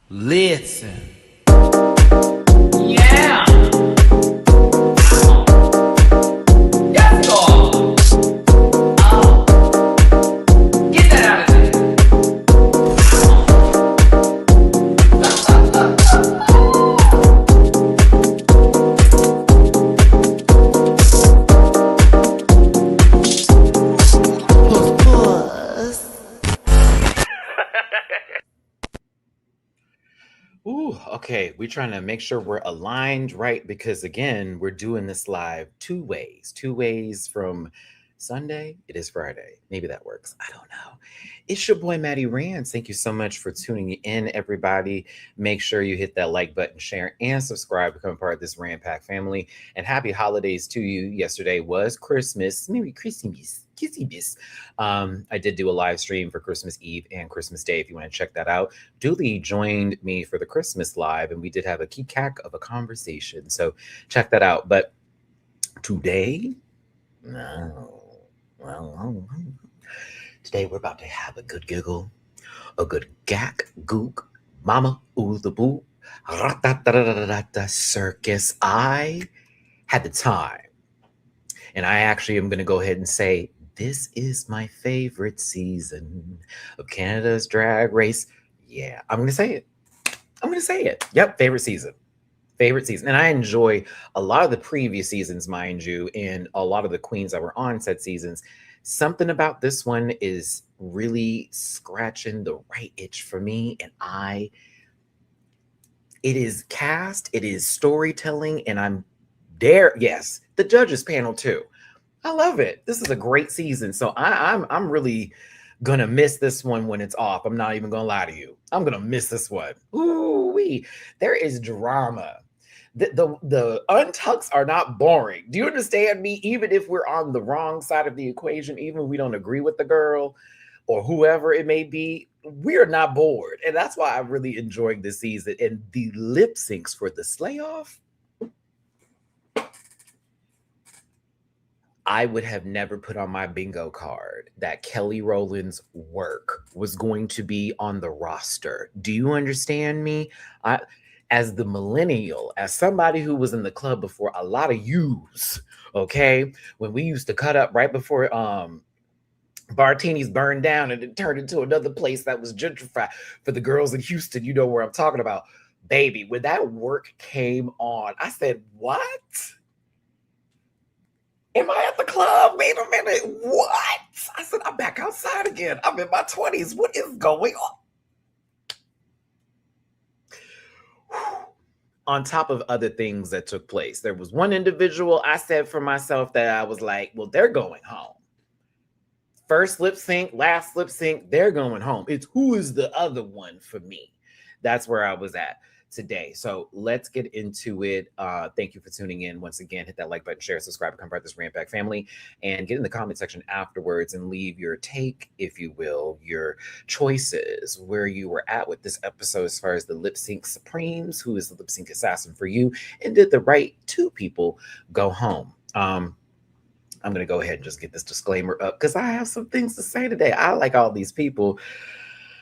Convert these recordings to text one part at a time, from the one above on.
Listen. Yeah. Yes, Lord. Get that out of there. Ooh, okay. We're trying to make sure we're aligned, right? Because again, we're doing this live two ways. Two ways from Sunday. It is Friday. Maybe that works. I don't know. It's your boy Matty-Rants. Thank you so much for tuning in, everybody. Make sure you hit that like button, share, and subscribe to become part of this Rant Pack family. And happy holidays to you. Yesterday was Christmas. Merry Christmas. Kissy. I did do a live stream for Christmas Eve and Christmas Day. If you want to check that out, Dooley joined me for the Christmas live, and we did have a key cack of a conversation. So check that out. But today, no, well, today we're about to have a good giggle, a good gack, gook, mama, ooh the boo, circus. I had the time, and I actually am going to go ahead and say this is my favorite season of Canada's Drag Race. Yeah, I'm going to say it. I'm going to say it. Yep, favorite season. Favorite season. And I enjoy a lot of the previous seasons, mind you, and a lot of the queens that were on said seasons. Something about this one is really scratching the right itch for me. And it is cast, it is storytelling, and I'm there. Yes, the judges panel too. I love it. This is a great season. So I'm really gonna miss this one when it's off. I'm not even gonna lie to you. I'm gonna miss this one. Ooh wee. There is drama. The untucks are not boring. Do you understand me? Even if we're on the wrong side of the equation, even if we don't agree with the girl or whoever it may be, we're not bored. And that's why I'm really enjoying this season. And the lip syncs for the Slayoff, I would have never put on my bingo card that Kelly Rowland's work was going to be on the roster. Do you understand me? As the millennial, as somebody who was in the club before a lot of yous, okay, when we used to cut up right before Bartini's burned down and it turned into another place that was gentrified for the girls in Houston, you know where I'm talking about. Baby, when that work came on, I said, what? Am I at the club? Wait a minute. What? I said, I'm back outside again. I'm in my 20s. What is going on? On top of other things that took place, there was one individual I said for myself that I was like, well, they're going home. First lip sync, last lip sync, they're going home. It's who is the other one for me. That's where I was at today. So let's get into it. Thank you for tuning in. Once again, hit that like button, share, subscribe, become part of this Rant Pack family, and get in the comment section afterwards and leave your take, if you will, your choices, where you were at with this episode as far as the lip sync supremes, who is the lip sync assassin for you, and did the right two people go home? I'm going to go ahead and just get this disclaimer up because I have some things to say today. I like all these people.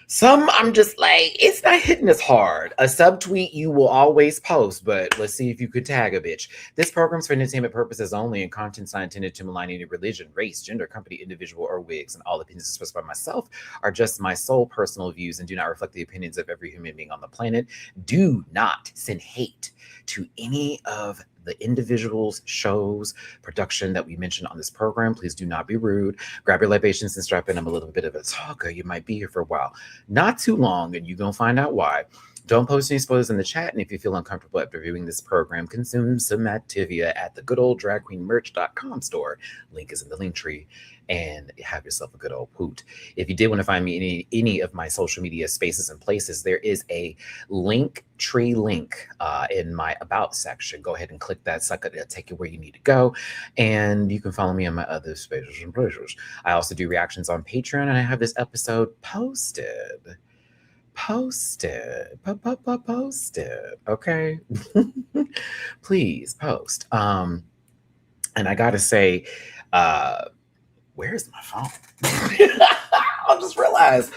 Some I'm just like, it's not hitting as hard. A subtweet you will always post, but let's see if you could tag a bitch. This program's for entertainment purposes only, and content's not intended to malign any religion, race, gender, company, individual, or wigs. And all opinions expressed by myself are just my sole personal views and do not reflect the opinions of every human being on the planet. Do not send hate to any of the individuals, shows, production that we mentioned on this program. Please do not be rude. Grab your libations and strap in. I'm a little bit of a talker. You might be here for a while. Not too long, and you're going to find out why. Don't post any spoilers in the chat, and if you feel uncomfortable after viewing this program, consume some Activia at the good old dragqueenmerch.com store. Link is in the link tree, and have yourself a good old poot. If you did want to find me in any of my social media spaces and places, there is a link tree link in my about section. Go ahead and click that sucker. It'll take you where you need to go, and you can follow me on my other spaces and places. I also do reactions on Patreon, and I have this episode posted, okay? Please post. And I gotta say, where's my phone? I just realized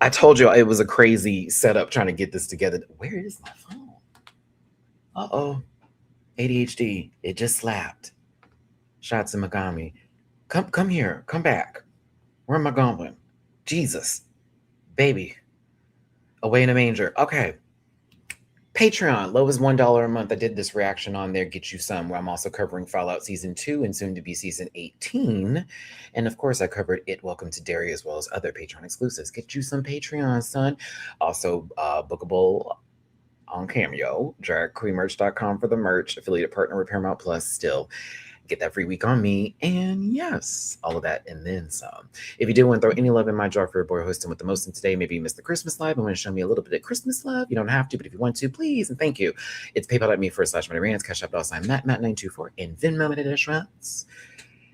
I told you it was a crazy setup trying to get this together. Where is my phone? Uh-oh. ADHD. It just slapped. Shots in Megami. Come here. Come back. Where am I going? Jesus. Baby. Away in a manger. Okay. Patreon, low as $1 a month. I did this reaction on there, Get You Some, where I'm also covering Fallout Season 2 and soon to be Season 18. And of course, I covered It Welcome to Derry as well as other Patreon exclusives. Get you some Patreon, son. Also, bookable on Cameo, dragqueenmerch.com for the merch, affiliated partner with Paramount Plus still. Get that free week on me, and yes, all of that and then some. If you do want to throw any love in my jar for your boy hosting with the most in today, maybe you missed the Christmas live and want to show me a little bit of Christmas love, you don't have to, but if you want to, please and thank you. It's paypal.me/Matty-Rants, Cash App $, Matt924, and Venmo Matty-Rants.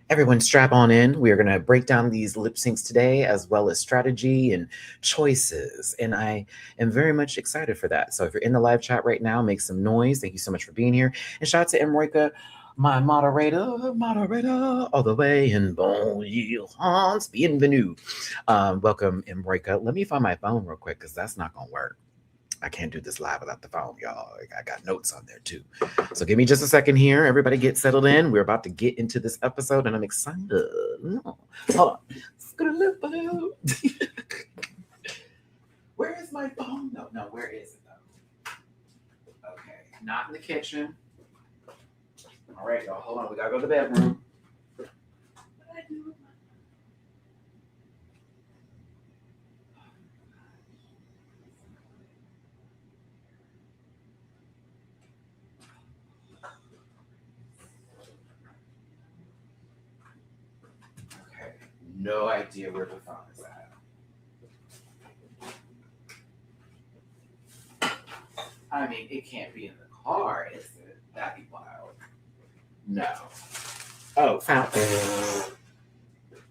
Everyone strap on in. We are going to break down these lip syncs today, as well as strategy and choices. And I am very much excited for that. So if you're in the live chat right now, make some noise. Thank you so much for being here. And shout out to Emroika, my moderator, all the way in Bonjour, Hans, bienvenue. Welcome, Emroika. Let me find my phone real quick because that's not going to work. I can't do this live without the phone, y'all. I got notes on there too. So give me just a second here. Everybody get settled in. We're about to get into this episode and I'm excited. Hold on. Where is my phone? No, where is it though? Okay, not in the kitchen. All right, y'all, hold on. We gotta go to the bedroom. Okay, no idea where the phone is at. I mean, it can't be in the car, is it? That'd be wild. No. Oh, found it.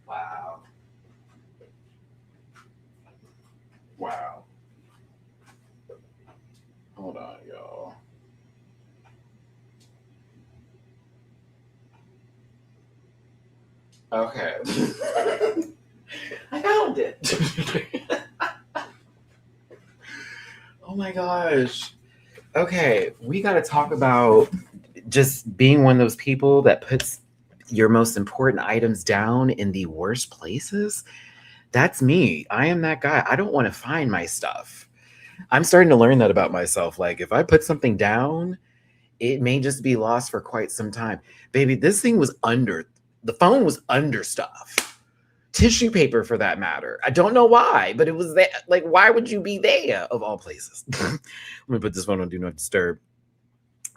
Wow. Wow. Hold on, y'all. Okay. I found it. Oh my gosh. Okay, we got to talk about just being one of those people that puts your most important items down in the worst places. That's me. I am that guy. I don't want to find my stuff. I'm starting to learn that about myself. Like, if I put something down, it may just be lost for quite some time. Baby, this thing was under, the phone was under stuff. Tissue paper for that matter. I don't know why, but it was there. Like, why would you be there of all places? Let me put this phone on Do Not Disturb.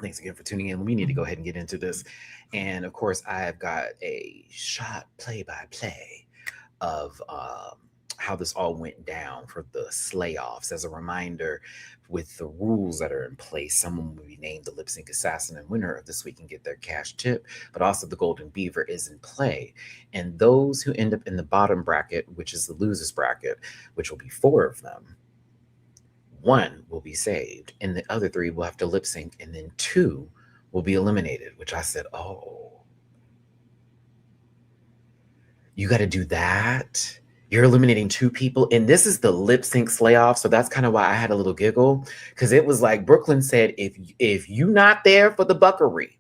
Thanks again for tuning in. We need to go ahead and get into this. And of course, I've got a shot play-by-play of how this all went down for the Slayoffs. As a reminder, with the rules that are in place, someone will be named the lip sync assassin and winner of this week and get their cash tip, but also the Golden Beaver is in play. And those who end up in the bottom bracket, which is the losers bracket, which will be 4 of them, 1 will be saved and the other 3 will have to lip sync, and then 2 will be eliminated, which I said, oh, you got to do that? You're eliminating 2 people, and this is the lip sync Slayoff. So that's kind of why I had a little giggle, because it was like Brooklyn said, if you not there for the buckery,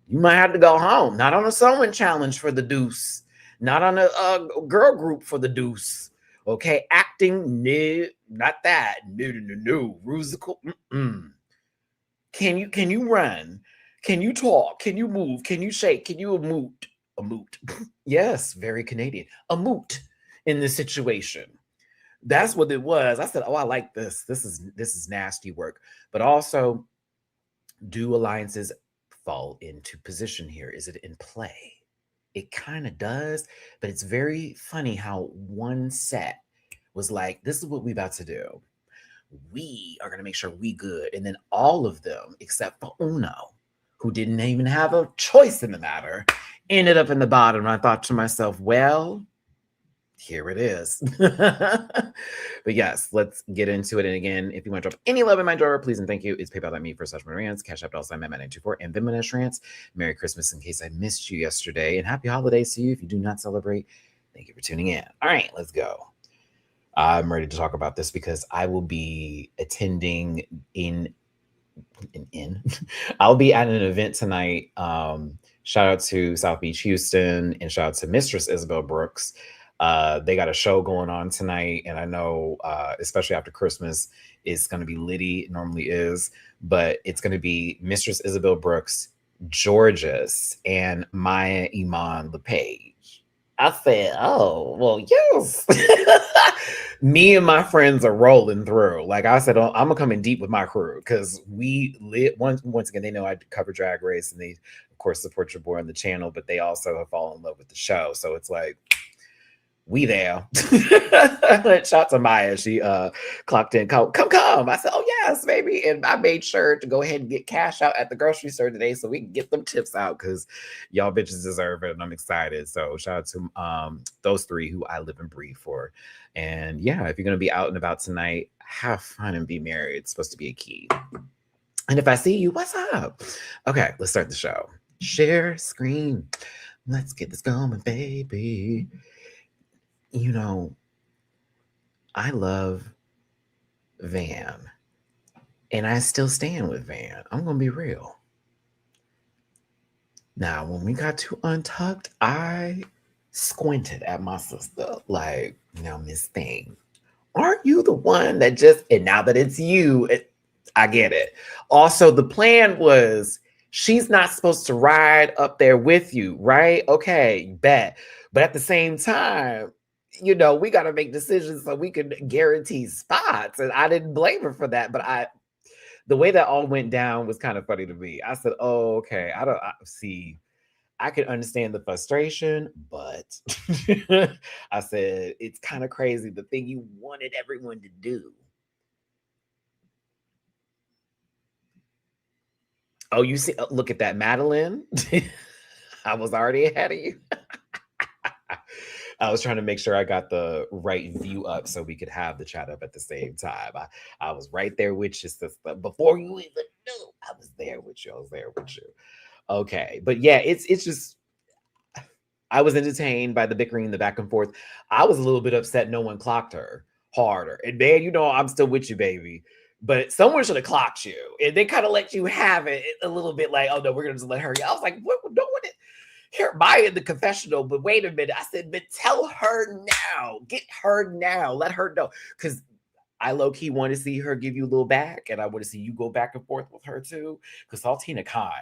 you might have to go home. Not on a sewing challenge for the deuce, not on a girl group for the deuce. Okay, acting, no, not that. No. Rusical. Can you run? Can you talk? Can you move? Can you shake? Can you emote? A moot. Yes, very Canadian. A moot in this situation. That's what it was. I said, oh, I like this. This is nasty work. But also, do alliances fall into position here? Is it in play? It kind of does, but it's very funny how one set was like, this is what we about to do. We are going to make sure we good. And then all of them, except for Uno, who didn't even have a choice in the matter, ended up in the bottom. And I thought to myself, well, here it is. But yes, let's get into it. And again, if you want to drop any love in my drawer, please and thank you. It's paypal.me/Matty-Rants, Cash App $, Matt924, and Venmo Matty-Rants. Merry Christmas in case I missed you yesterday, and happy holidays to you if you do not celebrate. Thank you for tuning in. All right, let's go. I'm ready to talk about this because I will be attending in I'll be at an event tonight. Shout out to South Beach, Houston, and shout out to Mistress Isabel Brooks. They got a show going on tonight, and I know, especially after Christmas, it's going to be litty. It normally is, but it's going to be Mistress Isabel Brooks, Georges, and Maya Iman LePage. I said, "Oh, well, yes." Me and my friends are rolling through. Like I said, I'm gonna come in deep with my crew because we lit once again. They know I cover Drag Race, and they, of course, support your boy on the channel, but they also have fallen in love with the show. So it's like we there. Shout out to Maya. She clocked in. Come. I said, oh yes, baby. And I made sure to go ahead and get cash out at the grocery store today so we can get them tips out because y'all bitches deserve it. And I'm excited. So shout out to those three who I live and breathe for. And yeah, if you're gonna be out and about tonight, have fun and be merry. It's supposed to be a key. And if I see you, what's up? Okay, let's start the show. Share screen. Let's get this going, baby. You know, I love Van, and I still stand with Van. I'm gonna be real. Now, when we got to Untucked, I squinted at my sister, like, now, Miss Thing, aren't you the one that just, and now that it's you, I get it. Also, the plan was she's not supposed to ride up there with you, right? Okay, bet. But at the same time, we got to make decisions so we can guarantee spots. And I didn't blame her for that. But the way that all went down was kind of funny to me. I said, oh, okay. See. I could understand the frustration, but I said, it's kind of crazy. The thing you wanted everyone to do. Oh, you see, look at that, Madeline. I was already ahead of you. I was trying to make sure I got the right view up so we could have the chat up at the same time. I was right there with you, sister. Before you even knew, I was there with you. Okay, but yeah, it's just I was entertained by the bickering, the back and forth. I was a little bit upset no one clocked her harder. And man, I'm still with you, baby. But someone should have clocked you. And they kind of let you have it a little bit like, oh no, we're gonna just let her. I was like, what? No one here, Maya in the confessional, but wait a minute. I said, but tell her now. Get her now. Let her know. Because I low-key want to see her give you a little back, and I want to see you go back and forth with her too. Because Saltina kind.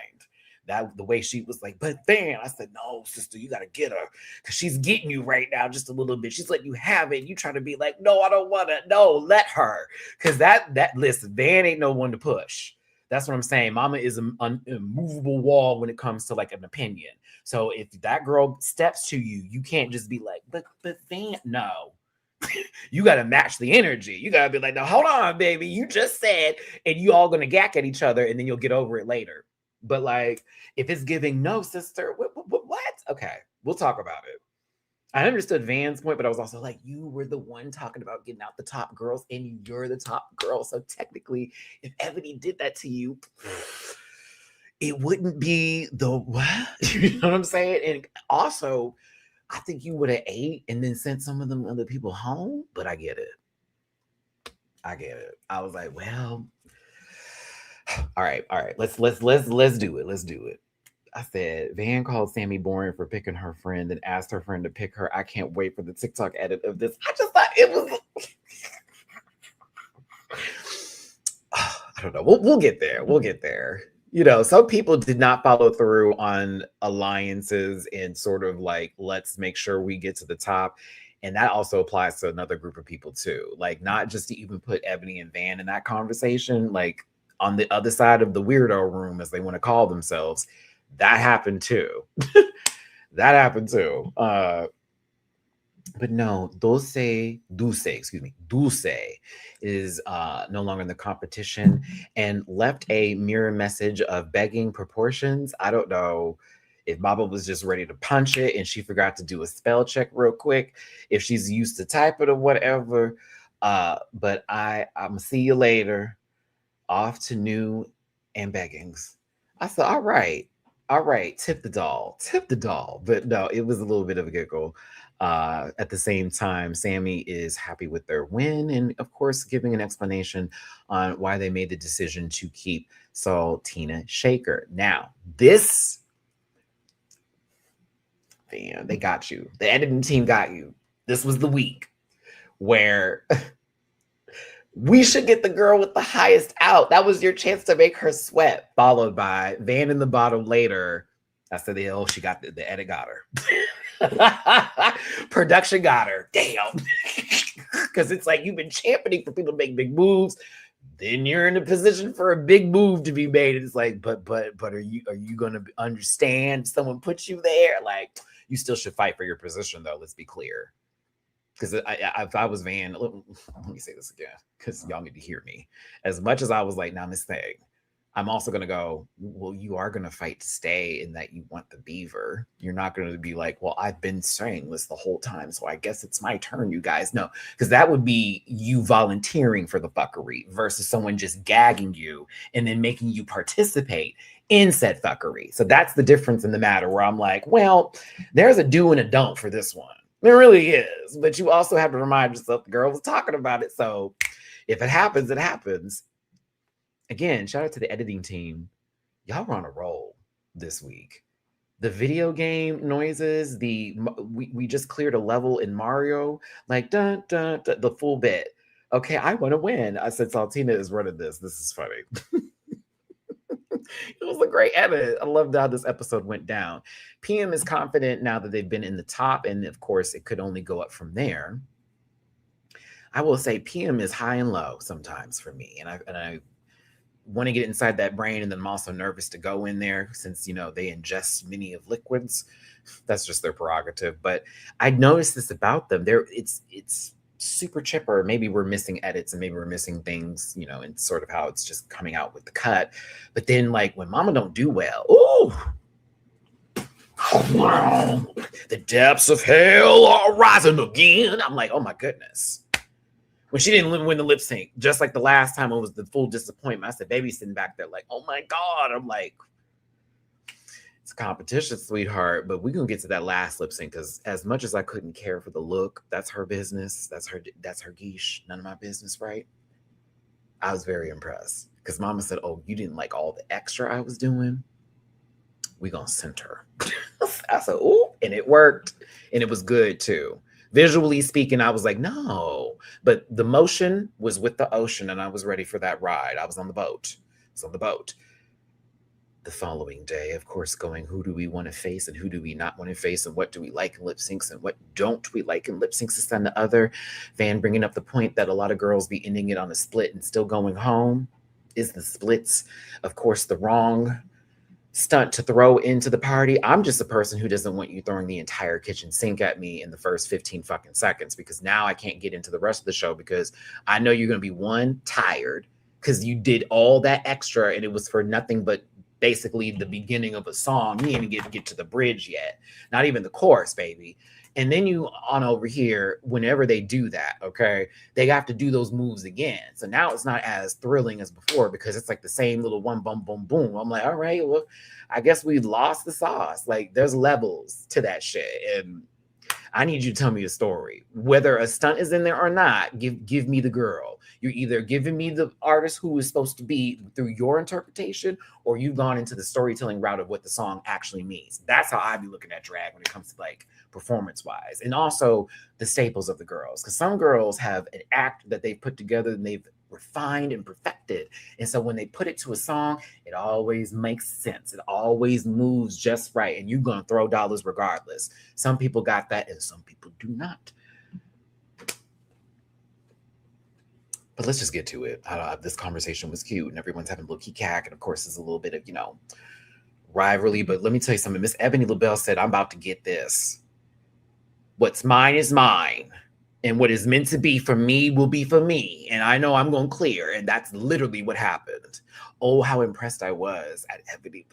That the way she was like, but then I said, no, sister, you gotta get her because she's getting you right now just a little bit. She's letting you have it. You trying to be like, no, I don't want to. No, let her. Because that listen, Van ain't no one to push. That's what I'm saying. Mama is an immovable wall when it comes to like an opinion. So if that girl steps to you, you can't just be like, but Van, no. You got to match the energy. You got to be like, no, hold on, baby. You just said, and you all going to gack at each other, and then you'll get over it later. But like, if it's giving no, sister, what? Okay, we'll talk about it. I understood Van's point, but I was also like, you were the one talking about getting out the top girls, and you're the top girl. So technically, if Ebony did that to you, it wouldn't be the what? You know what I'm saying? And also, I think you would have ate and then sent some of them other people home. But I get it. I was like, well, all right. Let's do it. Let's do it. I said, Van called Sammy boring for picking her friend and asked her friend to pick her. I can't wait for the TikTok edit of this. I just thought it was. I don't know. We'll get there. We'll get there. Some people did not follow through on alliances and sort of like, let's make sure we get to the top. And that also applies to another group of people too. Like, not just to even put Ebony and Van in that conversation, like on the other side of the weirdo room, as they want to call themselves. That happened too. That happened too. But no, Dulce is no longer in the competition and left a mirror message of begging proportions. I don't know if Baba was just ready to punch it and she forgot to do a spell check real quick, if she's used to type it or whatever. But I'm gonna see you later. Off to new and beggings. I said, all right, tip the doll. But no, it was a little bit of a giggle. At the same time, Sammy is happy with their win and, of course, giving an explanation on why they made the decision to keep Saltina Shaker. Now, this, damn, they got you. The editing team got you. This was the week where we should get the girl with the highest out. That was your chance to make her sweat, followed by Van in the bottom later. I said, oh, she got the edit got her. Production got her. Damn. Because it's like you've been championing for people to make big moves. Then you're in a position for a big move to be made. It's like, but are you gonna understand someone put you there? Like, you still should fight for your position, though. Let's be clear. Because if I was Van, let me say this again, because y'all need to hear me. As much as I was like, nah, Miss Thing, I'm also going to go, well, you are going to fight to stay in that you want the beaver. You're not going to be like, well, I've been saying this the whole time, so I guess it's my turn, you guys. No, because that would be you volunteering for the fuckery versus someone just gagging you and then making you participate in said fuckery. So that's the difference in the matter where I'm like, well, there's a do and a don't for this one. There really is. But you also have to remind yourself the girl was talking about it. So if it happens, it happens. Again, shout out to the editing team. Y'all were on a roll this week. The video game noises, we just cleared a level in Mario, like dun, dun, dun, the full bit. Okay, I want to win. I said Saltina is running this. This is funny. It was a great edit. I loved how this episode went down. PM is confident now that they've been in the top, and of course, it could only go up from there. I will say PM is high and low sometimes for me, and I want to get inside that brain, and then I'm also nervous to go in there since, you know, they ingest many of liquids. That's just their prerogative. But I noticed this about them. It's super chipper. Maybe we're missing edits and maybe we're missing things, you know, and sort of how it's just coming out with the cut. But then like when Mama don't do well, ooh, the depths of hell are rising again. I'm like, oh my goodness. When she didn't win the lip sync, just like the last time, it was the full disappointment. I said, baby sitting back there like, oh my God. I'm like, it's a competition, sweetheart, but we're going to get to that last lip sync because as much as I couldn't care for the look, that's her business. That's her geesh. None of my business, right? I was very impressed because Mama said, oh, you didn't like all the extra I was doing? We going to send her. I said, ooh, and it worked. And it was good too. Visually speaking, I was like, no, but the motion was with the ocean and I was ready for that ride. I was on the boat. The following day, of course, going, who do we want to face and who do we not want to face and what do we like in lip syncs and what don't we like in lip syncs this and the other. Van bringing up the point that a lot of girls be ending it on a split and still going home. Is the splits, of course, the wrong stunt to throw into the party? I'm just a person who doesn't want you throwing the entire kitchen sink at me in the first 15 fucking seconds because now I can't get into the rest of the show because I know you're going to be one, tired because you did all that extra and it was for nothing but basically the beginning of a song. You didn't even get to the bridge yet, not even the chorus, baby. And then you on over here, whenever they do that, okay, they have to do those moves again. So now it's not as thrilling as before because it's like the same little one, boom, boom, boom. I'm like, all right, well, I guess we lost the sauce. Like there's levels to that shit. And I need you to tell me a story. Whether a stunt is in there or not, give me the girl. You're either giving me the artist who is supposed to be through your interpretation, or you've gone into the storytelling route of what the song actually means. That's how I be looking at drag when it comes to like performance-wise. And also the staples of the girls. Because some girls have an act that they've put together and they've refined and perfected. And so when they put it to a song, it always makes sense. It always moves just right. And you're going to throw dollars regardless. Some people got that and some people do not. But let's just get to it. This conversation was cute and everyone's having a little key-cack. And of course, there's a little bit of, you know, rivalry. But let me tell you something. Miss Ebony LaBelle said, I'm about to get this. What's mine is mine. And what is meant to be for me will be for me. And I know I'm going to clear. And that's literally what happened. Oh, how impressed I was at Ebony.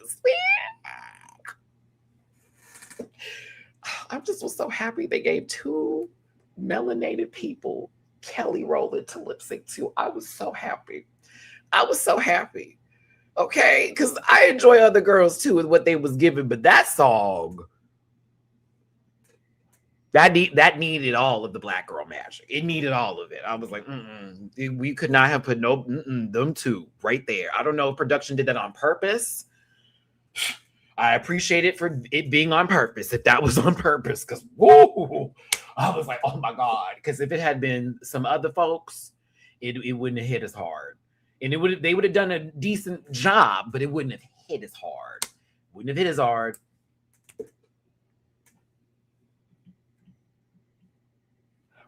I just was so happy they gave two melanated people Kelly Rowland to lip sync to. I was so happy. Okay? Because I enjoy other girls too with what they was given. But that song, That needed all of the black girl magic. It needed all of it. I was like, we could not have put them two right there. I don't know if production did that on purpose. I appreciate it for it being on purpose. If that was on purpose, because whoa, I was like, oh my god. Because if it had been some other folks, it wouldn't have hit as hard, and they would have done a decent job, but it wouldn't have hit as hard. Wouldn't have hit as hard.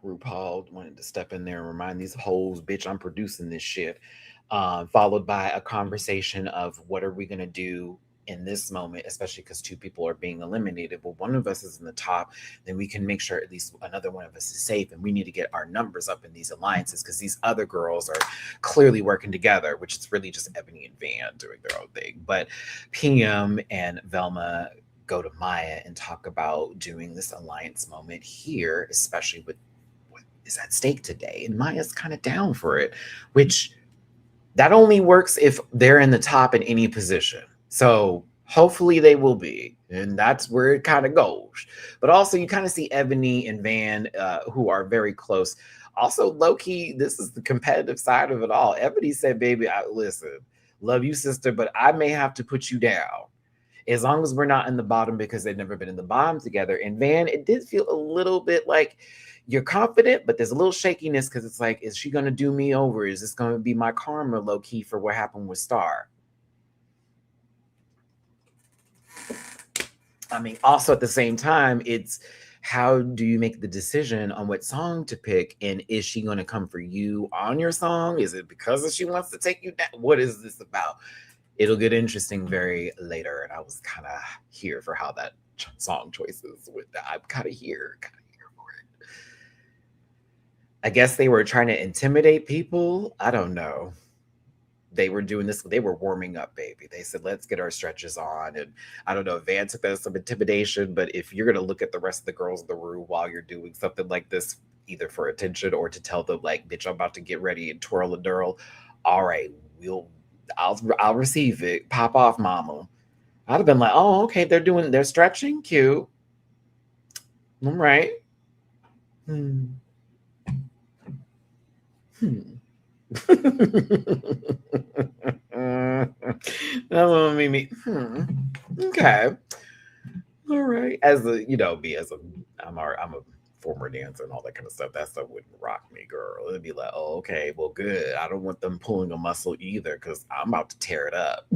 RuPaul wanted to step in there and remind these hoes, bitch, I'm producing this shit. Followed by a conversation of what are we gonna do in this moment, especially because two people are being eliminated. Well, one of us is in the top, then we can make sure at least another one of us is safe, and we need to get our numbers up in these alliances because these other girls are clearly working together, which is really just Ebony and Van doing their own thing. But PM and Velma go to Maya and talk about doing this alliance moment here, especially with is at stake today. And Maya's kind of down for it, which that only works if they're in the top in any position. So hopefully they will be. And that's where it kind of goes. But also you kind of see Ebony and Van, who are very close. Also, low-key, this is the competitive side of it all. Ebony said, baby, listen, love you, sister, but I may have to put you down. As long as we're not in the bottom because they've never been in the bottom together. And Van, it did feel a little bit like you're confident, but there's a little shakiness because it's like, is she going to do me over? Is this going to be my karma low key for what happened with Star? I mean, also at the same time, it's how do you make the decision on what song to pick? And is she going to come for you on your song? Is it because she wants to take you down? What is this about? It'll get interesting very later. And I was kind of here for how that song choices would. I'm kind of here for it. I guess they were trying to intimidate people. I don't know. They were doing this. They were warming up, baby. They said, let's get our stretches on. And I don't know if Van took that as some intimidation, but if you're going to look at the rest of the girls in the room while you're doing something like this, either for attention or to tell them like, bitch, I'm about to get ready and twirl and dirl. All right, I'll receive it. Pop off, mama. I'd have been like, oh, okay, they're stretching. Cute. All right. That's what made me. Okay. All right. As a, me as I'm a former dancer and all that kind of stuff. That stuff wouldn't rock me, girl. It'd be like, oh, okay, well, good. I don't want them pulling a muscle either because I'm about to tear it up.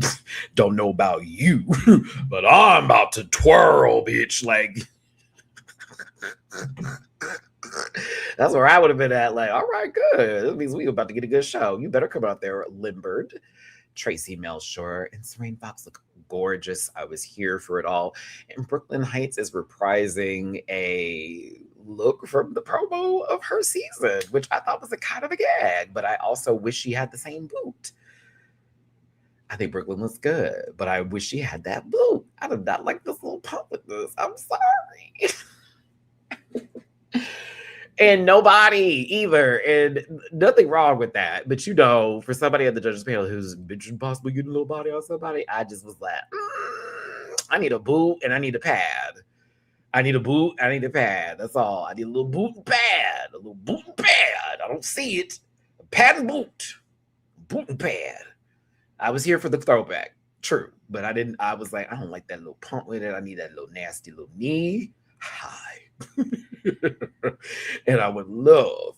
Don't know about you, but I'm about to twirl, bitch. Like. That's where I would have been at. Like, all right, good. That means we're about to get a good show. You better come out there limbered. Tracy Melshore and Serene Fox look gorgeous. I was here for it all. And Brooklyn Heights is reprising a look from the promo of her season, which I thought was a kind of a gag, but I also wish she had the same boot. I think Brooklyn looks good, but I wish she had that boot. I do not like this little pump with this. I'm sorry. And nobody either, and nothing wrong with that. But for somebody at the judges panel who's possibly getting a little body on somebody, I just was like, I need a boot and I need a pad. I need a boot, I need a pad. That's all. I need a little boot and pad. A little boot and pad. I don't see it. A pad and boot. Boot and pad. I was here for the throwback. True. But I was like, I don't like that little pump with it. I need that little nasty little knee high. And I would love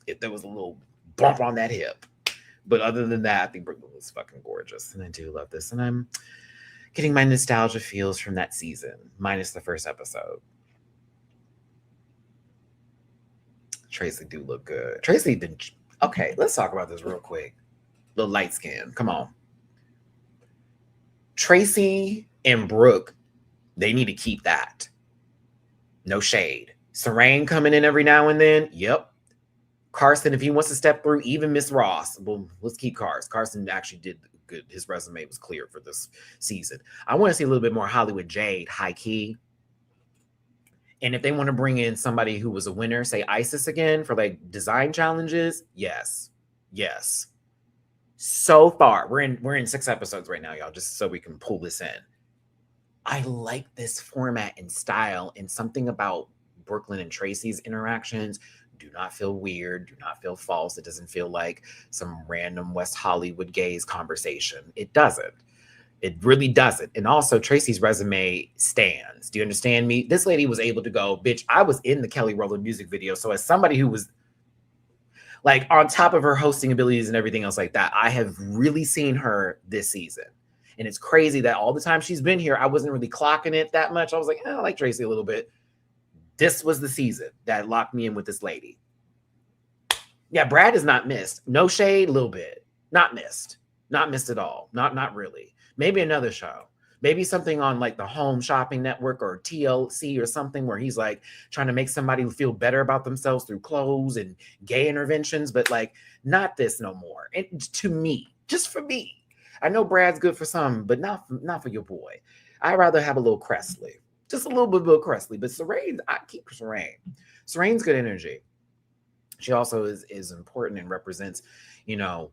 if there was a little bump on that hip. But other than that, I think Brooklyn was fucking gorgeous. And I do love this. And I'm getting my nostalgia feels from that season, minus the first episode. Tracy do look good. Tracy didn't. Okay, let's talk about this real quick. Little light skin. Come on. Tracy and Brooke, they need to keep that. No shade. Serene coming in every now and then. Yep. Carson, if he wants to step through, even Miss Ross. Well, let's keep Carson. Carson actually did good. His resume was clear for this season. I want to see a little bit more Hollywood Jade, high key. And if they want to bring in somebody who was a winner, say Isis again for like design challenges, yes. Yes. So far, we're in 6 episodes right now, y'all, just so we can pull this in. I like this format and style, and something about Brooklyn and Tracy's interactions do not feel weird, do not feel false. It doesn't feel like some random West Hollywood gays conversation. It doesn't. It really doesn't. And also, Tracy's resume stands. Do you understand me? This lady was able to go, bitch, I was in the Kelly Rowland music video. So, as somebody who was like on top of her hosting abilities and everything else like that, I have really seen her this season. And it's crazy that all the time she's been here, I wasn't really clocking it that much. I was like, I like Tracy a little bit. This was the season that locked me in with this lady. Yeah, Brad is not missed. No shade, a little bit. Not missed. Not missed at all. Not really. Maybe another show. Maybe something on like the Home Shopping Network or TLC or something where he's like trying to make somebody feel better about themselves through clothes and gay interventions, but like not this no more. And to me, just for me. I know Brad's good for some, but not for your boy. I'd rather have a little Cressley. Just a little bit of Bill Cressley. But Serene, I keep Serene. Serene's good energy. She also is important and represents, you know,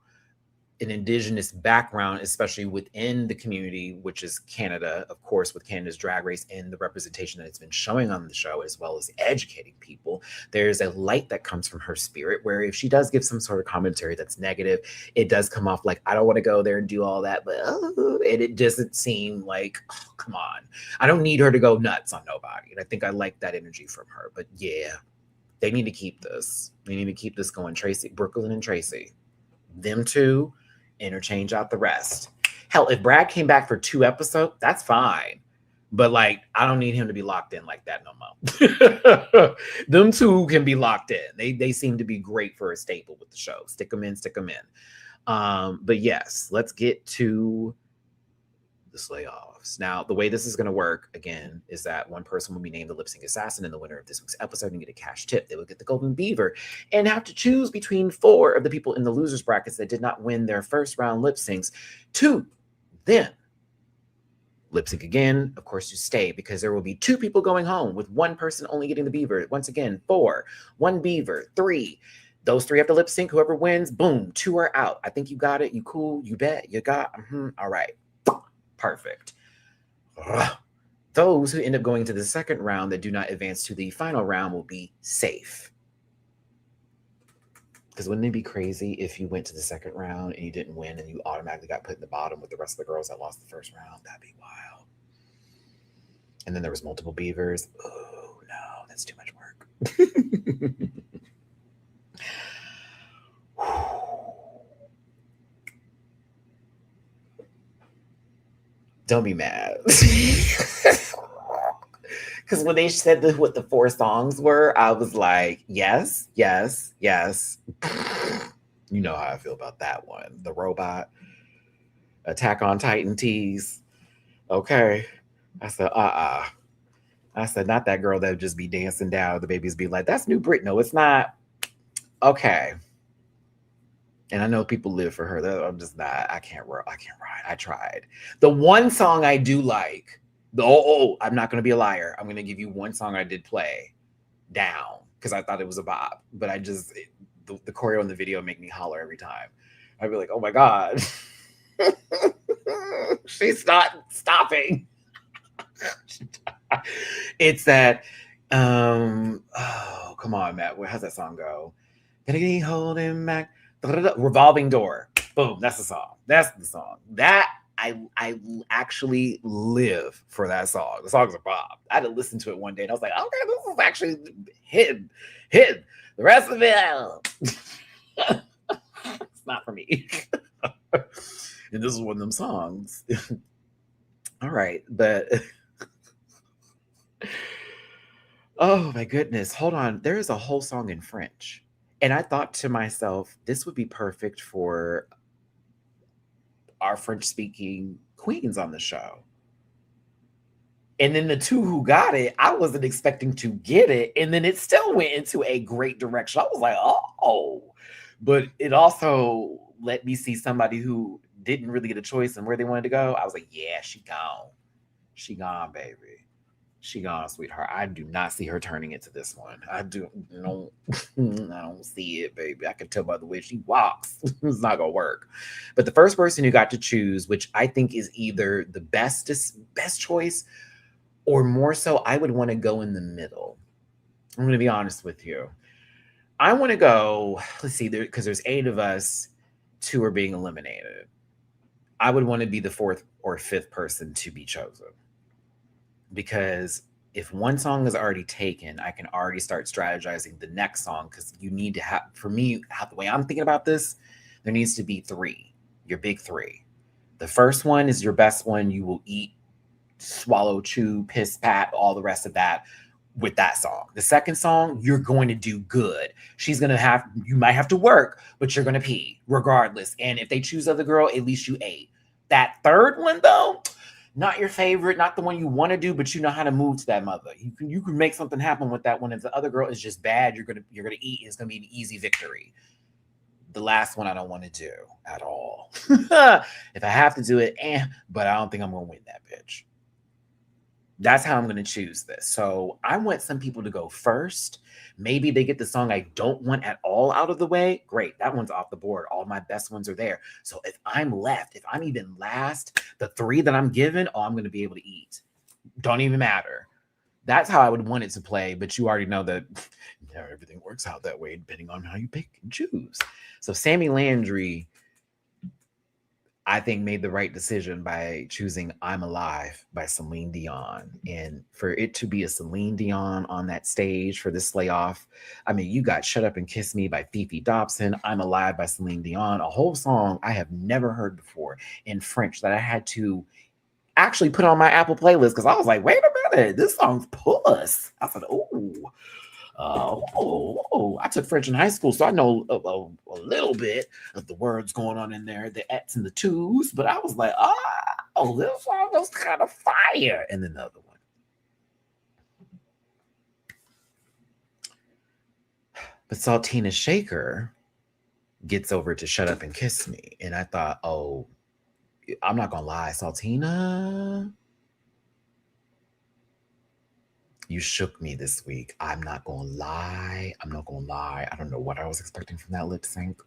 an indigenous background, especially within the community, which is Canada, of course, with Canada's Drag Race and the representation that it's been showing on the show, as well as educating people. There's a light that comes from her spirit, where if she does give some sort of commentary that's negative, it does come off like, I don't want to go there and do all that, but it doesn't seem like, oh, come on. I don't need her to go nuts on nobody. And I think I like that energy from her. But yeah, they need to keep this. They need to keep this going. Tracy, Brooklyn and Tracy, them two, interchange out the rest. Hell, if Brad came back for 2 episodes, that's fine. But like, I don't need him to be locked in like that no more. Them two can be locked in. They seem to be great for a staple with the show. Stick them in, stick them in. But yes, let's get to the Slayoffs. Now, the way this is going to work, again, is that one person will be named the lip sync assassin and the winner of this week's episode and get a cash tip. They will get the golden beaver and have to choose between 4 of the people in the losers brackets that did not win their first round lip syncs to then lip sync again, of course, to stay, because there will be 2 people going home with 1 person only getting the beaver. Once again, 4, 1 beaver, 3. Those 3 have to lip sync. Whoever wins, boom, 2 are out. I think you got it. You cool. You bet. You got. All right. Perfect. Those who end up going to the second round that do not advance to the final round will be safe. Because wouldn't it be crazy if you went to the second round and you didn't win and you automatically got put in the bottom with the rest of the girls that lost the first round? That'd be wild. And then there was multiple beavers. Oh, no, that's too much work. Don't be mad. Because when they said what the 4 songs were, I was like, yes, yes, yes. You know how I feel about that one. The robot, Attack on Titan tease. Okay. I said, I said, not that girl that would just be dancing down. The babies be like, that's New Brit. No, it's not. Okay. And I know people live for her. I'm just not. I can't ride. I tried. The one song I do like. I'm not going to be a liar. I'm going to give you one song I did play down because I thought it was a bop. But the choreo in the video make me holler every time. I'd be like, oh my God. She's not stopping. It's that. Oh, come on, Matt. How's that song go? Gonna be holding back. Revolving Door. Boom. That's the song. That's the song. That I actually live for that song. The song's a bop. I had to listen to it one day and I was like, okay, this is actually hidden. The rest of it, it's not for me. And this is one of them songs. All right, but oh my goodness. Hold on. There is a whole song in French. And I thought to myself, this would be perfect for our French-speaking queens on the show. And then the 2 who got it, I wasn't expecting to get it. And then it still went into a great direction. I was like, oh. But it also let me see somebody who didn't really get a choice and where they wanted to go. I was like, yeah, she gone. She gone, baby. She gone, sweetheart. I do not see her turning into this one. I do no, I don't see it, baby. I can tell by the way she walks. It's not gonna work. But the first person you got to choose, which I think is either the best choice, or more so, I would want to go in the middle. I'm gonna be honest with you. I want to go. Let's see, because there's 8 of us. 2 are being eliminated. I would want to be the 4th or 5th person to be chosen, because if one song is already taken, I can already start strategizing the next song, because you need to have, for me, how the way I'm thinking about this, there needs to be 3, your big 3. The first one is your best one. You will eat, swallow, chew, piss, pat, all the rest of that with that song. The second song, you're going to do good. You might have to work, but you're going to pee regardless. And if they choose other girl, at least you ate. That third one, though, not your favorite, not the one you want to do, but you know how to move to that mother. You can make something happen with that one. If the other girl is just bad, you're gonna eat. It's gonna be an easy victory. The last one I don't want to do at all. If I have to do it, but I don't think I'm gonna win that bitch. That's how I'm going to choose this. So I want some people to go first. Maybe they get the song I don't want at all out of the way. Great. That one's off the board. All my best ones are there. So if I'm left, if I'm even last, the 3 that I'm given, I'm going to be able to eat. Don't even matter. That's how I would want it to play. But you already know that everything works out that way, depending on how you pick and choose. So Sammy Landry, I think, made the right decision by choosing I'm Alive by Celine Dion. And for it to be a Celine Dion on that stage for this Slayoff, I mean, you got Shut Up and Kiss Me by Fifi Dobson, I'm Alive by Celine Dion, a whole song I have never heard before in French that I had to actually put on my Apple playlist, because I was like, wait a minute, this song's puss. I said, I took French in high school, so I know a little bit of the words going on in there, the X and the twos, but I was like, this song was kind of fire. And then the other one. But Saltina Shaker gets over to Shut Up and Kiss Me. And I thought, I'm not going to lie, Saltina, you shook me this week. I'm not going to lie. I don't know what I was expecting from that lip sync.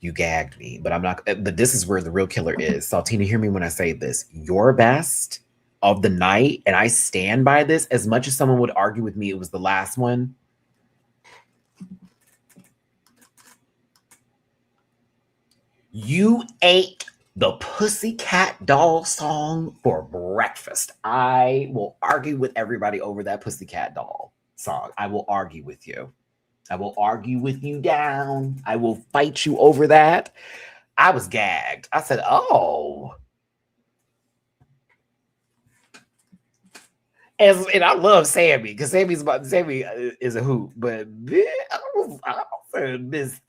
You gagged me, but I'm not. But this is where the real killer is. Saltina, hear me when I say this. Your best of the night, and I stand by this, as much as someone would argue with me it was the last one. You ate the Pussycat Doll song for breakfast. I will argue with everybody over that Pussycat Doll song. I will argue with you. I will argue with you down. I will fight you over that. I was gagged. I said, And I love Sammy, because Sammy is a hoot. But I said, Miss.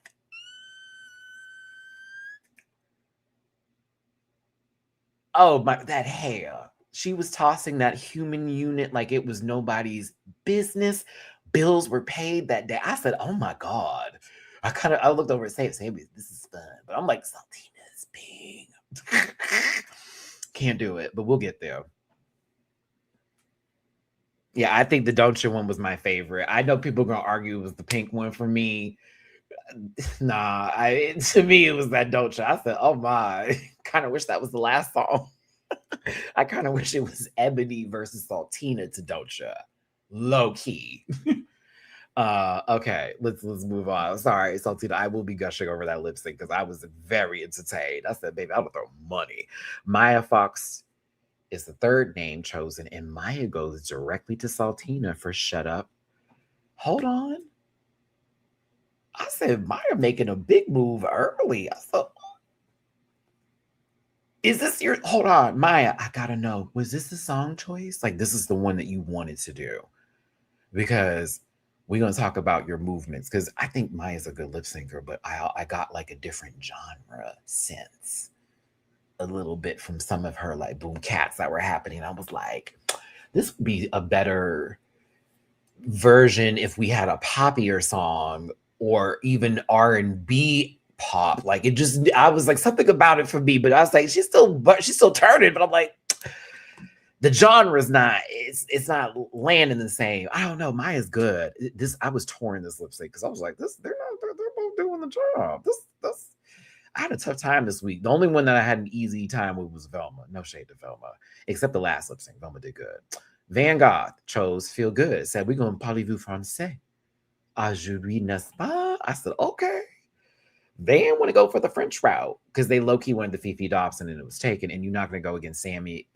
That hair. She was tossing that human unit like it was nobody's business. Bills were paid that day. I said, oh my God. I looked over and said, Sammy, this is fun. But I'm like, Saltina is big. Can't do it, but we'll get there. Yeah, I think the Don't You one was my favorite. I know people are going to argue it was the pink one for me. Nah, to me, it was that Don't You. I said, oh my. Kind of wish that was the last song. I kind of wish it was Ebony versus Saltina to Don't You. Low key. Okay, let's move on. Sorry, Saltina, I will be gushing over that lip sync because I was very entertained. I said, baby, I'm gonna throw money. Maya Fox is the 3rd name chosen, and Maya goes directly to Saltina for Shut Up. Hold on. I said, Maya making a big move early. I said, is this your, hold on, Maya, I gotta know, was this the song choice? Like, this is the one that you wanted to do? Because we're going to talk about your movements, because I think Maya's a good lip syncer, but I got like a different genre sense a little bit from some of her like boom cats that were happening. I was like, this would be a better version if we had a poppier song, or even R&B pop. Like, it just, I was like, something about it for me, but I was like, she's still turning, but I'm like, the genre's not, it's not landing the same. I don't know. Maya's good. This I was touring this lip sync because I was like, they're both doing the job. This I had a tough time this week. The only one that I had an easy time with was Velma. No shade to Velma, except the last lip sync. Velma did good. Van Gogh chose Feel Good. Said, we're going to parlez-vous français. Aujourd'hui, n'est-ce pas? I said, okay. They didn't want to go for the French route because they low-key wanted the Fifi Dobson and it was taken. And you're not going to go against Sammy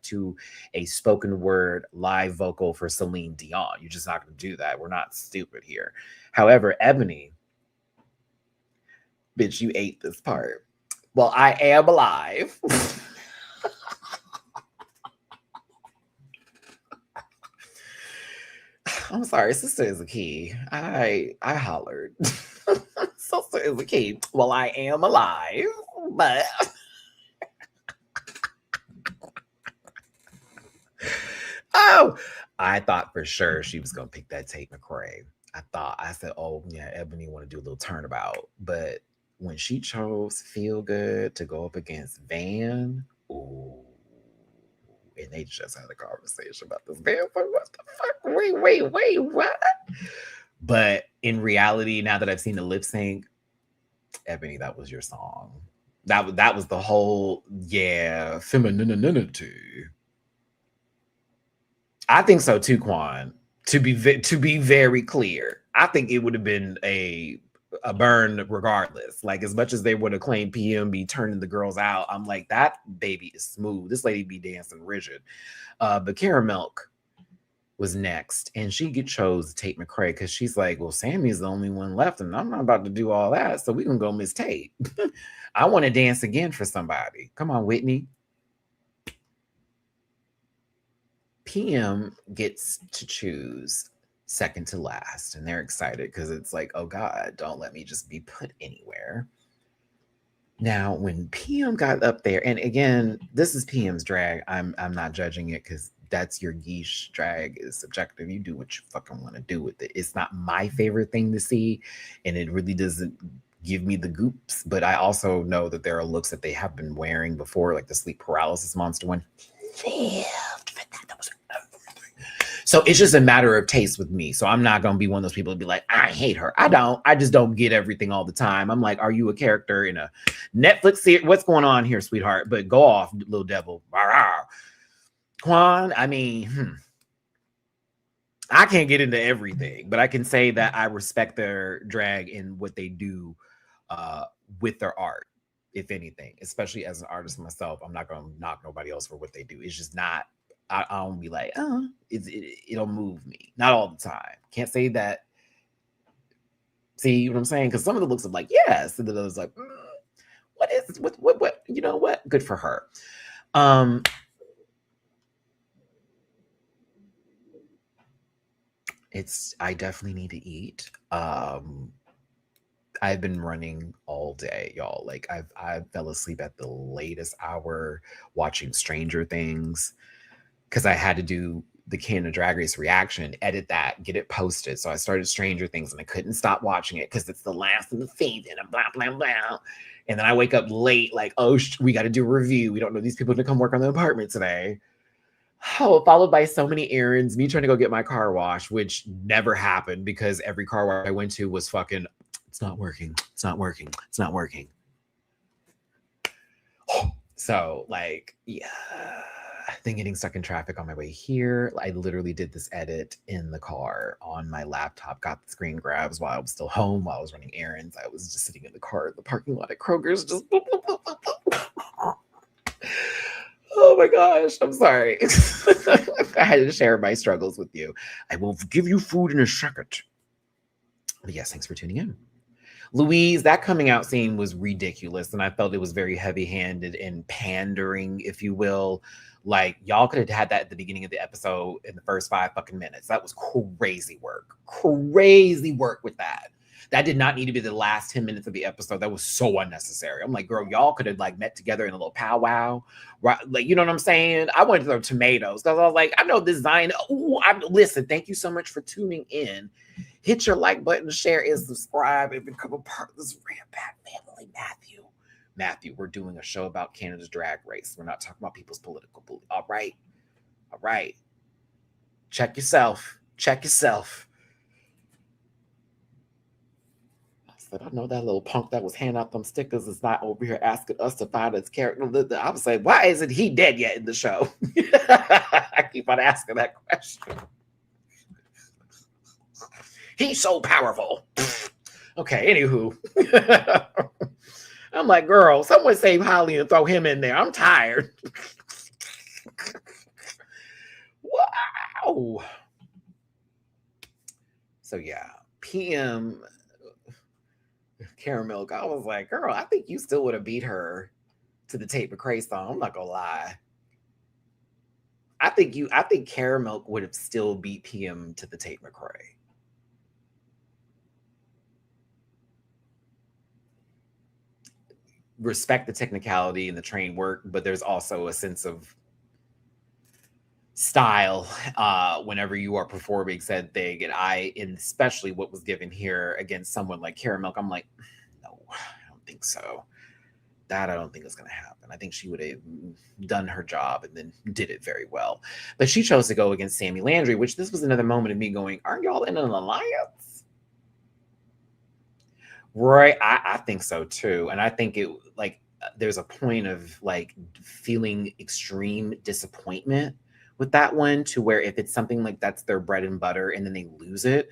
to a spoken word live vocal for Celine Dion. You're just not going to do that. We're not stupid here. However, Ebony, bitch, you ate this part. Well, I am alive. I'm sorry, sister is a key. I hollered. Sister is a key. Well, I am alive, but oh, I thought for sure she was gonna pick that Tate McRae. I said, oh yeah, Ebony want to do a little turnabout, but when she chose Feel Good to go up against Van, ooh, and they just had a conversation about this Van. What the fuck? Wait, what? But in reality, now that I've seen the lip sync, Ebony, that was your song. That was the whole femininity. I think so too, Quan. To be very clear, I think it would have been a burn regardless. Like as much as they would have claimed PM be turning the girls out, I'm like, that baby is smooth. This lady be dancing rigid. But Kara Milk was next, and she chose Tate McRae because she's like, well, Sammy's the only one left, and I'm not about to do all that, so we can go Miss Tate. I want to dance again for somebody. Come on, Whitney. PM gets to choose second to last, and they're excited because it's like, oh God, don't let me just be put anywhere. Now, when PM got up there, and again, this is PM's drag. I'm not judging it because that's your geesh. Drag is subjective. You do what you fucking want to do with it. It's not my favorite thing to see, and it really doesn't give me the goops. But I also know that there are looks that they have been wearing before, like the sleep paralysis monster one. That was so it's just a matter of taste with me. So I'm not going to be one of those people to be like, I hate her. I don't. I just don't get everything all the time. I'm like, are you a character in a Netflix series? What's going on here, sweetheart? But go off, little devil. Quan, I mean, I can't get into everything, but I can say that I respect their drag and what they do with their art, if anything, especially as an artist myself. I'm not going to knock nobody else for what they do. It's just not. I don't be like, it'll move me. Not all the time. Can't say that. See what I'm saying? Because some of the looks are like, yes. And then I was like, what? You know what? Good for her. I definitely need to eat. I've been running all day, y'all. Like I fell asleep at the latest hour watching Stranger Things, because I had to do the Canada Drag Race reaction, edit that, get it posted. So I started Stranger Things and I couldn't stop watching it because it's the last of the season and blah, blah, blah. And then I wake up late, like, oh, we got to do a review. We don't know these people to come work on the apartment today. Oh, followed by so many errands, me trying to go get my car washed, which never happened because every car wash I went to was fucking, it's not working. It's not working. It's not working. So like, yeah. Then getting stuck in traffic on my way here. I literally did this edit in the car on my laptop, got the screen grabs while I was still home, while I was running errands. I was just sitting in the car in the parking lot at Kroger's, just oh my gosh, I'm sorry. I had to share my struggles with you. I will give you food in a second. But yes, thanks for tuning in. Louise, that coming out scene was ridiculous, and I felt it was very heavy-handed and pandering, if you will. Like, y'all could have had that at the beginning of the episode in the first 5 fucking minutes. That was crazy work. Crazy work with that. That did not need to be the last 10 minutes of the episode. That was so unnecessary. I'm like, girl, y'all could have like met together in a little powwow. Right? Like, you know what I'm saying? I wanted to throw tomatoes because I was like, I know this Zion. Listen, thank you so much for tuning in. Hit your like button, share and subscribe, and become a part of this Rampant family. Matthew, we're doing a show about Canada's Drag Race. We're not talking about people's political beliefs. All right. All right. Check yourself. Check yourself. I said, I know that little punk that was handing out them stickers is not over here asking us to find his character. I was like, why isn't he dead yet in the show? I keep on asking that question. He's so powerful. Okay, anywho. I'm like, girl, someone save Holly and throw him in there. I'm tired. Wow. So yeah, PM Caramel. I was like, girl, I think you still would have beat her to the Tate McRae song. I'm not gonna lie. I think Caramel would have still beat PM to the Tate McRae. Respect the technicality and the train work, but there's also a sense of style whenever you are performing said thing. And especially what was given here against someone like Caramel, I'm like, no, I don't think so. That I don't think is going to happen. I think she would have done her job and then did it very well. But she chose to go against Sammy Landry, which this was another moment of me going, aren't y'all in an alliance? Right. I think so too. And I think it like there's a point of like feeling extreme disappointment with that one to where if it's something like that's their bread and butter and then they lose it,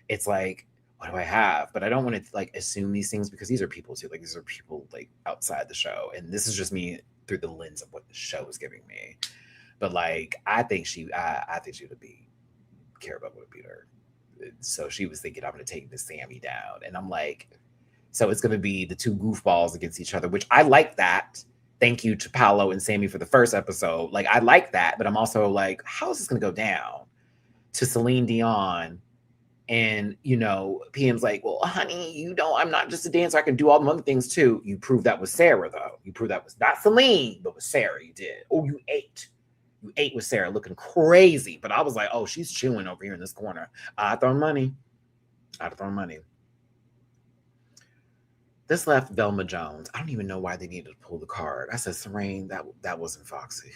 it's like, what do I have? But I don't want to like assume these things because these are people too. Like these are people like outside the show. And this is just me through the lens of what the show is giving me. But like I think she would have beat Carabelle would have beat her. So she was thinking I'm gonna take the Sammy down. And I'm like, so it's gonna be the two goofballs against each other, which I like that. Thank you to Paolo and Sammy for the first episode. Like I like that, but I'm also like, how is this gonna go down? To Celine Dion. And, you know, PM's like, well, honey, you know, I'm not just a dancer. I can do all the other things too. You proved that with Sarah, though. You proved that was not Celine, but with Sarah, you did. Oh, you ate. You ate with Sarah looking crazy. But I was like, oh, she's chewing over here in this corner. I'd throw money. This left Velma Jones. I don't even know why they needed to pull the card. I said, Serene, that wasn't Foxy.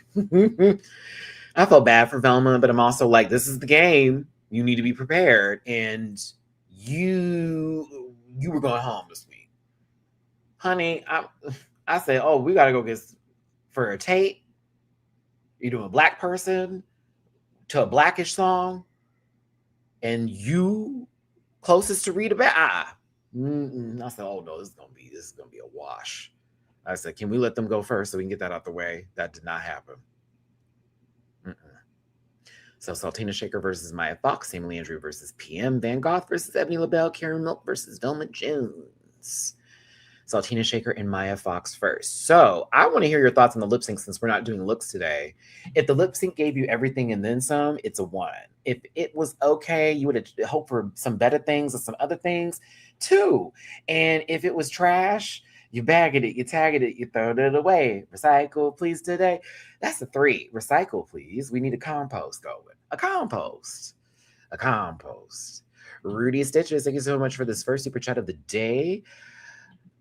I felt bad for Velma, but I'm also like, this is the game. You need to be prepared. And you were going home this week. Honey, I said, oh, we got to go get for a Tate. You're doing a black person to a blackish song. And you closest to Rita Back. I said, oh no, this is gonna be a wash. I said, can we let them go first so we can get that out the way? That did not happen. So Saltina Shaker versus Maya Fox, Sam Landry versus PM, Van Gogh versus Ebony LaBelle, Karen Milk versus Velma Jones. Saltina Shaker and Maya Fox first. So I want to hear your thoughts on the lip sync since we're not doing looks today. If the lip sync gave you everything and then some, it's a 1. If it was okay, you would have hoped for some better things or some other things, 2. And if it was trash, you bagged it, you tagged it, you throw it away. Recycle, please, today. That's a 3. Recycle, please. We need a compost going. A compost. Rudy Stitches, thank you so much for this first super chat of the day.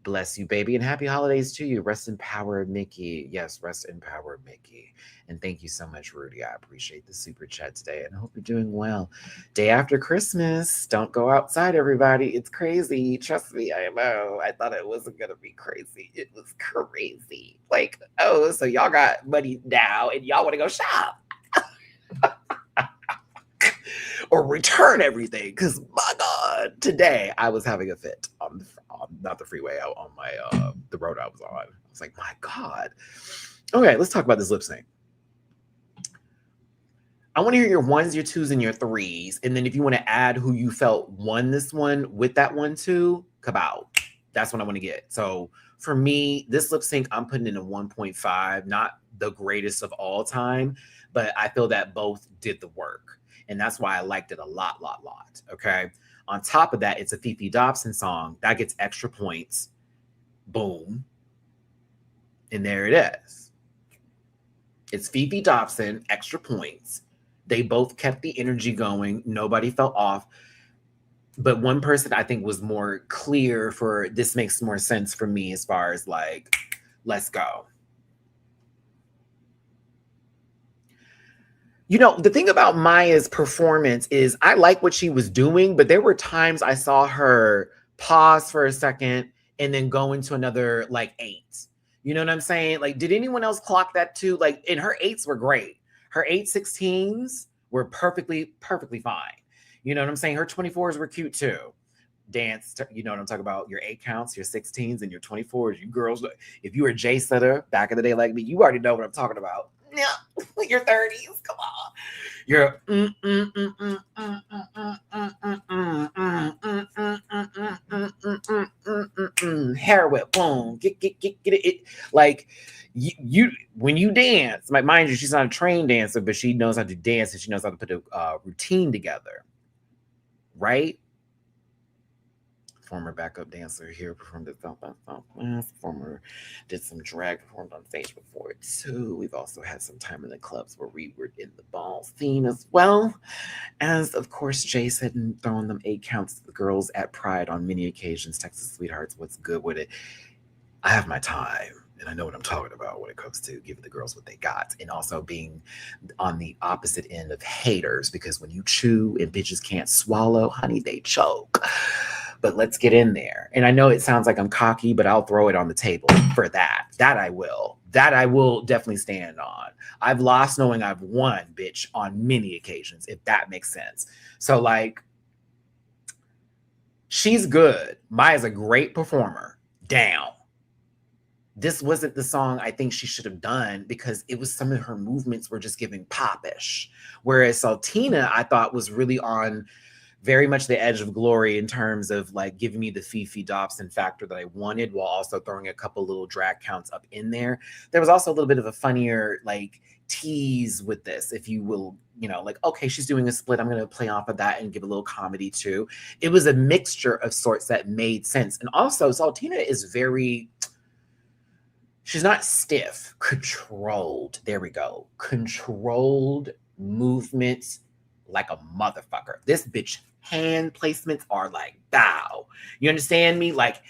Bless you, baby, and happy holidays to you. Rest in power, Mickey. Yes, rest in power, Mickey. And thank you so much, Rudy. I appreciate the super chat today, and I hope you're doing well. Day after Christmas. Don't go outside, everybody. It's crazy. Trust me, I know. I thought it wasn't going to be crazy. It was crazy. Like, oh, so y'all got money now, and y'all want to go shop. Or return everything, because my God, today I was having a fit on not the freeway, out on my the road I was on. I was like, my God. Okay, let's talk about this lip sync. I want to hear your 1s, your 2s, and your 3s, and then if you want to add who you felt won this one with that 1, 2, kabow. That's what I want to get. So for me, this lip sync, I'm putting in a 1.5, not the greatest of all time, but I feel that both did the work. And that's why I liked it a lot. Okay. On top of that, it's a Fifi Dobson song that gets extra points. Boom. And there it is. It's Fifi Dobson, extra points. They both kept the energy going. Nobody fell off. But one person I think was more clear for this makes more sense for me as far as like, let's go. You know, the thing about Maya's performance is I like what she was doing, but there were times I saw her pause for a second and then go into another like eight. You know what I'm saying? Like, did anyone else clock that too? Like, and her eights were great. Her 8/16s were perfectly fine. You know what I'm saying? Her 24s were cute too. Dance, you know what I'm talking about? Your 8 counts, your 16s, and your 24s. You girls, if you were a J setter back in the day like me, you already know what I'm talking about. Yeah, your 30s. Come on. Your hair whip, boom, get it. Like you when you dance, like mind you, she's not a trained dancer, but she knows how to dance and she knows how to put a routine together, right? Former backup dancer here, performed at South by Southwest. Former did some drag, performed on stage before too. We've also had some time in the clubs where we were in the ball scene as well. As of course, Jay said, and throwing them 8 counts to the girls at Pride on many occasions. Texas sweethearts, what's good with it? I have my time. And I know what I'm talking about when it comes to giving the girls what they got. And also being on the opposite end of haters, because when you chew and bitches can't swallow, honey, they choke. But let's get in there. And I know it sounds like I'm cocky, but I'll throw it on the table for that. That I will. That I will definitely stand on. I've lost knowing I've won, bitch, on many occasions, if that makes sense. So, like, she's good. Maya's a great performer. Down. This wasn't the song I think she should have done because it was some of her movements were just giving popish. Whereas Saltina, I thought, was really on very much the edge of glory in terms of like giving me the Fifi Dobson factor that I wanted while also throwing a couple little drag counts up in there. There was also a little bit of a funnier like tease with this, if you will, you know, like, okay, she's doing a split. I'm going to play off of that and give a little comedy too. It was a mixture of sorts that made sense. And also Saltina is very, she's not stiff, controlled. There we go. Controlled movements like a motherfucker. This bitch hand placements are like bow. You understand me? Like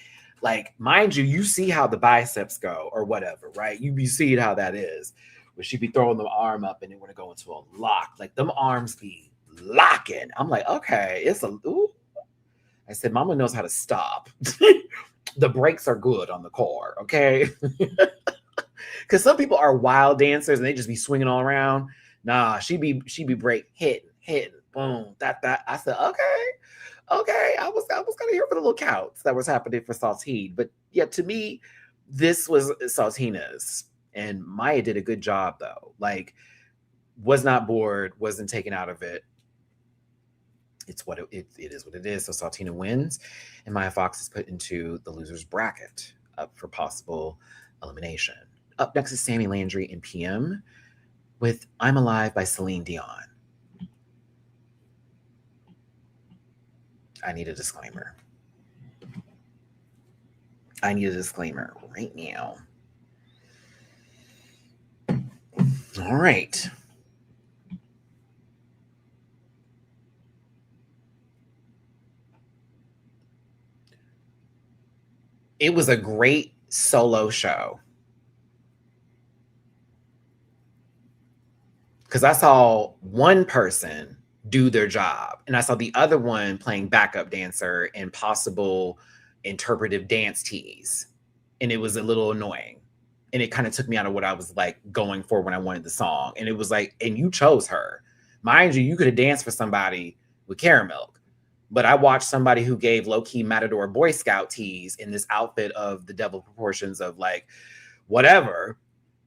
mind you see how the biceps go or whatever, right? You be seeing how that is. Where she be throwing the arm up and it want to go into a lock. Like them arms be locking. I'm like, okay, it's a ooh. I said, Mama knows how to stop. The brakes are good on the car, okay? Because some people are wild dancers and they just be swinging all around. Nah, she be break hitting, boom, that. I said, okay. I was kind of here for the little counts that was happening for Saltine, but yeah, to me, this was Saltina's, and Maya did a good job though. Like, was not bored, wasn't taken out of it. It's what it is what it is. So Saltina wins, and Maya Fox is put into the losers bracket up for possible elimination. Up next is Sammy Landry and PM with I'm Alive by Celine Dion. I need a disclaimer. Right now. All right. It was a great solo show. Because I saw one person do their job, and I saw the other one playing backup dancer and possible interpretive dance tease. And it was a little annoying. And it kind of took me out of what I was like going for when I wanted the song. And it was like, and you chose her. Mind you could have danced for somebody with caramel. But I watched somebody who gave low-key Matador Boy Scout tees in this outfit of the devil proportions of like whatever.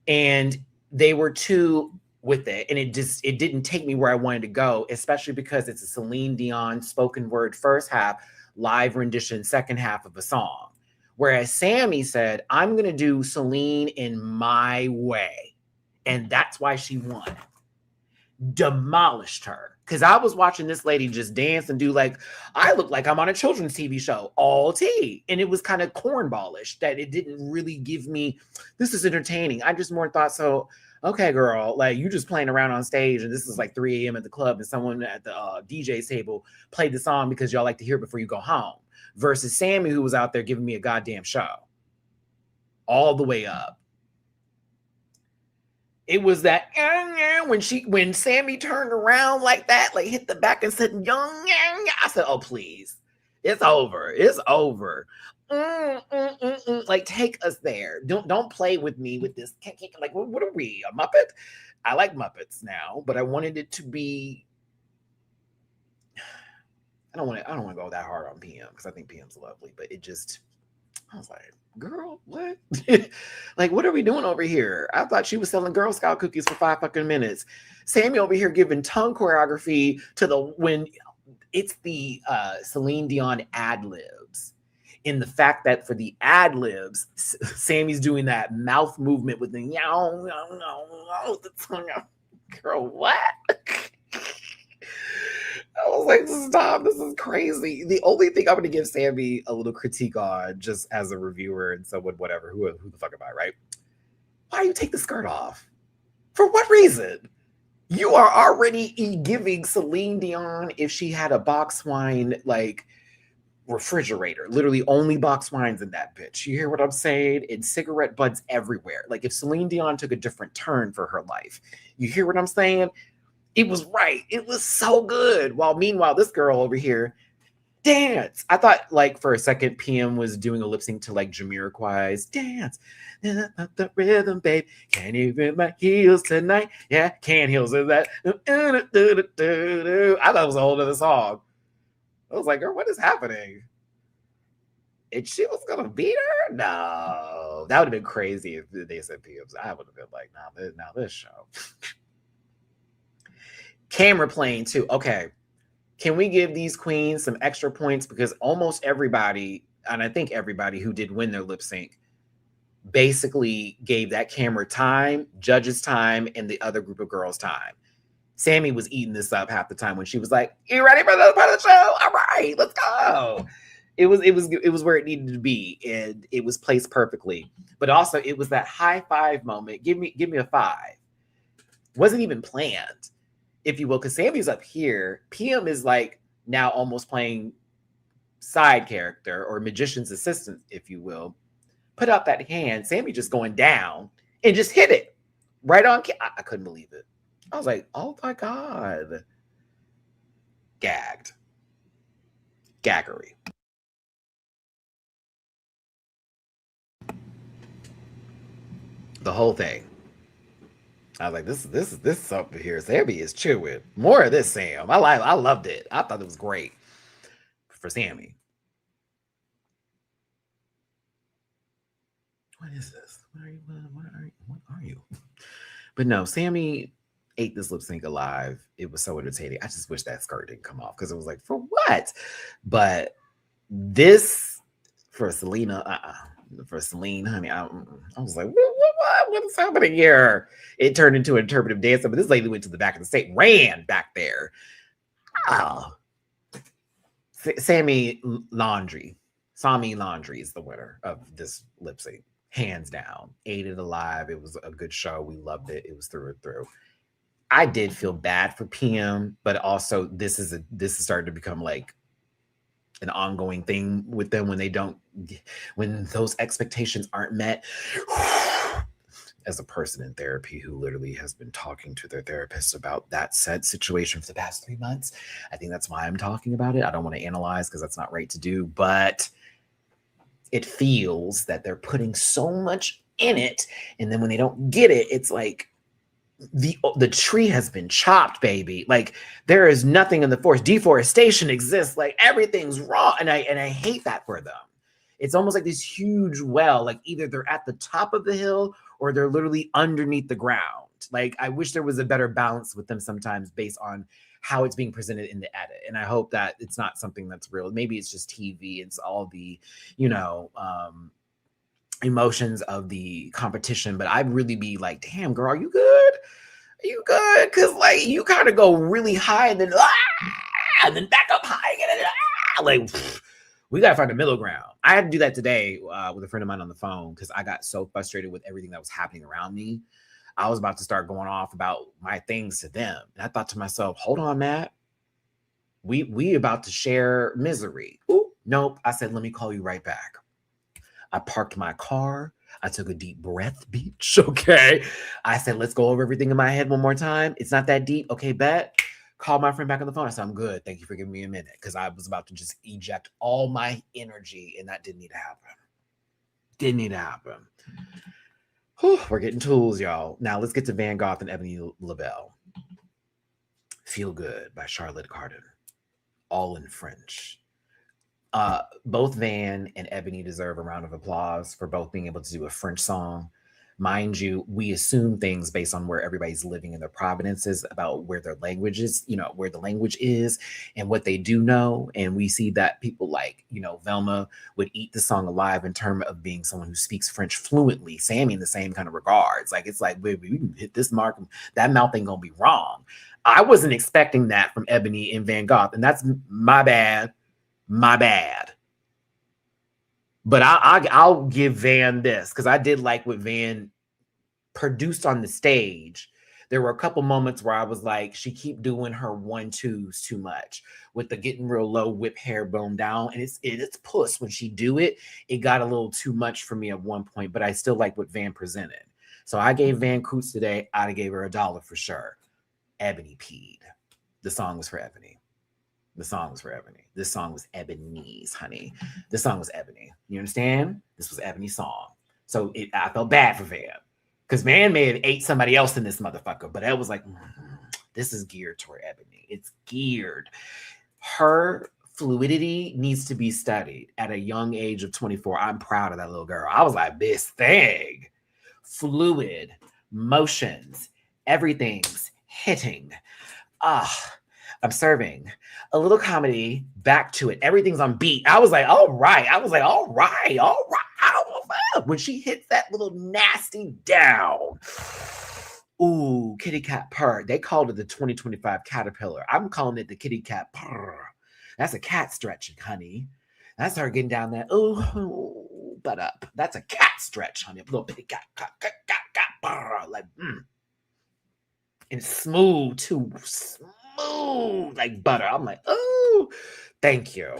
And they were too with it. And it didn't take me where I wanted to go, especially because it's a Celine Dion spoken word first half, live rendition second half of a song. Whereas Sammy said, I'm going to do Celine in my way. And that's why she won. Demolished her. Because I was watching this lady just dance and do like, I look like I'm on a children's TV show, all tea. And it was kind of cornballish that it didn't really give me, this is entertaining. I just more thought, so, okay, girl, like you just playing around on stage and this is like 3 a.m. at the club and someone at the DJ's table played the song because y'all like to hear it before you go home. Versus Sammy, who was out there giving me a goddamn show. All the way up. It was that when Sammy turned around like that, like hit the back and said, I said, oh, please. It's over. It's over. Like, take us there. Don't play with me with this. Like, what are we? A Muppet? I like Muppets now, but I wanted it to be. I don't want to go that hard on PM because I think PM's lovely, but it just. I was like, girl, what? Like, what are we doing over here? I thought she was selling Girl Scout cookies for 5 fucking minutes. Sammy over here giving tongue choreography to when it's the Celine Dion ad libs. In the fact that for the ad libs, Sammy's doing that mouth movement with the girl, what? I was like, stop, this is crazy. The only thing I'm going to give Sammy a little critique on, just as a reviewer and someone, whatever, who the fuck am I, right? Why do you take the skirt off? For what reason? You are already giving Celine Dion, if she had a box wine, like, refrigerator, literally only box wines in that bitch. You hear what I'm saying? And cigarette butts everywhere. Like, if Celine Dion took a different turn for her life, you hear what I'm saying? It was right. It was so good. While meanwhile, this girl over here, dance. I thought, like, for a second, PM was doing a lip sync to, like, Jamiroquai's Dance. The rhythm, babe. Can you feel my heels tonight? Yeah, can heels is that. I thought it was a whole other song. I was like, girl, what is happening? And she was gonna beat her? No. That would have been crazy if they said PM's. I would have been like, now this show. Camera playing too. Okay. Can we give these queens some extra points? Because almost everybody, and I think everybody who did win their lip sync, basically gave that camera time, judges time, and the other group of girls time. Sammy was eating this up half the time when she was like, "You ready for this part of the show? All right, let's go." It was where it needed to be, and it was placed perfectly. But also, it was that high five moment. Give me a 5. Wasn't even planned, if you will, because Sammy's up here. PM is like now almost playing side character or magician's assistant, if you will. Put out that hand. Sammy just going down and just hit it right on. I couldn't believe it. I was like, oh my God. Gagged. Gaggery. The whole thing. I was like, this up here. Sammy is chewing. More of this, Sam. I loved it. I thought it was great for Sammy. What is this? What are you? But no, Sammy ate this lip sync alive. It was so entertaining. I just wish that skirt didn't come off because it was like, for what? But this for Selena, for Celine, honey, I was like, what is happening here? It turned into interpretive dance, but this lady went to the back of the stage, ran back there. Oh. Sammy Laundry is the winner of this lip sync, hands down. Ate it alive. It was a good show. We loved it. It was through and through. I did feel bad for PM, but also this is starting to become like an ongoing thing with them when those expectations aren't met. As a person in therapy who literally has been talking to their therapist about that said situation for the past 3 months, I think that's why I'm talking about it. I don't want to analyze because that's not right to do, but it feels that they're putting so much in it, and then when they don't get it, it's like the tree has been chopped, baby. Like, there is nothing in the forest. Deforestation exists. Like, everything's wrong, and I hate that for them. It's almost like this huge well. Like, either they're at the top of the hill or they're literally underneath the ground. Like, I wish there was a better balance with them sometimes based on how it's being presented in the edit. And I hope that it's not something that's real. Maybe it's just TV. It's all the, emotions of the competition. But I'd really be like, damn, girl, are you good? Are you good? Because, like, you kind of go really high and then back up high again. Like, we got to find a middle ground. I had to do that today with a friend of mine on the phone because I got so frustrated with everything that was happening around me. I was about to start going off about my things to them. And I thought to myself, hold on, Matt. We about to share misery. Ooh, nope. I said, let me call you right back. I parked my car. I took a deep breath, beach. Okay. I said, let's go over everything in my head one more time. It's not that deep. Okay, bet. Call my friend back on the phone. I said, I'm good. Thank you for giving me a minute. Because I was about to just eject all my energy, and that didn't need to happen. Didn't need to happen. Whew, we're getting tools, y'all. Now let's get to Van Gogh and Ebony LaBelle. Feel Good by Charlotte Cardin. All in French. Both Van and Ebony deserve a round of applause for both being able to do a French song. Mind you, we assume things based on where everybody's living in their provinces about where their language is, where the language is and what they do know. And we see that people like, Velma would eat the song alive in terms of being someone who speaks French fluently. Sammy in the same kind of regards. Like, it's like, baby, we can hit this mark. That mouth ain't going to be wrong. I wasn't expecting that from Ebony and Van Gogh. And that's my bad. My bad. But I'll give Van this, because I did like what Van produced on the stage. There were a couple moments where I was like, she keep doing her 1-2s too much with the getting real low, whip hair bone down. And it's puss when she do it. It got a little too much for me at one point, but I still like what Van presented. So I gave Van Coots today. I'd have gave her $1 for sure. Ebony peed. The song was for Ebony. The song was for Ebony. This song was Ebony's, honey. This song was Ebony. You understand? This was Ebony's song. So I felt bad for Van. Because Van may have ate somebody else in this motherfucker. But I was like, this is geared toward Ebony. It's geared. Her fluidity needs to be studied at a young age of 24. I'm proud of that little girl. I was like, this thing. Fluid. Motions. Everything's hitting. Observing, a little comedy, back to it. Everything's on beat. I was like, all right. All right. When she hits that little nasty down, ooh, kitty cat purr. They called it the 2025 caterpillar. I'm calling it the kitty cat purr. That's a cat stretching, honey. That's her getting down there. Ooh, butt up. That's a cat stretch, honey. A little kitty cat purr. Like, and smooth too. Smooth like butter. I'm like, oh, thank you.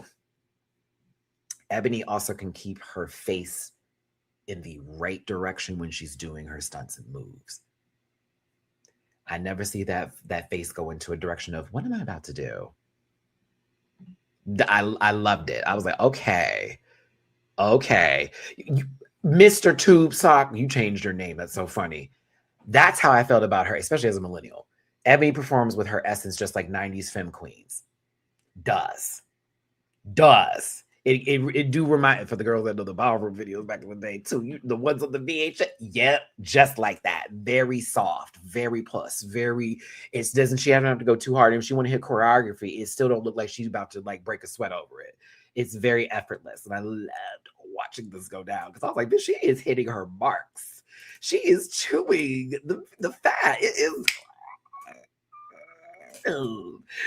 Ebony also can keep her face in the right direction when she's doing her stunts and moves. I never see that face go into a direction of, what am I about to do? I loved it. I was like, okay. Mr. Tube Sock, you changed your name. That's so funny. That's how I felt about her, especially as a millennial. Ebony performs with her essence just like 90s femme queens. Does. It do remind, for the girls that know the ballroom videos back in the day too, the ones on the VHS, yep, just like that. Very soft, very plus, very, doesn't she have to go too hard. And if she want to hit choreography, it still don't look like she's about to like break a sweat over it. It's very effortless. And I loved watching this go down because I was like, bitch, she is hitting her marks. She is chewing the fat. It is.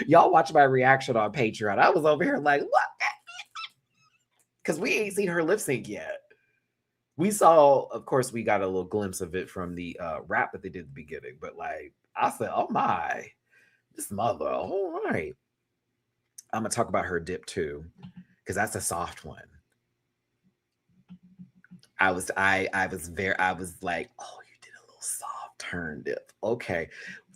Y'all watch my reaction on Patreon. I was over here like, what? Because we ain't seen her lip sync yet. We saw, of course, we got a little glimpse of it from the rap that they did at the beginning. But like, I said, oh my, this mother, all right. I'm gonna talk about her dip too, because that's a soft one. I was like, oh, you did a little soft turn dip. Okay.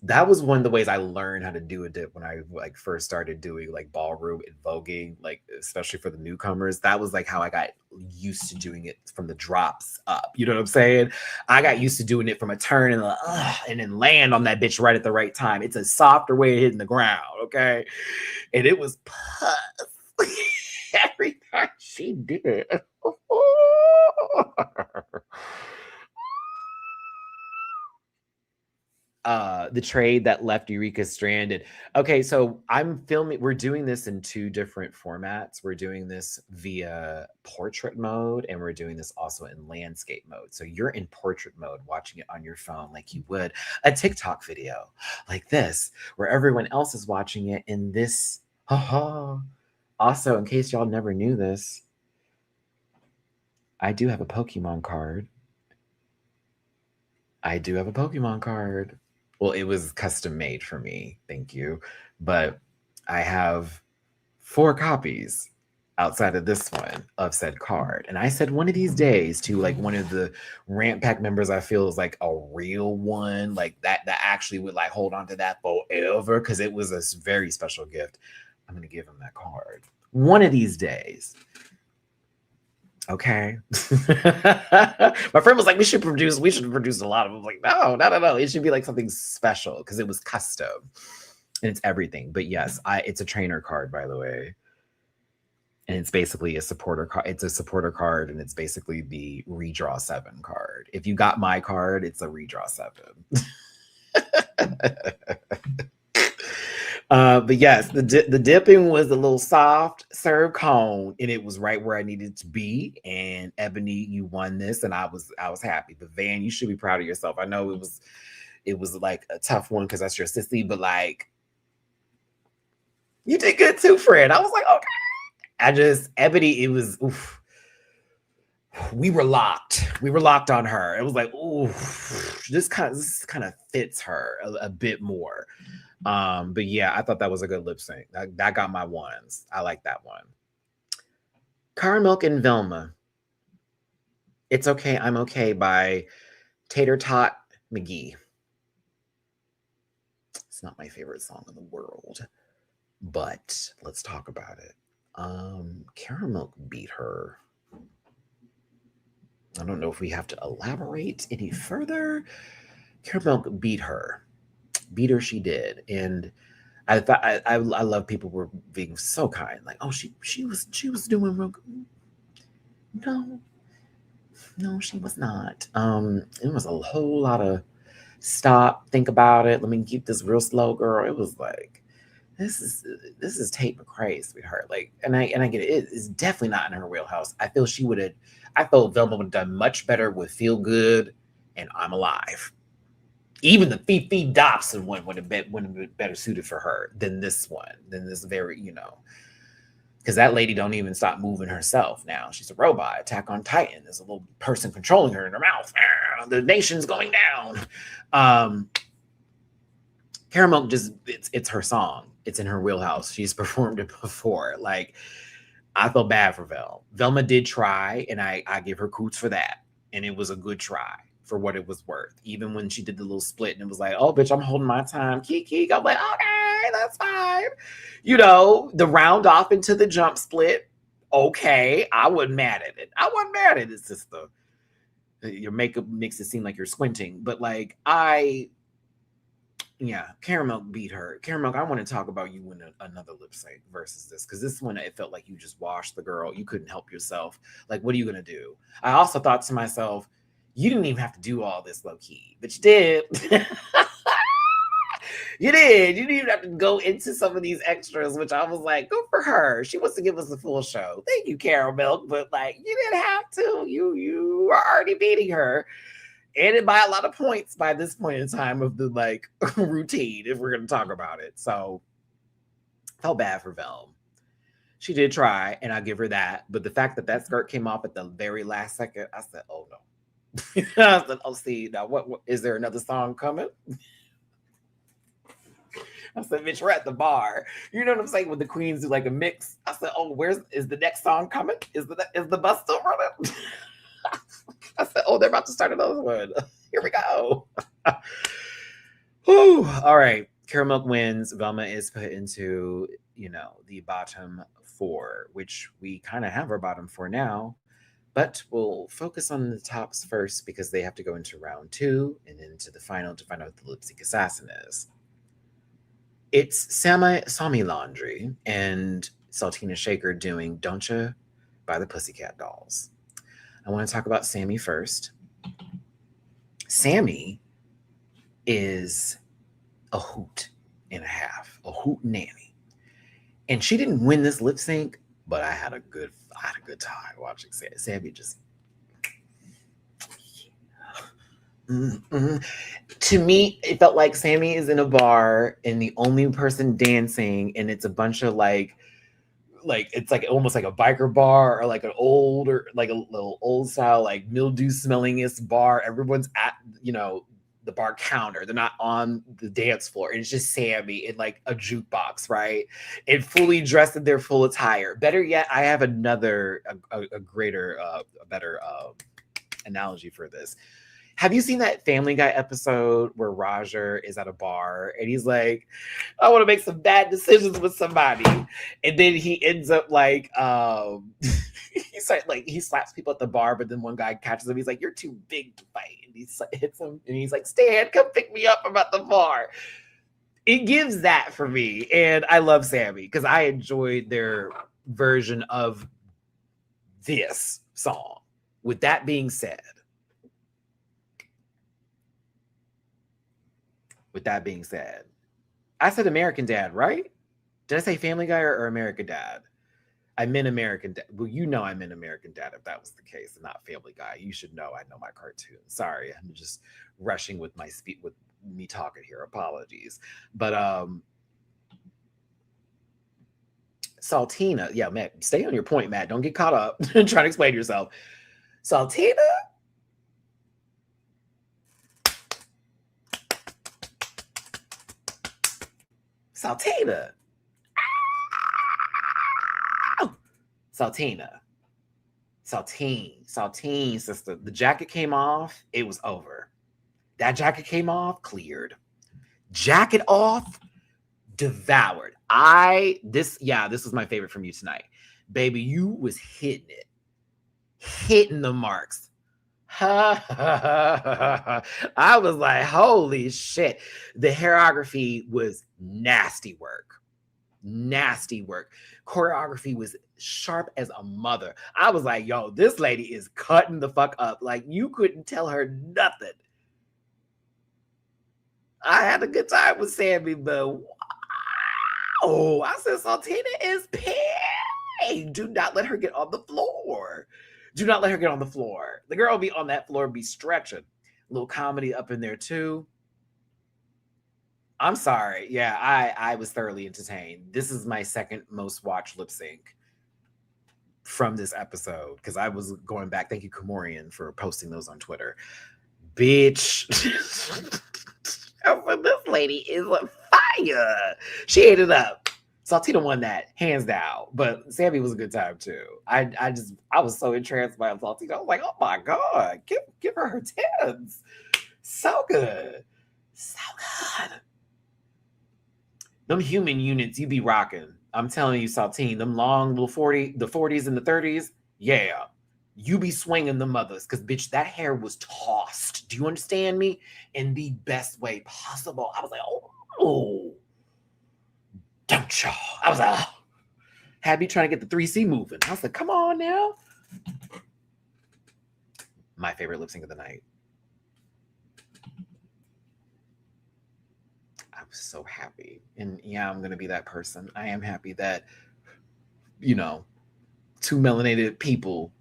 That was one of the ways I learned how to do a dip when I like first started doing like ballroom and voguing, like especially for the newcomers. That was like how I got used to doing it from the drops up. You know what I'm saying? I got used to doing it from a turn and then land on that bitch right at the right time. It's a softer way of hitting the ground, okay? And it was puss every time she did it. The trade that left Eureka stranded. Okay, so we're doing this in 2 different formats. We're doing this via portrait mode and we're doing this also in landscape mode. So you're in portrait mode watching it on your phone like you would a TikTok video like this, where everyone else is watching it in this. Also, in case y'all never knew this, I do have a Pokemon card. Well, it was custom made for me. Thank you. But I have 4 copies outside of this one of said card. And I said one of these days to like one of the Rant Pack members I feel is like a real one, like that actually would like hold on to that forever because it was a very special gift. I'm gonna give him that card one of these days. Okay. My friend was like, we should produce a lot of them. I was like, no. It should be like something special because it was custom and it's everything. But yes, it's a trainer card, by the way. And it's basically a supporter card. It's a supporter card, and it's basically the redraw 7 card. If you got my card, it's a redraw 7. But yes, the dipping was a little soft serve cone, and it was right where I needed to be. And Ebony, you won this, and I was happy. But Van, you should be proud of yourself. I know it was like a tough one because that's your sissy, but like you did good too, Fred. I was like, okay. Ebony, it was, oof. We were locked on her. It was like, oof, this kind of fits her a bit more. But yeah, I thought that was a good lip sync. That got my ones. I like that one. Caramilk and Velma. It's Okay, I'm Okay by Tater Tot McGee. It's not my favorite song in the world, but let's talk about it. Caramilk beat her. I don't know if we have to elaborate any further. Caramilk beat her. Beat her, she did. And I thought I love people were being so kind. Like, oh, she was doing real good. No, she was not. It was a whole lot of stop, think about it. Let me keep this real slow, girl. It was like, this is Tate McRae, sweetheart. Like, and I get it. It's definitely not in her wheelhouse. I felt Velma would have done much better with Feel Good and I'm Alive. Even the Fifi Dobson one would have been better suited for her than this one, than this very, because that lady don't even stop moving herself now. She's a robot. Attack on Titan. There's a little person controlling her in her mouth. The nation's going down. Caramilk it's her song. It's in her wheelhouse. She's performed it before. Like, I felt bad for Velma did try, and I give her coots for that. And it was a good try for what it was worth. Even when she did the little split and it was like, oh, bitch, I'm holding my time. Kiki. I'm like, okay, that's fine. The round off into the jump split. Okay, I wasn't mad at it. It's just your makeup makes it seem like you're squinting. But like, Caramilk beat her. Caramilk, I want to talk about you in another lip sync versus this, because this one, it felt like you just washed the girl. You couldn't help yourself. Like, what are you going to do? I also thought to myself, you didn't even have to do all this low key, but you did. You did. You didn't even have to go into some of these extras, which I was like, good for her. She wants to give us a full show. Thank you, Caramilk. But like, you didn't have to. You are already beating her. And by a lot of points by this point in time of the like routine, if we're going to talk about it. So felt bad for Velma. She did try, and I'll give her that. But the fact that skirt came off at the very last second, I said, oh no. I said, oh, see, now what is there another song coming? I said, bitch, we're at the bar. You know what I'm saying? When the queens do like a mix. I said, oh, is the next song coming? Is the bus still running? I said, oh, they're about to start another one. Here we go. Whew. All right. Caramilk wins. Velma is put into, the bottom 4, which we kind of have our bottom 4 now. But we'll focus on the tops first because they have to go into round 2 and then to the final to find out what the lip sync assassin is. It's Sami Laundry and Saltina Shaker doing Don't Ya by the Pussycat Dolls. I want to talk about Sammy first. Sammy is a hoot and a half, a hoot nanny. And she didn't win this lip sync, but I had a good time watching Sammy just. Mm-hmm. To me, it felt like Sammy is in a bar and the only person dancing, and it's a bunch of like it's like almost like a biker bar or like a little old style like mildew smellingest bar. Everyone's at the bar counter. They're not on the dance floor. And it's just Sammy in like a jukebox, right? And fully dressed in their full attire. Better yet, I have another, a greater, a better analogy for this. Have you seen that Family Guy episode where Roger is at a bar and he's like, I want to make some bad decisions with somebody. And then he ends up like, he's like, he slaps people at the bar, but then one guy catches him. He's like, you're too big to fight. And he hits him and he's like, Stan, come pick me up. I'm at the bar. It gives that for me. And I love Sammy because I enjoyed their version of this song. With that being said, I said American Dad, right? Did I say Family Guy or American Dad? I meant American Dad. Well, you know I meant American Dad if that was the case and not Family Guy. You should know I know my cartoon. Sorry, I'm just rushing with my speed with me talking here. Apologies. But Saltina, yeah, Matt, stay on your point, Matt. Don't get caught up trying to explain yourself. Saltina. Saltina. Saltina. Saltine, sister. The jacket came off. It was over. That jacket came off, cleared. Jacket off, devoured. This was my favorite from you tonight. Baby, you was hitting it. Hitting the marks. I was like, holy shit. The choreography was nasty work. Choreography was sharp as a mother. I was like, yo, this lady is cutting the fuck up. Like, you couldn't tell her nothing. I had a good time with Sammy, but wow. I said, Saltina is paid. Do not let her get on the floor. Do not let her get on the floor. The girl be on that floor, be stretching. A little comedy up in there too. I'm sorry. Yeah, I was thoroughly entertained. This is my second most watched lip sync from this episode because I was going back. Thank you, Kamorian, for posting those on Twitter. Bitch. This lady is on fire. She ate it up. Saltina won that hands down, but Sammy was a good time too. I was so entranced by Saltina. I was like, oh my god, give her tens. So good. Them human units you be rocking. I'm telling you, Saltine, them long little 40s and the 30s, yeah. You be swinging the mothers because, bitch, that hair was tossed. Do you understand me? In the best way possible. I was like, oh, don't y'all. I was like, oh. Had me trying to get the 3C moving. I was like, come on now. My favorite lip sync of the night. I was so happy. And yeah, I'm going to be that person. I am happy that, two melanated people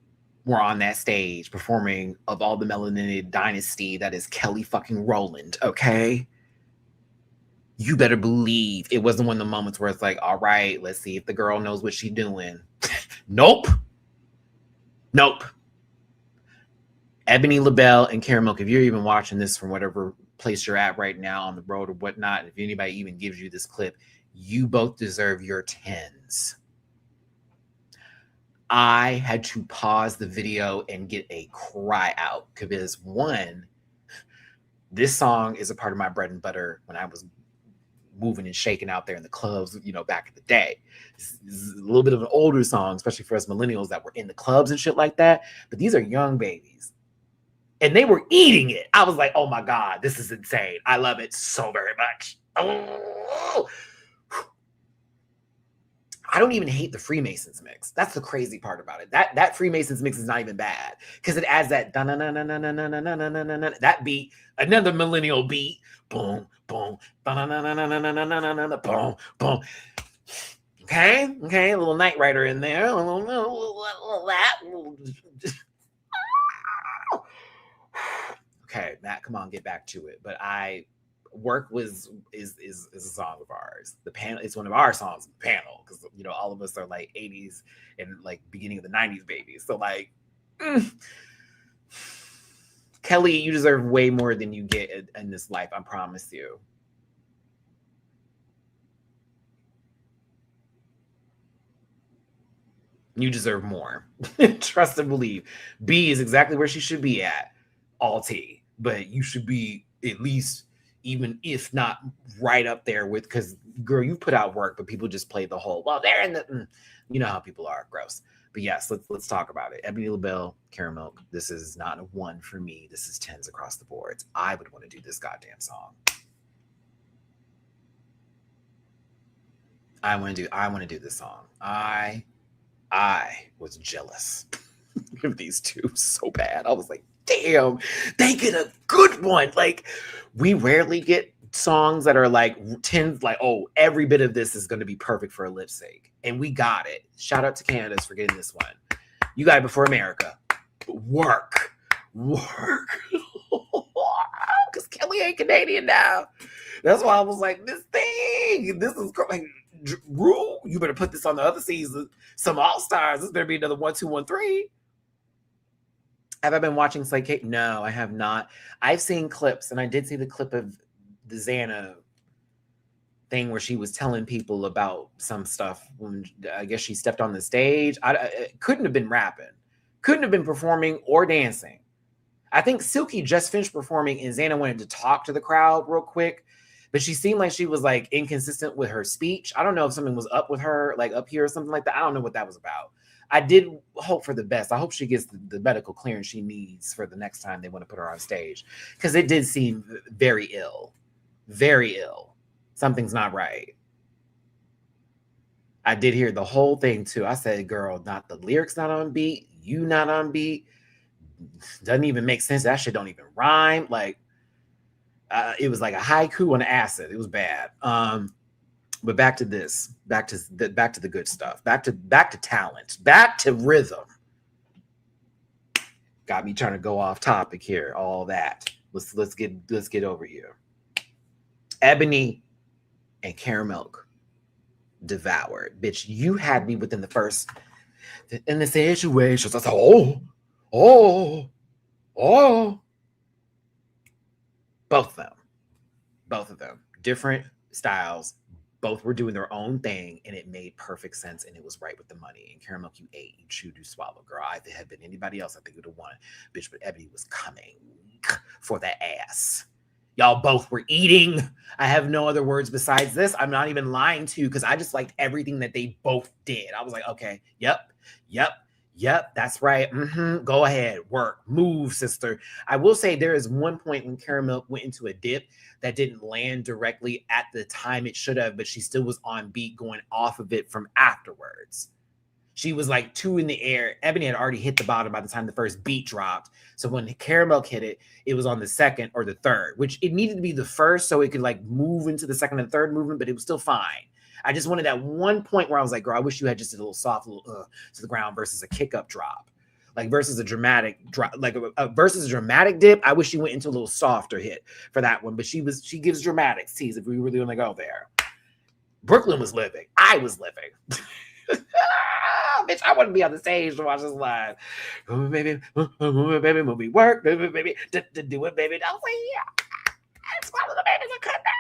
were on that stage performing of all the melanated dynasty that is Kelly fucking Rowland, okay? You better believe it wasn't one of the moments where it's like, all right, let's see if the girl knows what she's doing. Nope. Ebony LaBelle and Karen Milk, if you're even watching this from whatever place you're at right now on the road or whatnot, if anybody even gives you this clip, you both deserve your 10s. I had to pause the video and get a cry out because one, this song is a part of my bread and butter when I was moving and shaking out there in the clubs, back in the day. This is a little bit of an older song, especially for us millennials that were in the clubs and shit like that. But these are young babies. And they were eating it. I was like, oh my God, this is insane. I love it so very much. Oh. I don't even hate the Freemasons mix. That's the crazy part about it. That Freemasons mix is not even bad because it adds that that beat, another millennial beat, boom, boom, boom, boom. Okay, a little Knight Rider in there, a little that. Okay, Matt, come on, get back to it. But Work is a song of ours. The panel, it's one of our songs, the panel, because all of us are like 80s and like beginning of the 90s babies. So like Kelly, you deserve way more than you get in this life. I promise you. You deserve more. Trust and believe. B is exactly where she should be at. All T. But you should be at least, even if not right up there with, because girl, you put out work, but people just play the whole, well, they're in the, you know how people are. Gross. But yes, let's talk about it. Ebony LaBelle, Caramel. This is not a 1 for me. This is 10s across the boards. I would want to do this goddamn song. I want to do this song. I was jealous of these two so bad. I was like, damn, they get a good one. Like, we rarely get songs that are like 10, like, oh, every bit of this is going to be perfect for a lip sync. And we got it. Shout out to Candace for getting this one. You got it before America. Work. Because Kelly ain't Canadian now. That's why I was like, this is like, Rue, you better put this on the other season. Some All-Stars. This better be another 1, 2, 1, 3. Have I been watching Slay Cake? No, I have not. I've seen clips, and I did see the clip of the Xana thing where she was telling people about some stuff when I guess she stepped on the stage. I couldn't have been rapping, couldn't have been performing or dancing. I think Silky just finished performing, and Xana wanted to talk to the crowd real quick. But she seemed like she was like inconsistent with her speech. I don't know if something was up with her, like up here or something like that. I don't know what that was about. I did hope for the best. I hope she gets the medical clearance she needs for the next time they want to put her on stage. Because it did seem very ill. Very ill. Something's not right. I did hear the whole thing too. I said, girl, not the lyrics not on beat. You not on beat. Doesn't even make sense. That shit don't even rhyme. Like, it was like a haiku on acid. It was bad. But back to this. Back to the good stuff. Back to talent. Back to rhythm. Got me trying to go off topic here. All that. Let's get over here. Ebony and Caramel devoured. Bitch, you had me within the first in the situation. I said, oh. Both of them. Different styles. Both were doing their own thing, and it made perfect sense, and it was right with the money. And Caramel, you ate, you chewed, you swallowed. Girl, if it had been anybody else, I think it would have won. Bitch, but Ebony was coming for that ass. Y'all both were eating. I have no other words besides this. I'm not even lying to you, because I just liked everything that they both did. I was like, okay, yep, that's right. Go ahead, work, move, sister. I will say there is one point when Caramel went into a dip that didn't land directly at the time it should have, but she still was on beat going off of it from afterwards. She was like 2 in the air. Ebony had already hit the bottom by the time the first beat dropped. So when Caramel hit it, it was on the second or the third, which it needed to be the first so it could like move into the second and third movement, but it was still fine. I just wanted that one point where I was like, girl, I wish you had just a little soft little to the ground versus a kick up drop. Like versus a dramatic drop, like versus a dramatic dip. I wish she went into a little softer hit for that one, but she gives dramatic tease if we really want to go there. Brooklyn was living. I was living. Bitch, I want to be on the stage to watch this live. Baby, when we work, baby, do it, baby. I was like, yeah. It's one of the babies I cut down.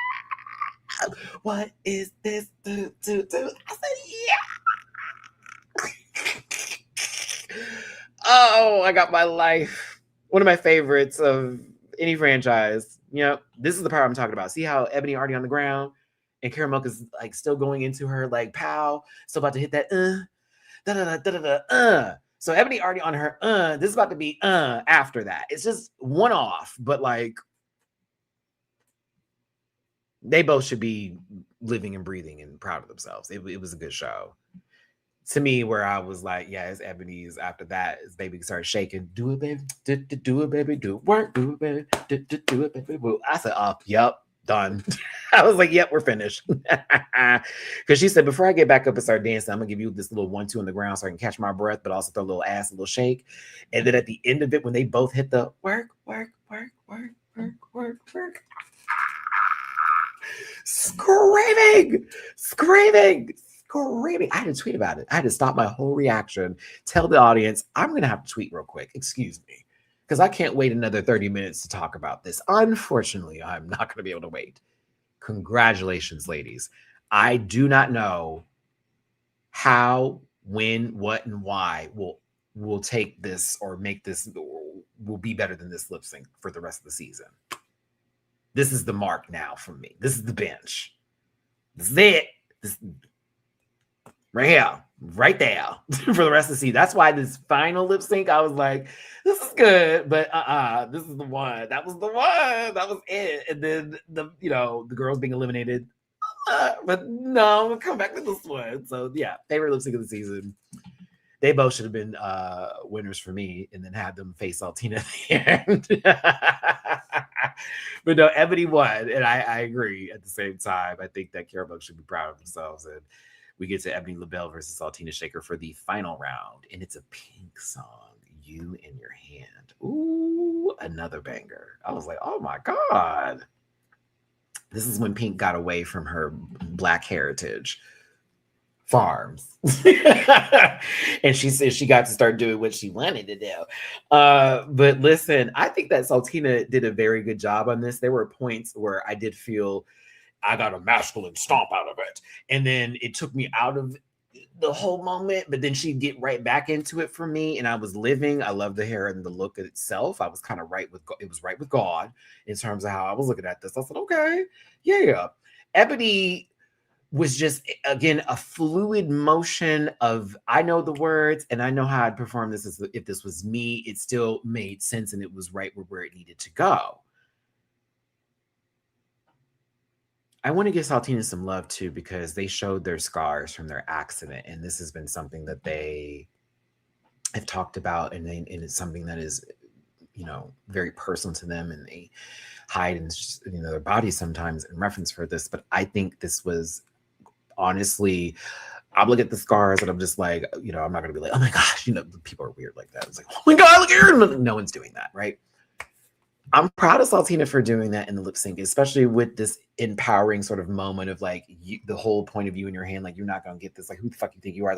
What is this? Do? I said, yeah. Oh, I got my life. One of my favorites of any franchise. You know, this is the part I'm talking about. See how Ebony already on the ground and Caramel is like still going into her like pow, still about to hit that So Ebony already on her this is about to be after that. It's just one off, but like they both should be living and breathing and proud of themselves. It was a good show. To me, where I was like, yeah, it's Ebony's after that, as baby started shaking. Do it, baby. Do it, baby. Do it, work. Do it, baby. Do it, baby. I said, yep, done. I was like, yep, we're finished. Because she said, before I get back up and start dancing, I'm going to give you this little 1-2 on the ground so I can catch my breath, but also throw a little ass, a little shake. And then at the end of it, when they both hit the work. Screaming. I had to tweet about it. I had to stop my whole reaction, tell the audience, I'm going to have to tweet real quick. Excuse me. because I can't wait another 30 minutes to talk about this. Unfortunately, I'm not going to be able to wait. Congratulations, ladies. I do not know how, when, what, and why will take this or make this will be better than this lip sync for the rest of the season. This is the mark now for me. This is the bench. This is it. This right here, right there for the rest of the season. That's why this final lip sync, I was like, this is good, but this is the one. That was the one. That was it. And then the girls being eliminated. But no, we'll come back to this one. So yeah, favorite lip sync of the season. They both should have been winners for me, and then had them face Altina at the end. But no, Ebony won, and I agree. At the same time, I think that Carabug should be proud of themselves, and we get to Ebony LaBelle versus Altina Shaker for the final round, and it's a Pink song, "You in Your Hand." Ooh, another banger. I was like, oh my god. This is when Pink got away from her Black heritage farms. And she said she got to start doing what she wanted to do. But listen, I think that Saltina did a very good job on this. There were points where I did feel I got a masculine stomp out of it. And then it took me out of the whole moment, but then she'd get right back into it for me. And I was living. I love the hair and the look itself. I was kind of right with it was right with God in terms of how I was looking at this. I said, okay, yeah. Ebony was just, again, a fluid motion of, I know the words and I know how I'd perform this. If this was me, it still made sense and it was right where it needed to go. I want to give Saltina some love too, because they showed their scars from their accident. And this has been something that they have talked about, and it's something that is, very personal to them, and they hide in their bodies sometimes in reference for this. But I think this was, honestly, I look at the scars and I'm just like, I'm not going to be like, oh my gosh, people are weird like that. It's like, oh my God, look here. No one's doing that, right? I'm proud of Saltina for doing that in the lip sync, especially with this empowering sort of moment of like the whole point of you in your hand. Like, you're not going to get this. Like, who the fuck you think you are?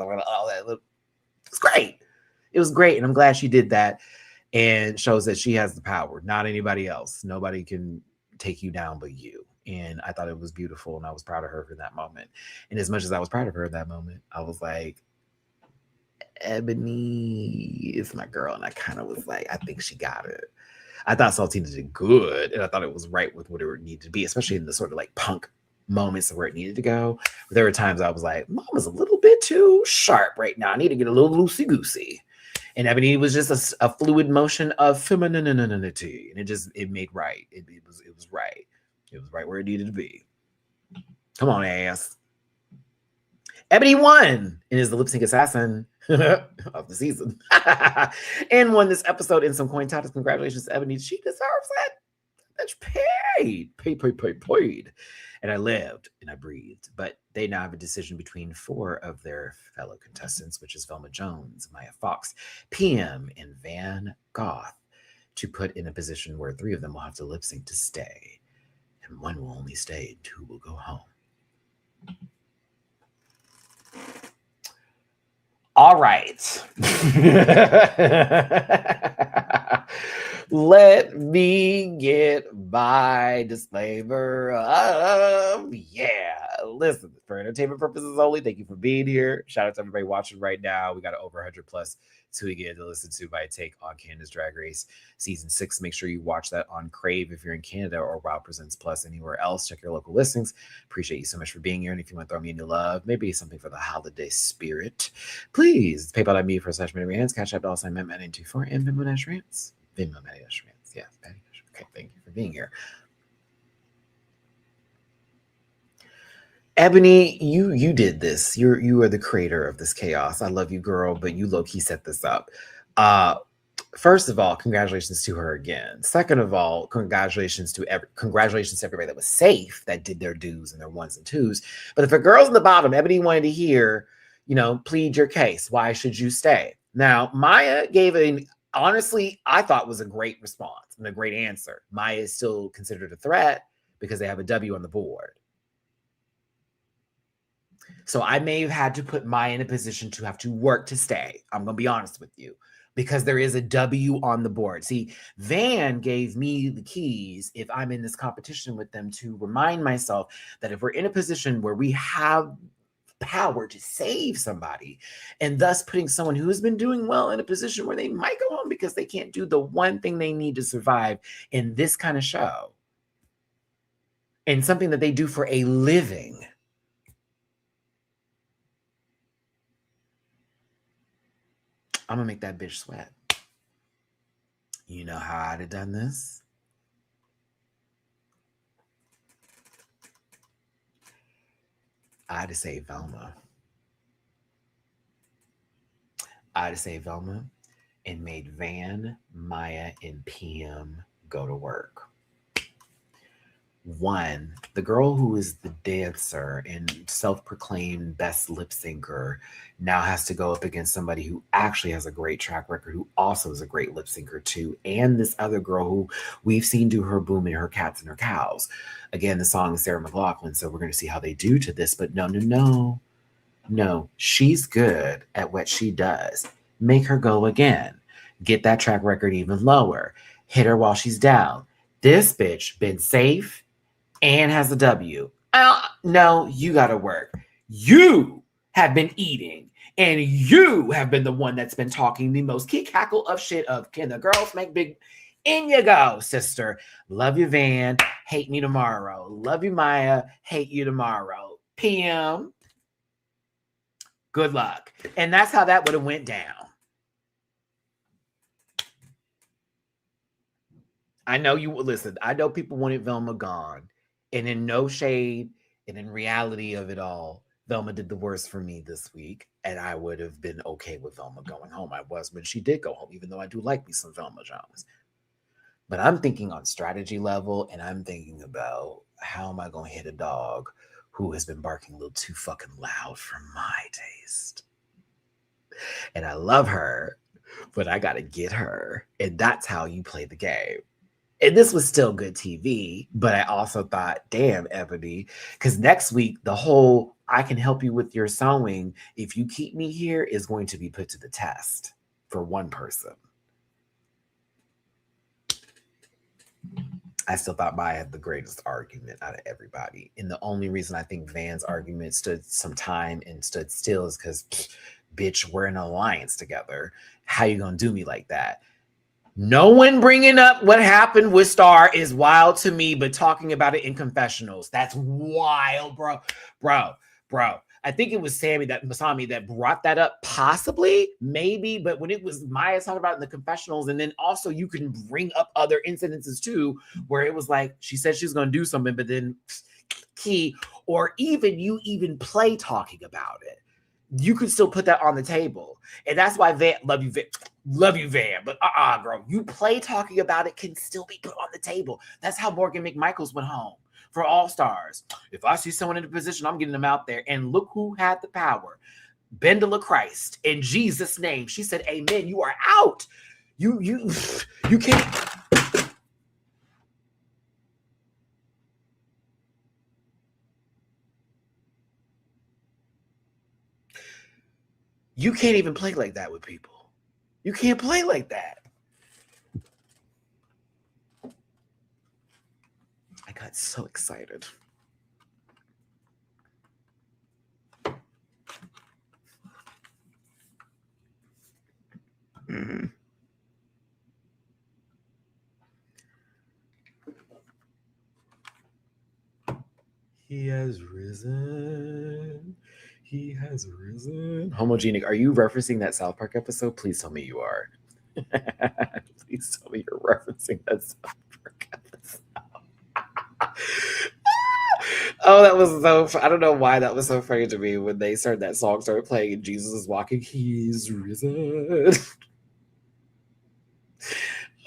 It's great. It was great. And I'm glad she did that, and shows that she has the power, not anybody else. Nobody can take you down but you. And I thought it was beautiful, and I was proud of her for that moment. And as much as I was proud of her in that moment, I was like, Ebony is my girl. And I kind of was like, I think she got it. I thought Saltina did good, and I thought it was right with what it needed to be, especially in the sort of like punk moments where it needed to go. But there were times I was like, Mama's a little bit too sharp right now. I need to get a little loosey-goosey. And Ebony was just a fluid motion of femininity, and it made right. It was right. It was right where it needed to be. Come on, ass. Ebony won and is the lip sync assassin of the season and won this episode in some coin tosses. Congratulations to Ebony. She deserves it. That's paid. And I lived and I breathed. But they now have a decision between 4 of their fellow contestants, which is Velma Jones, Maya Fox, PM, and Van Gogh, to put in a position where 3 of them will have to lip sync to stay. And 1 will only stay and 2 will go home. All right. Let me get my disclaimer. Listen, for entertainment purposes only, thank you for being here. Shout out to everybody watching right now. We got over 100 plus to get to listen to my take on Canada's Drag Race season 6. Make sure you watch that on Crave if you're in Canada, or Wow Presents Plus anywhere else. Check your local listings. Appreciate you so much for being here. And if you want to throw me any love, maybe something for the holiday spirit, please PayPal.me / Matty-Rants, Cash App $Matt924, and Venmo-Rants. Venmo Matty-Rants. Yeah, Matty. Okay, thank you for being here. Ebony, you did this. You are the creator of this chaos. I love you, girl, but you low-key set this up. First of all, congratulations to her again. Second of all, congratulations to everybody that was safe, that did their do's and their ones and twos. But if a girl's in the bottom, Ebony wanted to hear, plead your case. Why should you stay? Now, Maya gave honestly, I thought was a great response and a great answer. Maya is still considered a threat because they have a W on the board. So I may have had to put Maya in a position to have to work to stay. I'm going to be honest with you. because there is a W on the board. See, Van gave me the keys if I'm in this competition with them to remind myself that if we're in a position where we have power to save somebody, and thus putting someone who has been doing well in a position where they might go home because they can't do the one thing they need to survive in this kind of show, and something that they do for a living. I'm gonna make that bitch sweat. You know how I'd have done this? I'd have saved Velma. I'd have saved Velma and made Van, Maya, and PM go to work. One, the girl who is the dancer and self-proclaimed best lip syncer now has to go up against somebody who actually has a great track record, who also is a great lip syncer too, and this other girl who we've seen do her boom and her cats and her cows. Again, the song is Sarah McLachlan, so we're going to see how they do to this, but no, she's good at what she does. Make her go again. Get that track record even lower. Hit her while she's down. This bitch been safe and has a W. No, you gotta work. You have been eating, and you have been the one that's been talking the most key cackle of shit of can the girls make big. In you go, sister. Love you, Van. Hate me tomorrow. Love you, Maya. Hate you tomorrow. PM. Good luck. And that's how that would have went down. I know you listen. I know people wanted Velma gone, and in no shade, and in reality of it all, Velma did the worst for me this week, and I would have been okay with Velma going home. I was when she did go home, even though I do like me some Velma Jones. But I'm thinking on strategy level, and I'm thinking about how am I going to hit a dog who has been barking a little too fucking loud for my taste. And I love her, but I got to get her. And that's how you play the game. And this was still good TV, but I also thought, damn, Ebony, because next week, the whole I can help you with your sewing if you keep me here is going to be put to the test for one person. I still thought Maya had the greatest argument out of everybody. And the only reason I think Van's argument stood some time and stood still is because, bitch, we're in an alliance together. How you gonna do me like that? No one bringing up what happened with Star is wild to me, but talking about it in confessionals, that's wild, bro. I think it was Masami that brought that up, possibly, maybe, but when it was Maya talking about it in the confessionals, and then also you can bring up other incidences too, where it was like she said she was going to do something, but then key, or even you even play talking about it. You could still put that on the table. And that's why Van, love you, Van, but girl, you play talking about it can still be put on the table. That's how Morgan McMichaels went home for All Stars. If I see someone in a position, I'm getting them out there. And look who had the power. Bendela Christ, in Jesus' name. She said, amen, you are out. You can't. You can't even play like that with people. You can't play like that. I got so excited. Mm-hmm. He has risen. He has risen. Homogenic, are you referencing that South Park episode? Please tell me you are. Please tell me you're referencing that South Park episode. Oh, that was so. I don't know why that was so funny to me when they started that song started playing and Jesus is walking. He's risen.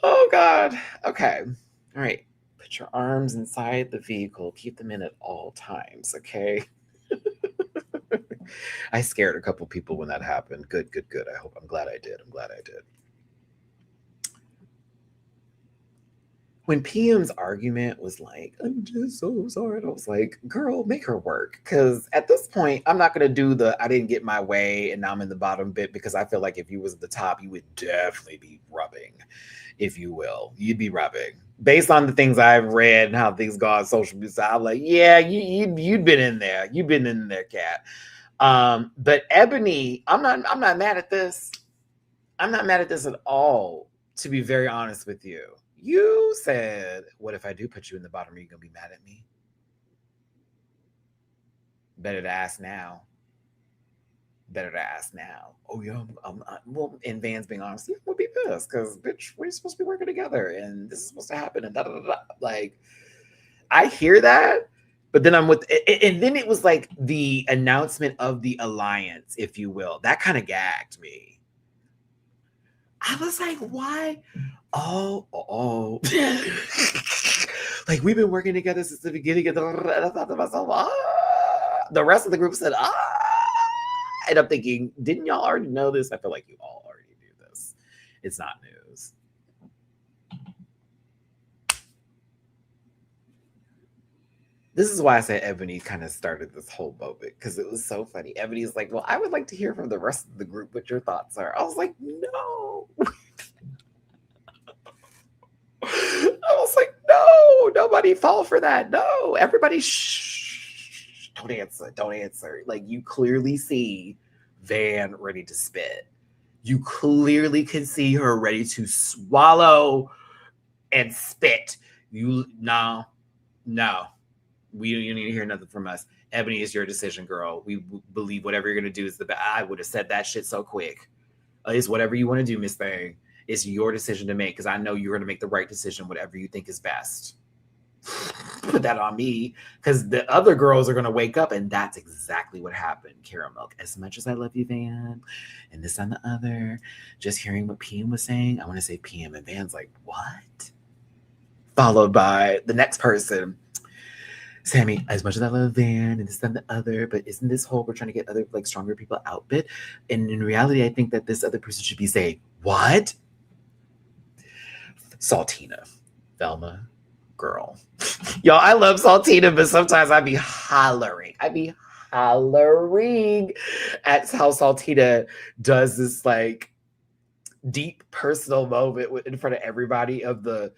Oh God. Okay. All right. Put your arms inside the vehicle. Keep them in at all times. Okay. I scared a couple people when that happened. Good. I'm glad I did. when PM's argument was like, I'm just so sorry, and I was like, girl, make her work. Because at this point, I'm not going to do the I didn't get my way and now I'm in the bottom bit, because I feel like if you was at the top, you would definitely be rubbing, if you will. You'd be rubbing. Based on the things I've read and how things go on social media, I'm like, yeah, you'd been in there. You've been in there, cat. But Ebony, I'm not mad at this. I'm not mad at this at all, to be very honest with you. You said, what if I do put you in the bottom? Are you going to be mad at me? Better to ask now. Better to ask now. Oh, yeah. Well, in Van's being honest, yeah, would be pissed because, bitch, we're supposed to be working together and this is supposed to happen and da da da da. Like, I hear that, but then I'm with, and then it was like the announcement of the alliance, if you will. That kind of gagged me. I was like, why? Oh. Like, we've been working together since the beginning of and I thought to myself, the rest of the group said, and I'm thinking, didn't y'all already know this? I feel like you all already knew this. It's not news. This is why I said Ebony kind of started this whole moment, because it was so funny. Ebony's like, well, I would like to hear from the rest of the group what your thoughts are. I was like, no. I was like, no, nobody fall for that. No, everybody shh. Don't answer. Like, you clearly see Van ready to spit. You clearly can see her ready to swallow and spit. You no. You need to hear nothing from us. Ebony, is your decision, girl. We believe whatever you're gonna do is the best. I would have said that shit so quick. It's whatever you want to do, Miss Thing. It's your decision to make, because I know you're gonna make the right decision, whatever you think is best. Put that on me, because the other girls are gonna wake up, and that's exactly what happened. Caramel, as much as I love you, Van, and this and the other, just hearing what PM was saying, I want to say PM, and Van's like, what? Followed by the next person. Sammy, as much as I love Van and this and the other, but isn't this whole we're trying to get other like stronger people out bit? And in reality, I think that this other person should be saying, what? Saltina, Velma, girl. Y'all, I love Saltina, but sometimes I'd be hollering. at how Saltina does this like deep personal moment in front of everybody of the,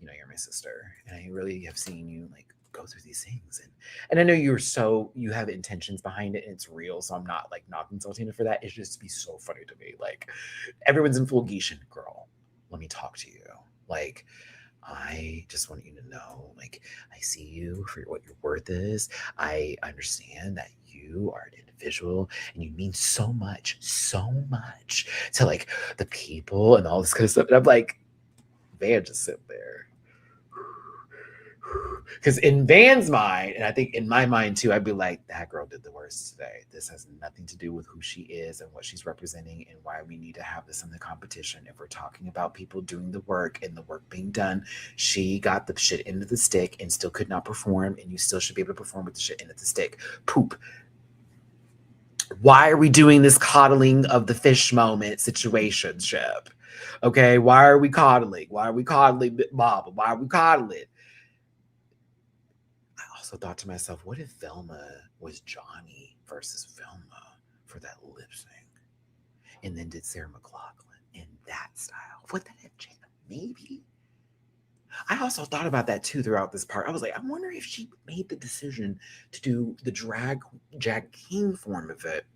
you know, you're my sister, and I really have seen you like go through these things, and I know you have intentions behind it and it's real, so I'm not like knocking Saltina for that. It's just be so funny to me, like everyone's in full Geishan. Girl, let me talk to you. Like, I just want you to know, like, I see you for what your worth is. I understand that you are an individual and you mean so much to like the people and all this kind of stuff. And I'm like, Van, just sit there. Because in Van's mind, and I think in my mind too, I'd be like, that girl did the worst today. This has nothing to do with who she is and what she's representing and why we need to have this in the competition. If we're talking about people doing the work and the work being done, she got the shit into the stick and still could not perform, and you still should be able to perform with the shit into the stick. Poop. Why are we doing this coddling of the fish moment situationship? Okay, why are we coddling? Why are we coddling Bob? Why are we coddling? Also thought to myself, what if Velma was Johnny versus Velma for that lip sync, and then did Sarah McLachlan in that style? Would that have changed? Maybe. I also thought about that too throughout this part. I was like, I wonder if she made the decision to do the drag king form of it,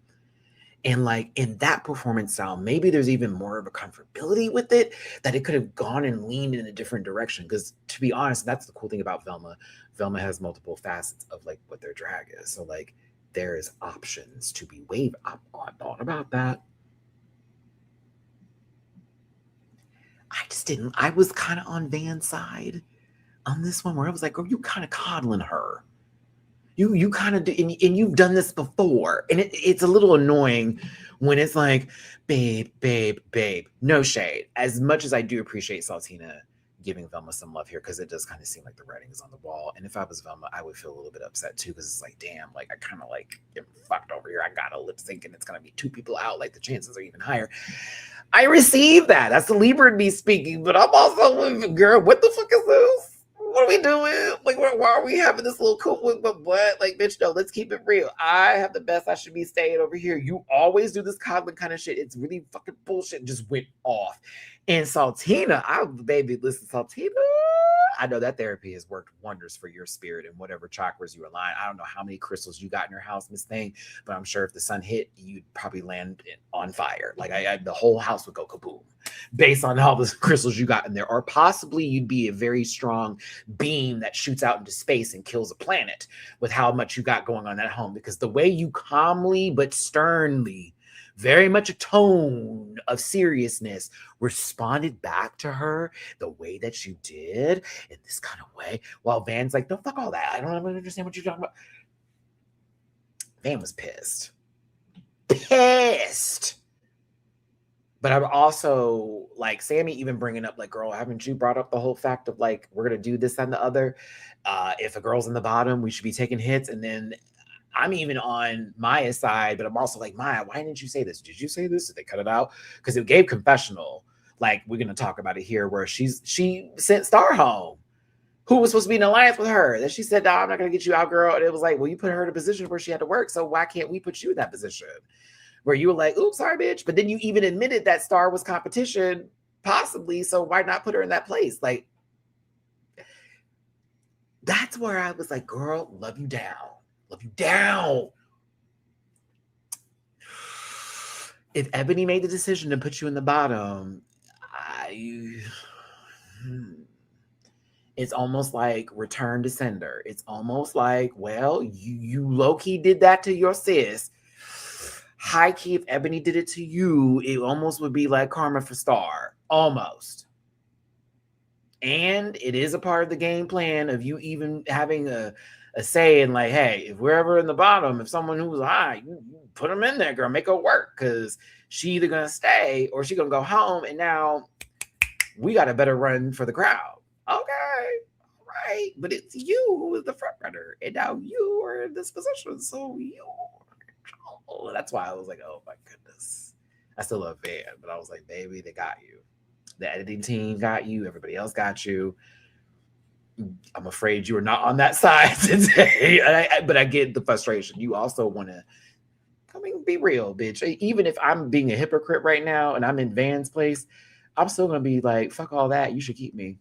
and like in that performance style, maybe there's even more of a comfortability with it, that it could have gone and leaned in a different direction. Because to be honest, that's the cool thing about Velma. Velma has multiple facets of like what their drag is. So like there is options to be waived. I thought about that. I was kind of on Van's side on this one, where I was like, oh, you kind of coddling her. You kind of do, and you've done this before, and it's a little annoying when it's like, babe, no shade. As much as I do appreciate Saltina giving Velma some love here, because it does kind of seem like the writing is on the wall. And if I was Velma, I would feel a little bit upset too, because it's like, damn, like I kind of like get fucked over here. I got a lip sync, and it's gonna be two people out. Like the chances are even higher. I receive that. That's the Libra in me speaking, but I'm also, girl, what the fuck is this? we doing? Like, why are we having this little cool but what? Like, bitch, no, let's keep it real. I have the best. I should be staying over here. You always do this coddling kind of shit. It's really fucking bullshit. Just went off. And Saltina, baby, listen, Saltina, I know that therapy has worked wonders for your spirit and whatever chakras you align. I don't know how many crystals you got in your house, Miss Thing, but I'm sure if the sun hit, you'd probably land on fire. Like the whole house would go kaboom based on all the crystals you got in there. Or possibly you'd be a very strong beam that shoots out into space and kills a planet with how much you got going on at home. Because the way you calmly but sternly, very much a tone of seriousness, responded back to her the way that you did in this kind of way, while Van's like, no, fuck all that. I don't even understand what you're talking about. Van was pissed. Pissed. But I'm also like, Sammy even bringing up like, girl, haven't you brought up the whole fact of like, we're going to do this and the other? If a girl's in the bottom, we should be taking hits. And then I'm even on Maya's side, but I'm also like, Maya, why didn't you say this? Did you say this? Did they cut it out? Because it gave confessional. Like, we're going to talk about it here, where she sent Star home, who was supposed to be in alliance with her. Then she said, no, I'm not going to get you out, girl. And it was like, well, you put her in a position where she had to work. So why can't we put you in that position where you were like, oops, sorry, bitch. But then you even admitted that Star was competition, possibly. So why not put her in that place? Like, that's where I was like, girl, love you down. Love you down. If Ebony made the decision to put you in the bottom, it's almost like return to sender. It's almost like, well, you low-key did that to your sis. High-key, if Ebony did it to you, it almost would be like karma for Star. Almost. And it is a part of the game plan of you even having a say in like, hey, if we're ever in the bottom, if someone who's high, you put them in there, girl, make her work, because she either gonna stay or she gonna go home, and now we got a better run for the crowd. Okay, right, but it's you who is the front runner, and now you are in this position, so you. That's why I was like, oh my goodness, I still love Van, but I was like, baby, they got you. The editing team got you. Everybody else got you. I'm afraid you are not on that side today. But I get the frustration. You also want to, be real, bitch. Even if I'm being a hypocrite right now and I'm in Van's place, I'm still going to be like, fuck all that. You should keep me.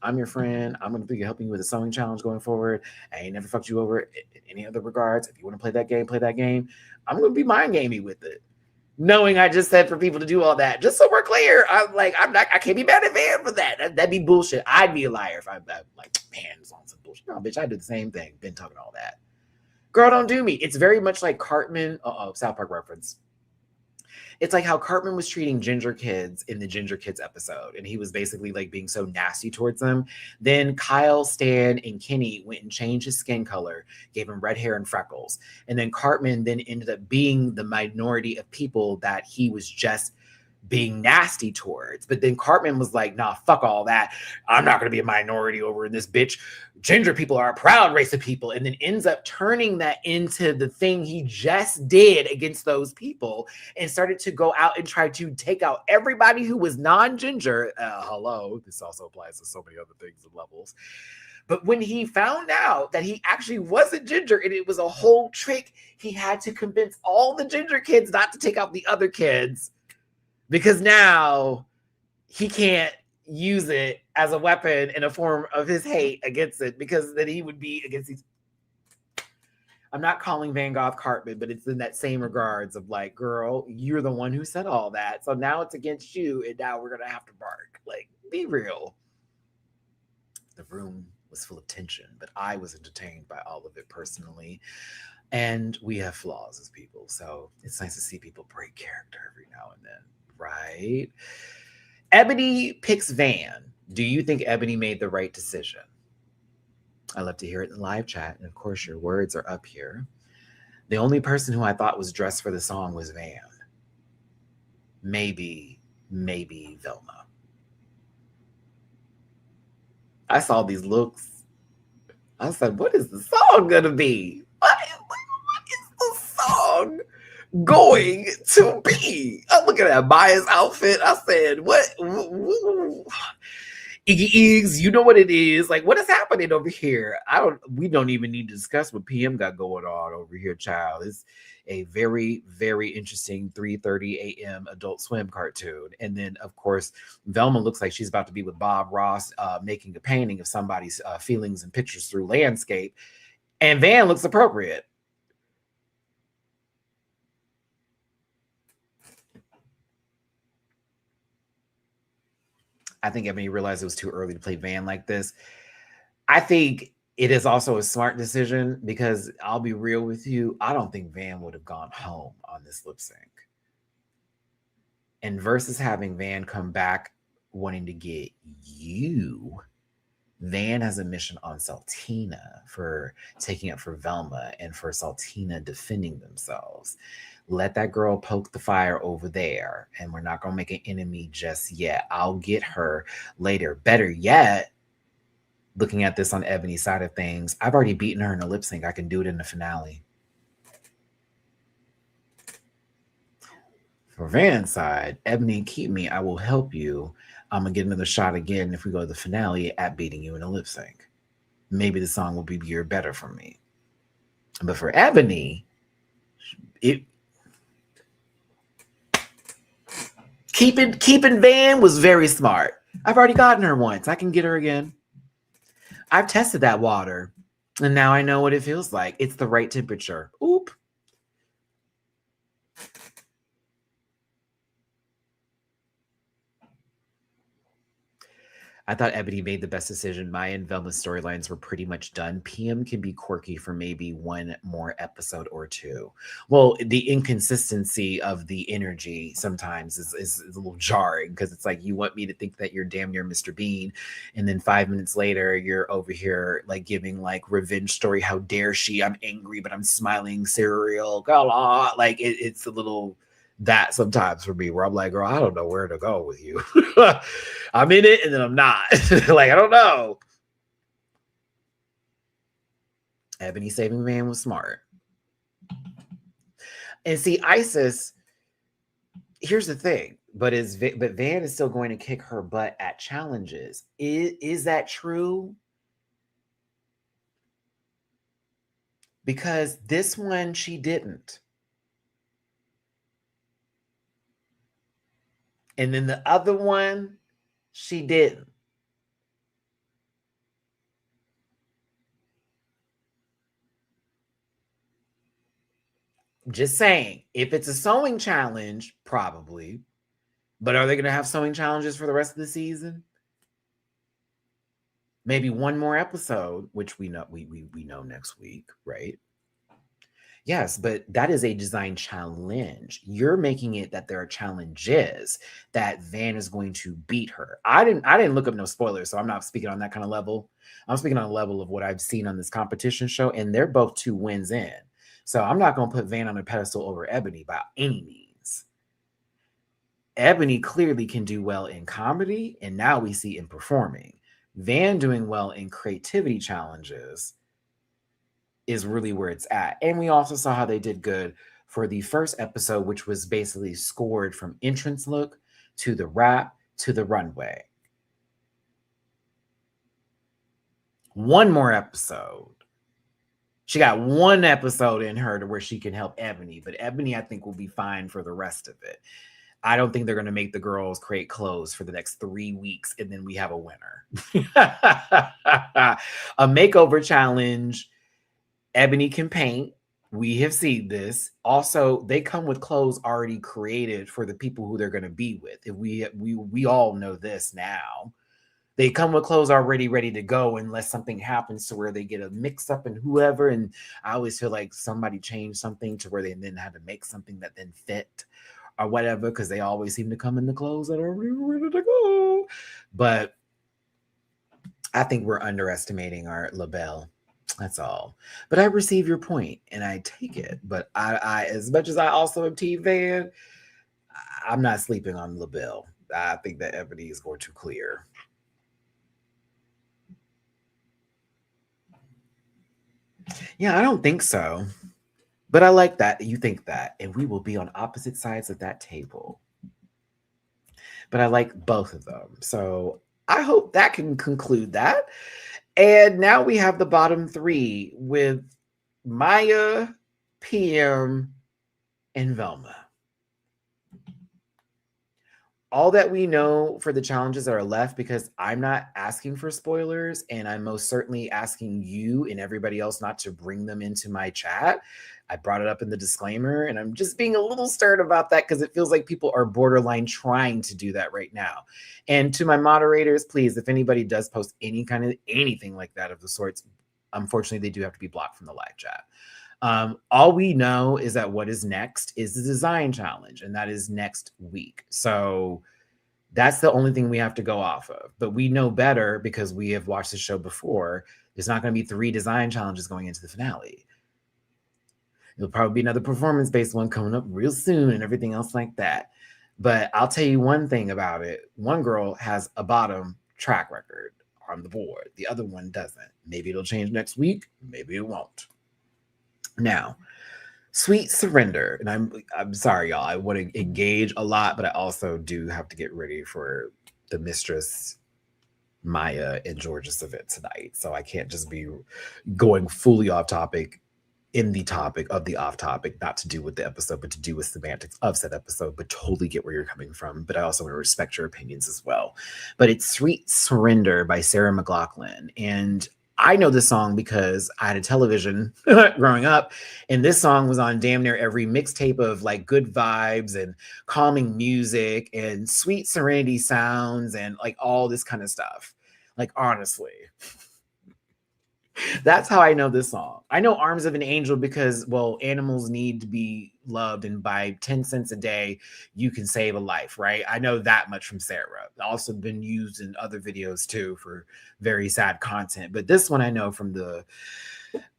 I'm your friend. I'm going to be helping you with the sewing challenge going forward. I ain't never fucked you over in any other regards. If you want to play that game, play that game. I'm going to be mind gamey with it. Knowing I just said for people to do all that, just so we're clear, I can't be mad at Van for that. That'd be bullshit. I'd be a liar if I'm like, man, it's on some bullshit. No, bitch, I do the same thing. Been talking all that. Girl, don't do me. It's very much like Cartman. South Park reference. It's like how Cartman was treating ginger kids in the Ginger Kids episode, and he was basically like being so nasty towards them. Then Kyle, Stan, and Kenny went and changed his skin color, gave him red hair and freckles. And then Cartman then ended up being the minority of people that he was just being nasty towards. But then Cartman was like, nah, fuck all that. I'm not going to be a minority over in this bitch. Ginger people are a proud race of people. And then ends up turning that into the thing he just did against those people and started to go out and try to take out everybody who was non-ginger. Hello. This also applies to so many other things and levels. But when he found out that he actually wasn't ginger and it was a whole trick, he had to convince all the ginger kids not to take out the other kids, because now he can't use it as a weapon in a form of his hate against it, because then he would be against these. I'm not calling Van Gogh Cartman, but it's in that same regards of like, girl, you're the one who said all that. So now it's against you, and now we're going to have to bark. Like, be real. The room was full of tension, but I was entertained by all of it personally. And we have flaws as people, so it's nice to see people break character every now and then. Right? Ebony picks Van. Do you think Ebony made the right decision? I love to hear it in the live chat. And of course, your words are up here. The only person who I thought was dressed for the song was Van. Maybe Velma. I saw these looks. I said, what is the song going to be? What is the song going to be? I'm looking at Maya's outfit. I said, what? Iggy Iggs, you know what it is. Like, what is happening over here? We don't even need to discuss what PM got going on over here, child. It's a very, very interesting 3:30 a.m. Adult Swim cartoon. And then, of course, Velma looks like she's about to be with Bob Ross, making a painting of somebody's feelings and pictures through landscape. And Van looks appropriate. I think Ebony realized it was too early to play Van like this. I think it is also a smart decision because I'll be real with you. I don't think Van would have gone home on this lip sync. And versus having Van come back wanting to get you, Van has a mission on Saltina for taking up for Velma and for Saltina defending themselves. Let that girl poke the fire over there, and we're not going to make an enemy just yet. I'll get her later. Better yet, looking at this on Ebony's side of things, I've already beaten her in a lip sync. I can do it in the finale. For Van's side, Ebony, keep me. I will help you. I'm going to get another shot again if we go to the finale at beating you in a lip sync. Maybe the song will be bigger, better for me. But for Ebony, keeping Van was very smart. I've already gotten her once. I can get her again. I've tested that water, and now I know what it feels like. It's the right temperature. Oop. I thought Ebony made the best decision. Maya and Velma's storylines were pretty much done. PM can be quirky for maybe one more episode or two. Well, the inconsistency of the energy sometimes is a little jarring because it's like you want me to think that you're damn near Mr. Bean, and then 5 minutes later you're over here like giving like revenge story. How dare she? I'm angry, but I'm smiling. Cereal, like it's a little. That sometimes for me where I'm like, girl, I don't know where to go with you. I'm in it and then I'm not. Like, I don't know. Ebony saving Van was smart. And see, Isis, here's the thing, but Van is still going to kick her butt at challenges. Is that true? Because this one she didn't. And then the other one, she didn't. Just saying, if it's a sewing challenge, probably. But are they going to have sewing challenges for the rest of the season? Maybe one more episode, which we know we know next week, right? Yes, but that is a design challenge. You're making it that there are challenges that Van is going to beat her. I didn't look up no spoilers, so I'm not speaking on that kind of level. I'm speaking on a level of what I've seen on this competition show, and they're both 2 wins in. So I'm not going to put Van on a pedestal over Ebony by any means. Ebony clearly can do well in comedy, and now we see in performing. Van doing well in creativity challenges is really where it's at. And we also saw how they did good for the first episode, which was basically scored from entrance look to the rap to the runway. One more episode. She got one episode in her to where she can help Ebony, but Ebony, I think, will be fine for the rest of it. I don't think they're going to make the girls create clothes for the next 3 weeks and then we have a winner. A makeover challenge. Ebony can paint. We have seen this. Also, they come with clothes already created for the people who they're going to be with. If we all know this now. They come with clothes already ready to go unless something happens to where they get a mix up and whoever. And I always feel like somebody changed something to where they then had to make something that then fit or whatever, because they always seem to come in the clothes that are ready to go. But I think we're underestimating our LaBelle. That's all. But I receive your point and I take it. But I as much as I also am Team Van, I'm not sleeping on LaBelle. I think that Ebony is going to clear. Yeah, I don't think so. But I like that you think that. And we will be on opposite sides of that table. But I like both of them. So I hope that can conclude that. And now we have the bottom three with Maya, PM, and Velma. All that we know for the challenges that are left, because I'm not asking for spoilers, and I'm most certainly asking you and everybody else not to bring them into my chat. I brought it up in the disclaimer, and I'm just being a little stern about that because it feels like people are borderline trying to do that right now. And to my moderators, please, if anybody does post any kind of anything like that of the sorts, unfortunately, they do have to be blocked from the live chat. All we know is that what is next is the design challenge, and that is next week. So that's the only thing we have to go off of. But we know better because we have watched the show before. There's not going to be 3 design challenges going into the finale. There'll probably be another performance-based one coming up real soon and everything else like that. But I'll tell you one thing about it. One girl has a bottom track record on the board. The other one doesn't. Maybe it'll change next week. Maybe it won't. Now, Sweet Surrender. And I'm sorry, y'all. I want to engage a lot, but I also do have to get ready for the Mistress Maya and George's event tonight. So I can't just be going fully off topic in the topic of the off topic, not to do with the episode, but to do with semantics of said episode, but totally get where you're coming from. But I also want to respect your opinions as well. But it's Sweet Surrender by Sarah McLachlan. And I know this song because I had a television growing up, and this song was on damn near every mixtape of like good vibes and calming music and sweet serenity sounds and like all this kind of stuff. Like, honestly, that's how I know this song. I know Arms of an Angel because, well, animals need to be loved, and by 10 cents a day, you can save a life, right? I know that much from Sarah. Also been used in other videos too for very sad content. But this one I know from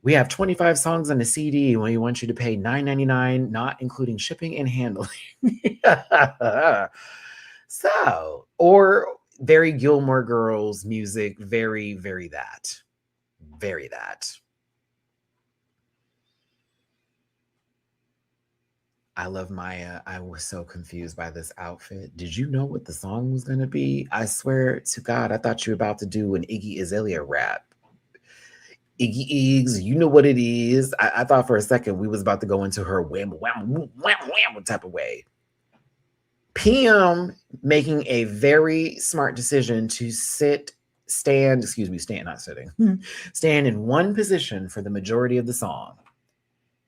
we have 25 songs on the CD when we want you to pay $9.99, not including shipping and handling. So, or very Gilmore Girls music, very, very that. Very that. I love Maya. I was so confused by this outfit. Did you know what the song was going to be? I swear to God, I thought you were about to do an Iggy Azalea rap. Iggy Iggs, you know what it is. I thought for a second we was about to go into her wham, wham, wham, wham type of way. PM making a very smart decision to stand in one position for the majority of the song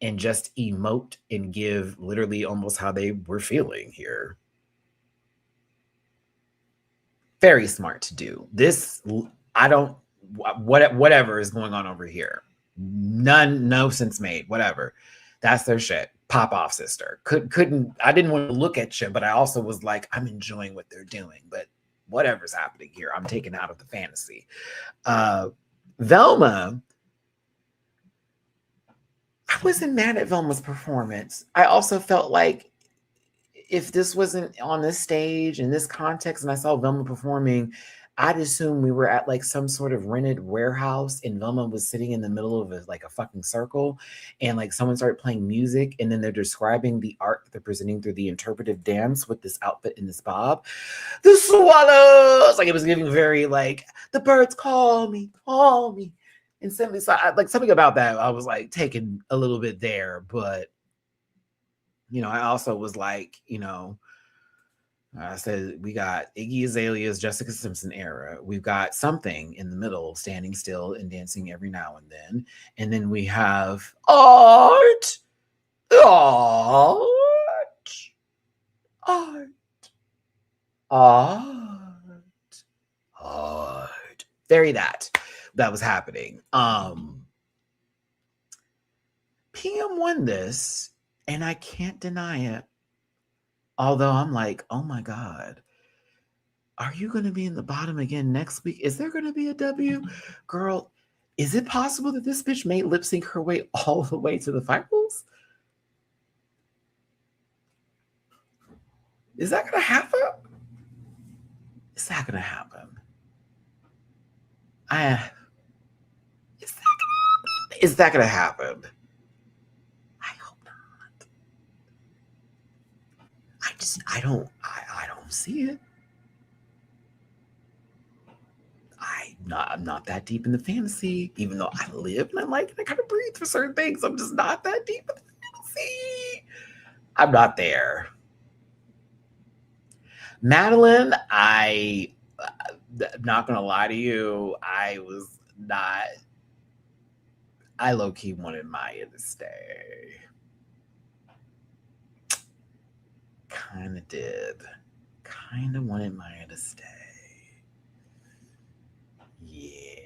and just emote and give literally almost how they were feeling here. Very smart to do. This, whatever is going on over here. No sense made, whatever. That's their shit. Pop off, sister. I didn't want to look at you, but I also was like, I'm enjoying what they're doing, but whatever's happening here, I'm taken out of the fantasy. Velma, I wasn't mad at Velma's performance. I also felt like if this wasn't on this stage in this context and I saw Velma performing, I'd assume we were at like some sort of rented warehouse and Velma was sitting in the middle of a fucking circle and like someone started playing music and then they're describing the art that they're presenting through the interpretive dance with this outfit and this bob. The swallows! Like it was giving very like, the birds call me. And simply, so like something about that, I was like taken a little bit there, but I also was like, I said we got Iggy Azalea's Jessica Simpson era. We've got something in the middle, standing still and dancing every now and then. And then we have art. Very that was happening. PM won this, and I can't deny it. Although I'm like, oh my God, are you going to be in the bottom again next week? Is there going to be a W? Girl, is it possible that this bitch may lip sync her way all the way to the finals? Is that going to happen? Is that going to happen? Is that going to happen? I hope not. I don't see it. I'm not that deep in the fantasy, even though I live and I like and I kind of breathe for certain things. I'm just not that deep in the fantasy. I'm not there. Madeline, I'm not gonna lie to you, I low-key wanted Maya to stay. Kind of did. Kind of wanted Maya to stay. Yeah,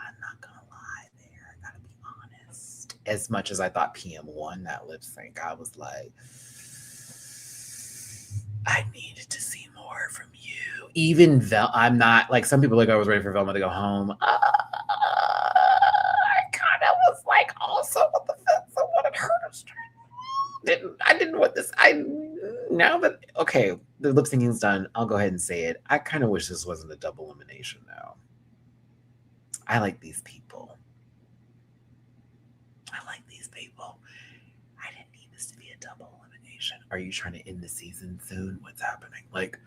I'm not gonna lie there. I gotta be honest. As much as I thought PM won that lip sync, I was like, I needed to see more from you. Even I'm not like some people like I was ready for Velma to go home. I kind of was like also with the fence. I wanted her to stay. I didn't want this. Now that okay, the lip syncing's done, I'll go ahead and say it. I kind of wish this wasn't a double elimination now. I like these people. I like these people. I didn't need this to be a double elimination. Are you trying to end the season soon? What's happening? Like,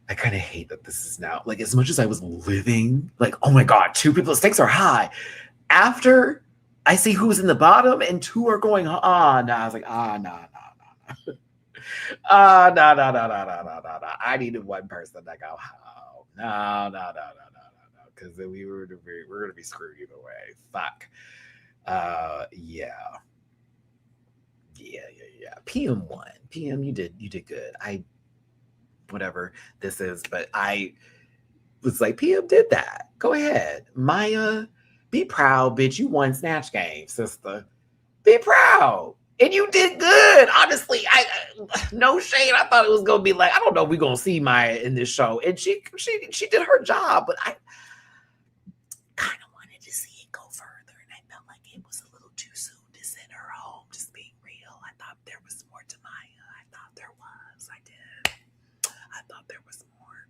I kind of hate that this is now. Like, as much as I was living, like, oh my God, 2 people, the stakes are high. After I see who's in the bottom and 2 are going, no. I was like, no. No. I needed one person to go home. No. Because we were going to be screwed either way. Fuck. Yeah. PM won. PM, you did good. Whatever this is, but I was like, PM did that. Go ahead. Maya, be proud, bitch. You won Snatch Game, sister. Be proud. And you did good. Honestly, I no shade. I thought it was gonna be like, I don't know, we're gonna see Maya in this show. And she did her job, but I kind of wanted to see it go further. And I felt like it was a little too soon to send her home, just being real. I thought there was more to Maya. I thought there was. I did. I thought there was more.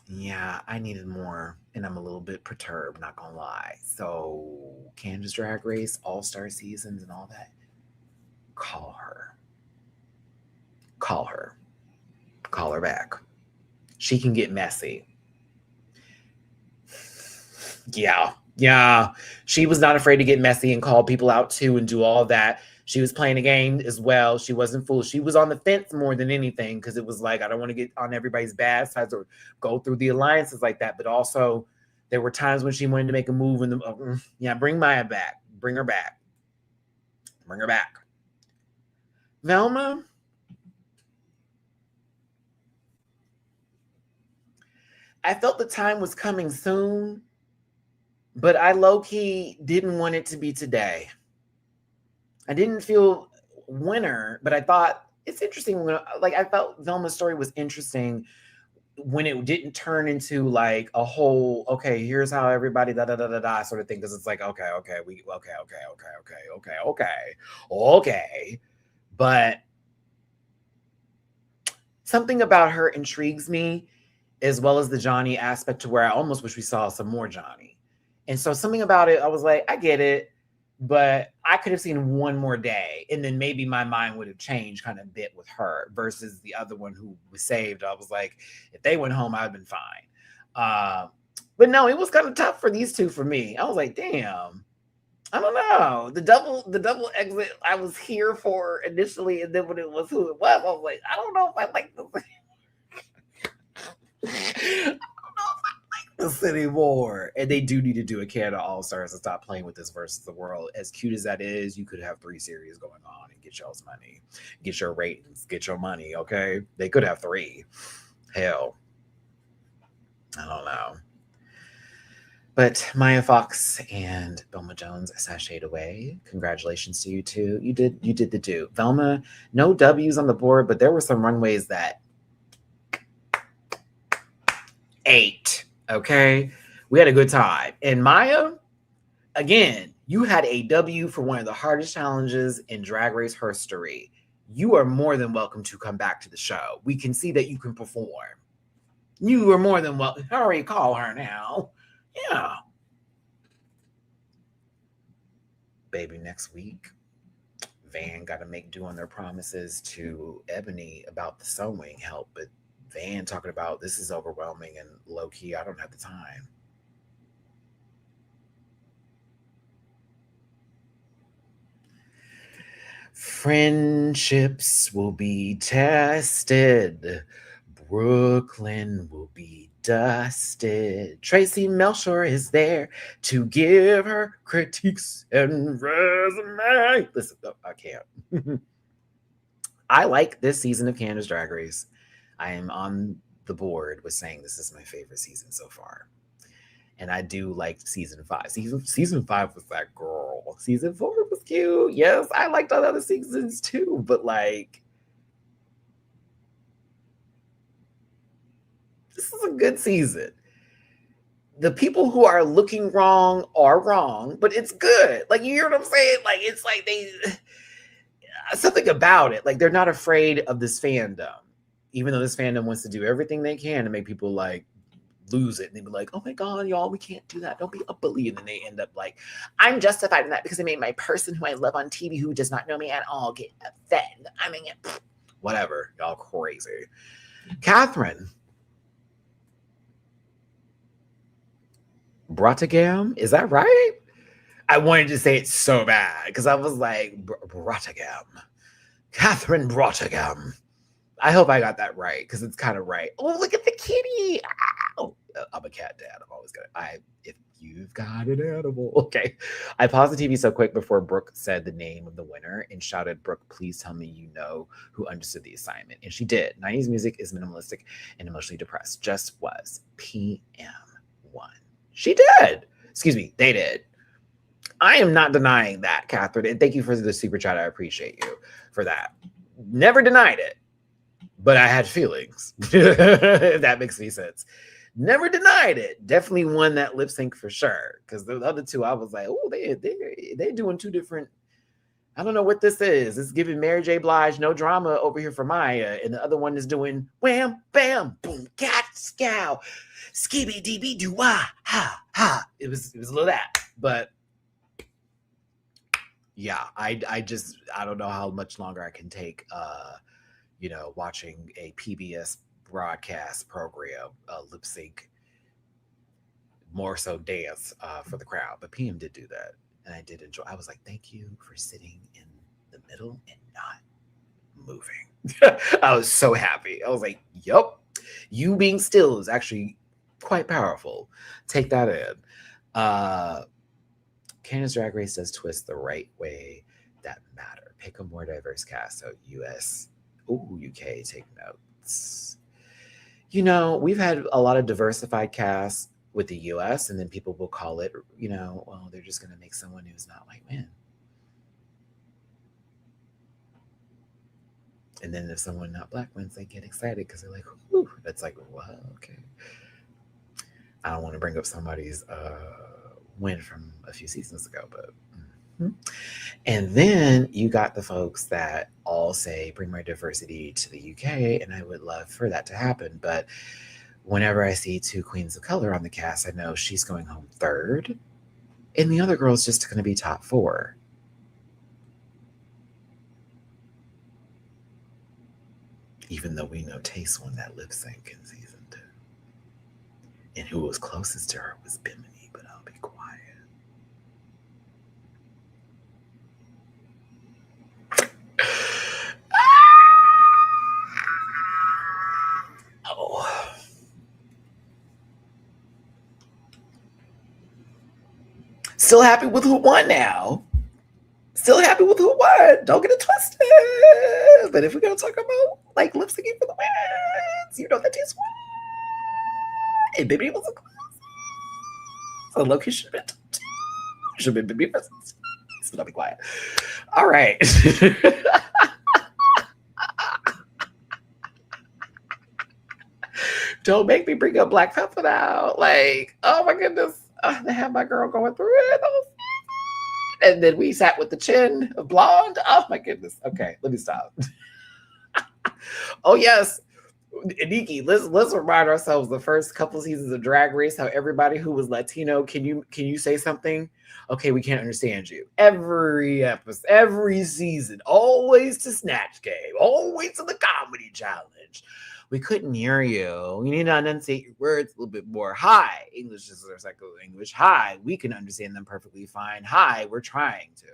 Yeah, I needed more, and I'm a little bit perturbed, not gonna lie. So, Candace Drag Race, All-Star Seasons, and all that, call her. Call her. Call her back. She can get messy. Yeah. She was not afraid to get messy and call people out too and do all that. She was playing a game as well. She wasn't fooled. She was on the fence more than anything because it was like, I don't want to get on everybody's bad sides or go through the alliances like that. But also, there were times when she wanted to make a move and bring Maya back. Bring her back. Bring her back. Velma, I felt the time was coming soon, but I low-key didn't want it to be today. I didn't feel winner, but I thought it's interesting when I felt Velma's story was interesting when it didn't turn into like a whole okay, here's how everybody sort of thing, because it's like okay, but something about her intrigues me, as well as the Johnny aspect, to where I almost wish we saw some more Johnny. And so something about it, I was like, I get it, but I could have seen one more day, and then maybe my mind would have changed kind of bit with her versus the other one who was saved. I was like, if they went home, I'd have been fine. But no, it was kind of tough for these 2 for me. I was like, damn, I don't know. The double exit I was here for initially, and then when it was who it was, I was like, I don't know if I like this. I don't know if I like this anymore. And they do need to do a Canada All-Stars and stop playing with this versus the world. As cute as that is, you could have 3 series going on and get y'all's money, get your ratings, get your money. Okay, they could have 3. Hell, I don't know. But Maya Fox and Velma Jones sashayed away. Congratulations to you 2. You did the do. Velma, no W's on the board, but there were some runways that 8. Okay, we had a good time. And Maya, again, you had a W for one of the hardest challenges in Drag Race history. You are more than welcome to come back to the show. We can see that you can perform. You are more than welcome. Hurry, call her now. Yeah. Baby, next week, Van got to make do on their promises to Ebony about the sewing help, but Van talking about this is overwhelming and low key. I don't have the time. Friendships will be tested. Brooklyn will be dusted. Tracy Melchor is there to give her critiques and resume. Listen, I can't. I like this season of Canada's Drag Race. I am on the board with saying this is my favorite season so far. And I do like season 5. Season 5 was that girl. Season 4 was cute. Yes, I liked all the other seasons too, but like this is a good season. The people who are looking wrong are wrong, but it's good. Like, you hear what I'm saying? Like, it's like they something about it. Like, they're not afraid of this fandom, even though this fandom wants to do everything they can to make people like lose it. And they be like, oh my God, y'all, we can't do that. Don't be a bully. And then they end up like, I'm justified in that because I made my person who I love on TV who does not know me at all get upset. I mean, whatever. Y'all crazy. Catherine. Bratagam? Is that right? I wanted to say it so bad because I was like, Bratagam. Catherine Bratagam. I hope I got that right because it's kind of right. Oh, look at the kitty. Ow. I'm a cat dad. I'm always if you've got an animal. Okay. I paused the TV so quick before Brooke said the name of the winner and shouted, Brooke, please tell me you know who understood the assignment. And she did. 90s music is minimalistic and emotionally depressed. Just was. PM1. She did. Excuse me. They did. I am not denying that, Catherine. And thank you for the super chat. I appreciate you for that. Never denied it. But I had feelings, if that makes any sense. Never denied it. Definitely won that lip sync for sure. Because the other two, I was like, oh, they doing two different. I don't know what this is. It's giving Mary J. Blige no drama over here for Maya, and the other one is doing wham, bam, boom, cat, scow, skibby, dee doo, wah, ha, ha. It was a little that, but yeah, I don't know how much longer I can take. Watching a PBS broadcast program, lip sync, more so dance for the crowd. But PM did do that, and I did enjoy. I was like, thank you for sitting in the middle and not moving. I was so happy. I was like, yup, you being still is actually quite powerful. Take that in. Canada's Drag Race does twist the right way that matter. Pick a more diverse cast. So US. Ooh, UK, take notes. We've had a lot of diversified casts with the US, and then people will call it, well, they're just going to make someone who's not white win. And then if someone not black wins, they get excited because they're like, ooh, that's like, wow, okay. I don't want to bring up somebody's win from a few seasons ago, but and then you got the folks that all say bring more diversity to the UK, and I would love for that to happen. But whenever I see two queens of color on the cast, I know she's going home third, and the other girl's just going to be top 4. Even though we know Taste won that lip sync in season 2. And who was closest to her was Bimini, but I'll be quiet. Oh. Still happy with who won now. Still happy with who won. Don't get it twisted. But if we're going to talk about like lip syncing for the wins, that Taste won. And Bimini was a close. So Loki should have been top 2. Should have been Bimini versus. So don't be quiet. All right. Don't make me bring up Black Pepper now. Like, oh my goodness. They had my girl going through it. And then we sat with the chin of blonde. Oh my goodness. Okay, let me stop. Oh yes. Nikki, let's remind ourselves the first couple seasons of Drag Race, how everybody who was Latino, can you say something? Okay, we can't understand you. Every episode, every season, always to Snatch Game, always to the Comedy Challenge. we couldn't hear you. You need to enunciate your words a little bit more. Hi, English is their second language. Hi, we can understand them perfectly fine. Hi, we're trying to.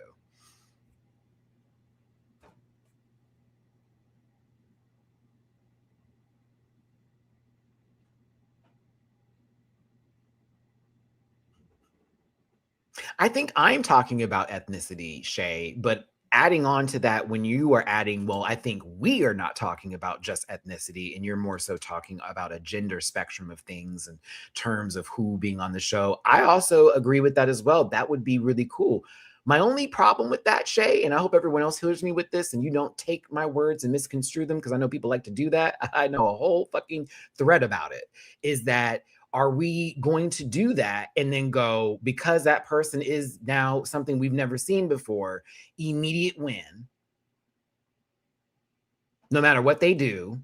I think I'm talking about ethnicity, Shay, but adding on to that, when you are adding, well, I think we are not talking about just ethnicity, and you're more so talking about a gender spectrum of things in terms of who being on the show. I also agree with that as well. That would be really cool. My only problem with that, Shay, and I hope everyone else hears me with this and you don't take my words and misconstrue them because I know people like to do that. I know a whole fucking thread about it, is that are we going to do that and then go, because that person is now something we've never seen before, immediate win, no matter what they do?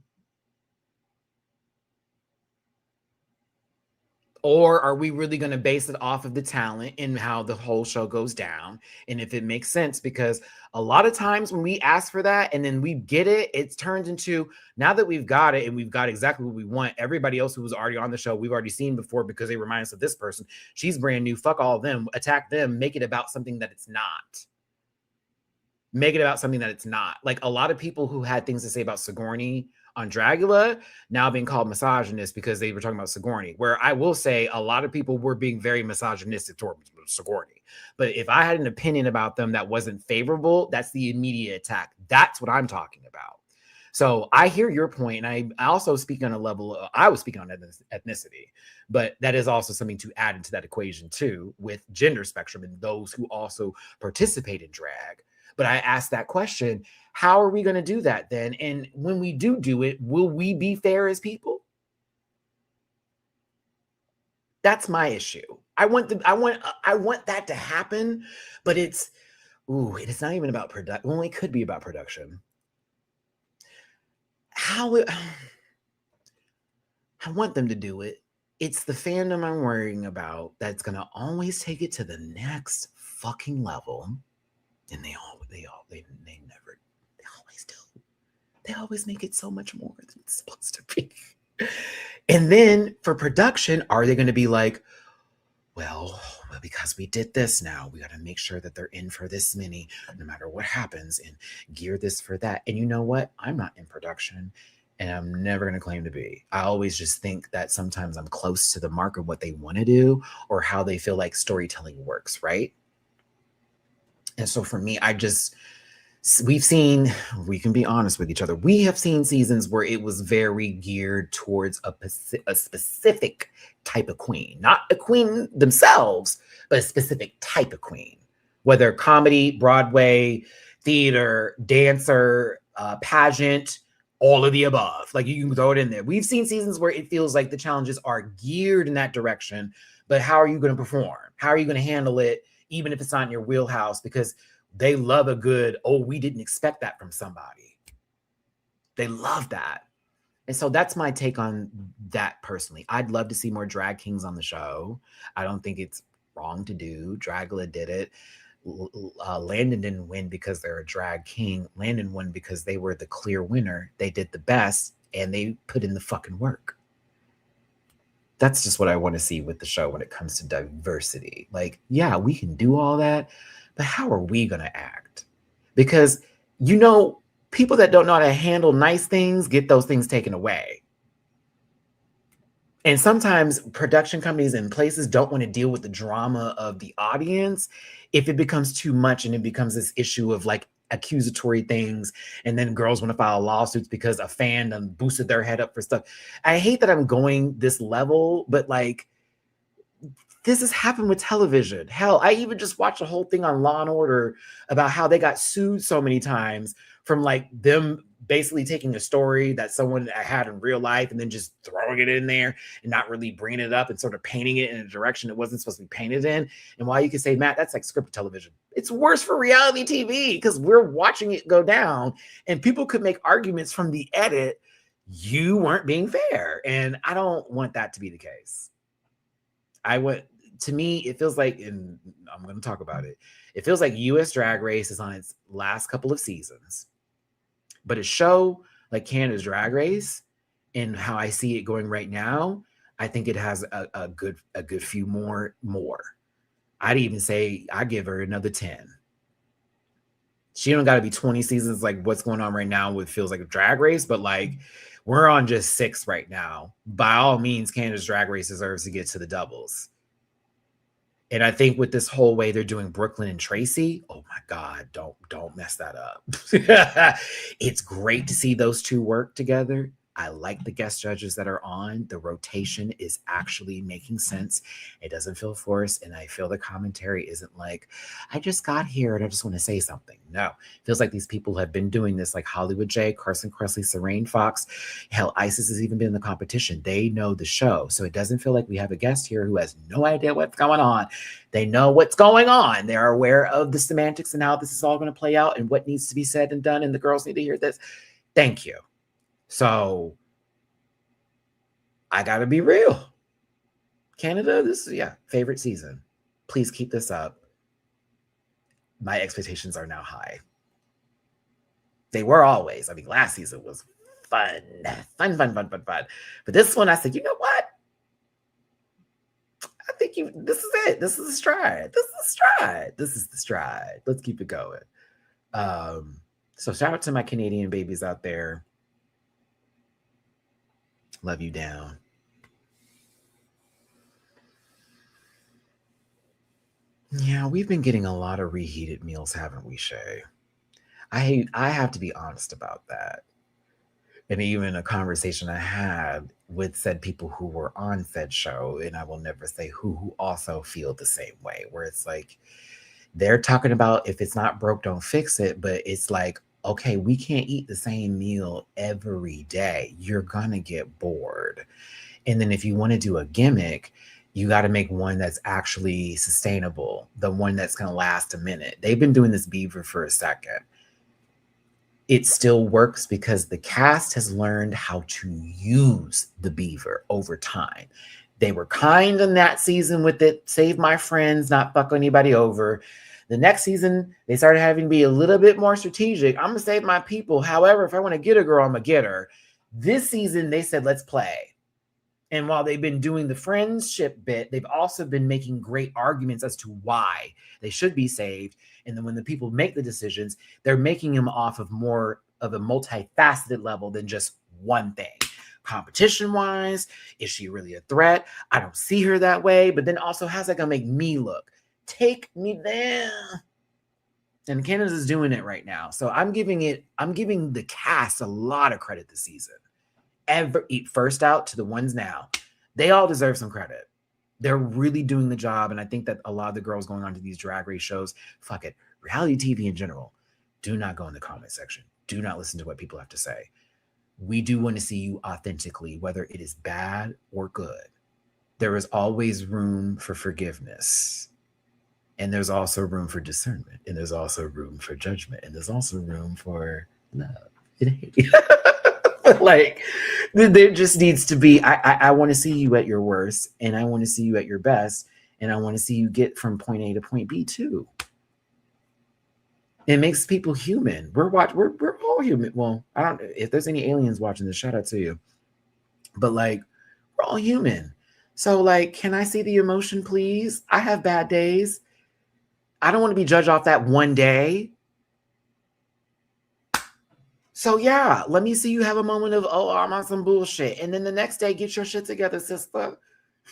Or are we really going to base it off of the talent and how the whole show goes down? And if it makes sense, because a lot of times when we ask for that and then we get it, it's turned into, now that we've got it and we've got exactly what we want, everybody else who was already on the show, we've already seen before because they remind us of this person. She's brand new. Fuck all of them. Attack them. Make it about something that it's not. Make it about something that it's not. Like a lot of people who had things to say about Sigourney on Dragula now being called misogynist because they were talking about Sigourney, where I will say a lot of people were being very misogynistic toward Sigourney. But if I had an opinion about them that wasn't favorable, that's the immediate attack. That's what I'm talking about. So I hear your point, and I also speak on a level of, I was speaking on ethnicity, but that is also something to add into that equation too, with gender spectrum and those who also participate in drag. But I asked that question, how are we going to do that then? And when we do it, will we be fair as people? That's my issue. I want that to happen, but it's not even about production. Well, it could be about production. I want them to do it. It's the fandom I'm worrying about that's going to always take it to the next fucking level. And they never, they always do. They always make it so much more than it's supposed to be. And then for production, are they going to be like, well, because we did this now, we got to make sure that they're in for this many, no matter what happens, and gear this for that. And you know what? I'm not in production, and I'm never going to claim to be. I always just think that sometimes I'm close to the mark of what they want to do or how they feel like storytelling works, right? And so for me, we can be honest with each other. We have seen seasons where it was very geared towards a specific type of queen, not a queen themselves, but a specific type of queen, whether comedy, Broadway, theater, dancer, pageant, all of the above. Like you can throw it in there. We've seen seasons where it feels like the challenges are geared in that direction, but how are you going to perform? How are you going to handle it, even if it's not in your wheelhouse? Because they love a good, we didn't expect that from somebody. They love that. And so that's my take on that personally. I'd love to see more drag kings on the show. I don't think it's wrong to do. Dragula did it. Landon didn't win because they're a drag king. Landon won because they were the clear winner. They did the best and they put in the fucking work. That's just what I want to see with the show when it comes to diversity. Like, yeah, we can do all that, but how are we going to act? Because, people that don't know how to handle nice things get those things taken away. And sometimes production companies and places don't want to deal with the drama of the audience if it becomes too much and it becomes this issue of like accusatory things, and then girls want to file lawsuits because a fan done boosted their head up for stuff. I hate that I'm going this level, but like, this has happened with television. Hell, I even just watched a whole thing on Law and Order about how they got sued so many times from like them basically taking a story that someone had in real life and then just throwing it in there and not really bringing it up and sort of painting it in a direction it wasn't supposed to be painted in. And while you can say, Matt, that's like scripted television, it's worse for reality TV because we're watching it go down and people could make arguments from the edit. You weren't being fair. And I don't want that to be the case. To me, it feels like, and I'm going to talk about it, it feels like US Drag Race is on its last couple of seasons. But a show like Canada's Drag Race And how I see it going right now, I think it has a good few more. I'd even say I give her another 10. She don't got to be 20 seasons like what's going on right now with feels like a Drag Race, but like we're on just 6 right now. By all means, Canada's Drag Race deserves to get to the doubles. And I think with this whole way they're doing Brooklyn and Tracy, oh my God, don't mess that up. It's great to see those two work together. I like the guest judges that are on. The rotation is actually making sense. It doesn't feel forced. And I feel the commentary isn't like, I just got here and I just want to say something. No, it feels like these people have been doing this, like Hollywood J, Carson Kressley, Serene Fox. Hell, Isis has even been in the competition. They know the show. So it doesn't feel like we have a guest here who has no idea what's going on. They know what's going on. They're aware of the semantics and how this is all going to play out and what needs to be said and done. And the girls need to hear this. Thank you. So I got to be real. Canada, this is, favorite season. Please keep this up. My expectations are now high. They were always. I mean, last season was fun. But this one, I said, you know what? I think this is it. This is the stride. This is the stride. Let's keep it going. So shout out to my Canadian babies out there. Love you down. Yeah, we've been getting a lot of reheated meals, haven't we, Shay? I have to be honest about that. And even a conversation I had with said people who were on said show, and I will never say who also feel the same way, where it's like they're talking about if it's not broke, don't fix it. But it's like, okay, we can't eat the same meal every day. You're gonna get bored. And then if you want to do a gimmick, you got to make one that's actually sustainable, the one that's going to last a minute. They've been doing this beaver for a second. It still works because the cast has learned how to use the beaver over time. They were kind in that season with it, save my friends, not fuck anybody over. The next season, they started having to be a little bit more strategic. I'm going to save my people. However, if I want to get a girl, I'm going to get her. This season, they said, let's play. And while they've been doing the friendship bit, they've also been making great arguments as to why they should be saved. And then when the people make the decisions, they're making them off of more of a multifaceted level than just one thing. Competition-wise, is she really a threat? I don't see her that way. But then also, how's that going to make me look? Take me there. And Canada's doing it right now. So I'm giving the cast a lot of credit this season. First out to the ones now. They all deserve some credit. They're really doing the job. And I think that a lot of the girls going on to these Drag Race shows, fuck it, reality TV in general, do not go in the comment section. Do not listen to what people have to say. We do want to see you authentically, whether it is bad or good. There is always room for forgiveness. And there's also room for discernment. And there's also room for judgment. And there's also room for love and hate. Like, there just needs to be, I want to see you at your worst, and I want to see you at your best, and I want to see you get from point A to point B too. It makes people human. We're all human. Well, I don't, if there's any aliens watching this, shout out to you. But like, we're all human. So like, can I see the emotion, please? I have bad days. I don't want to be judged off that one day. So yeah, let me see you have a moment of, oh, I'm on some bullshit. And then the next day, get your shit together, sister.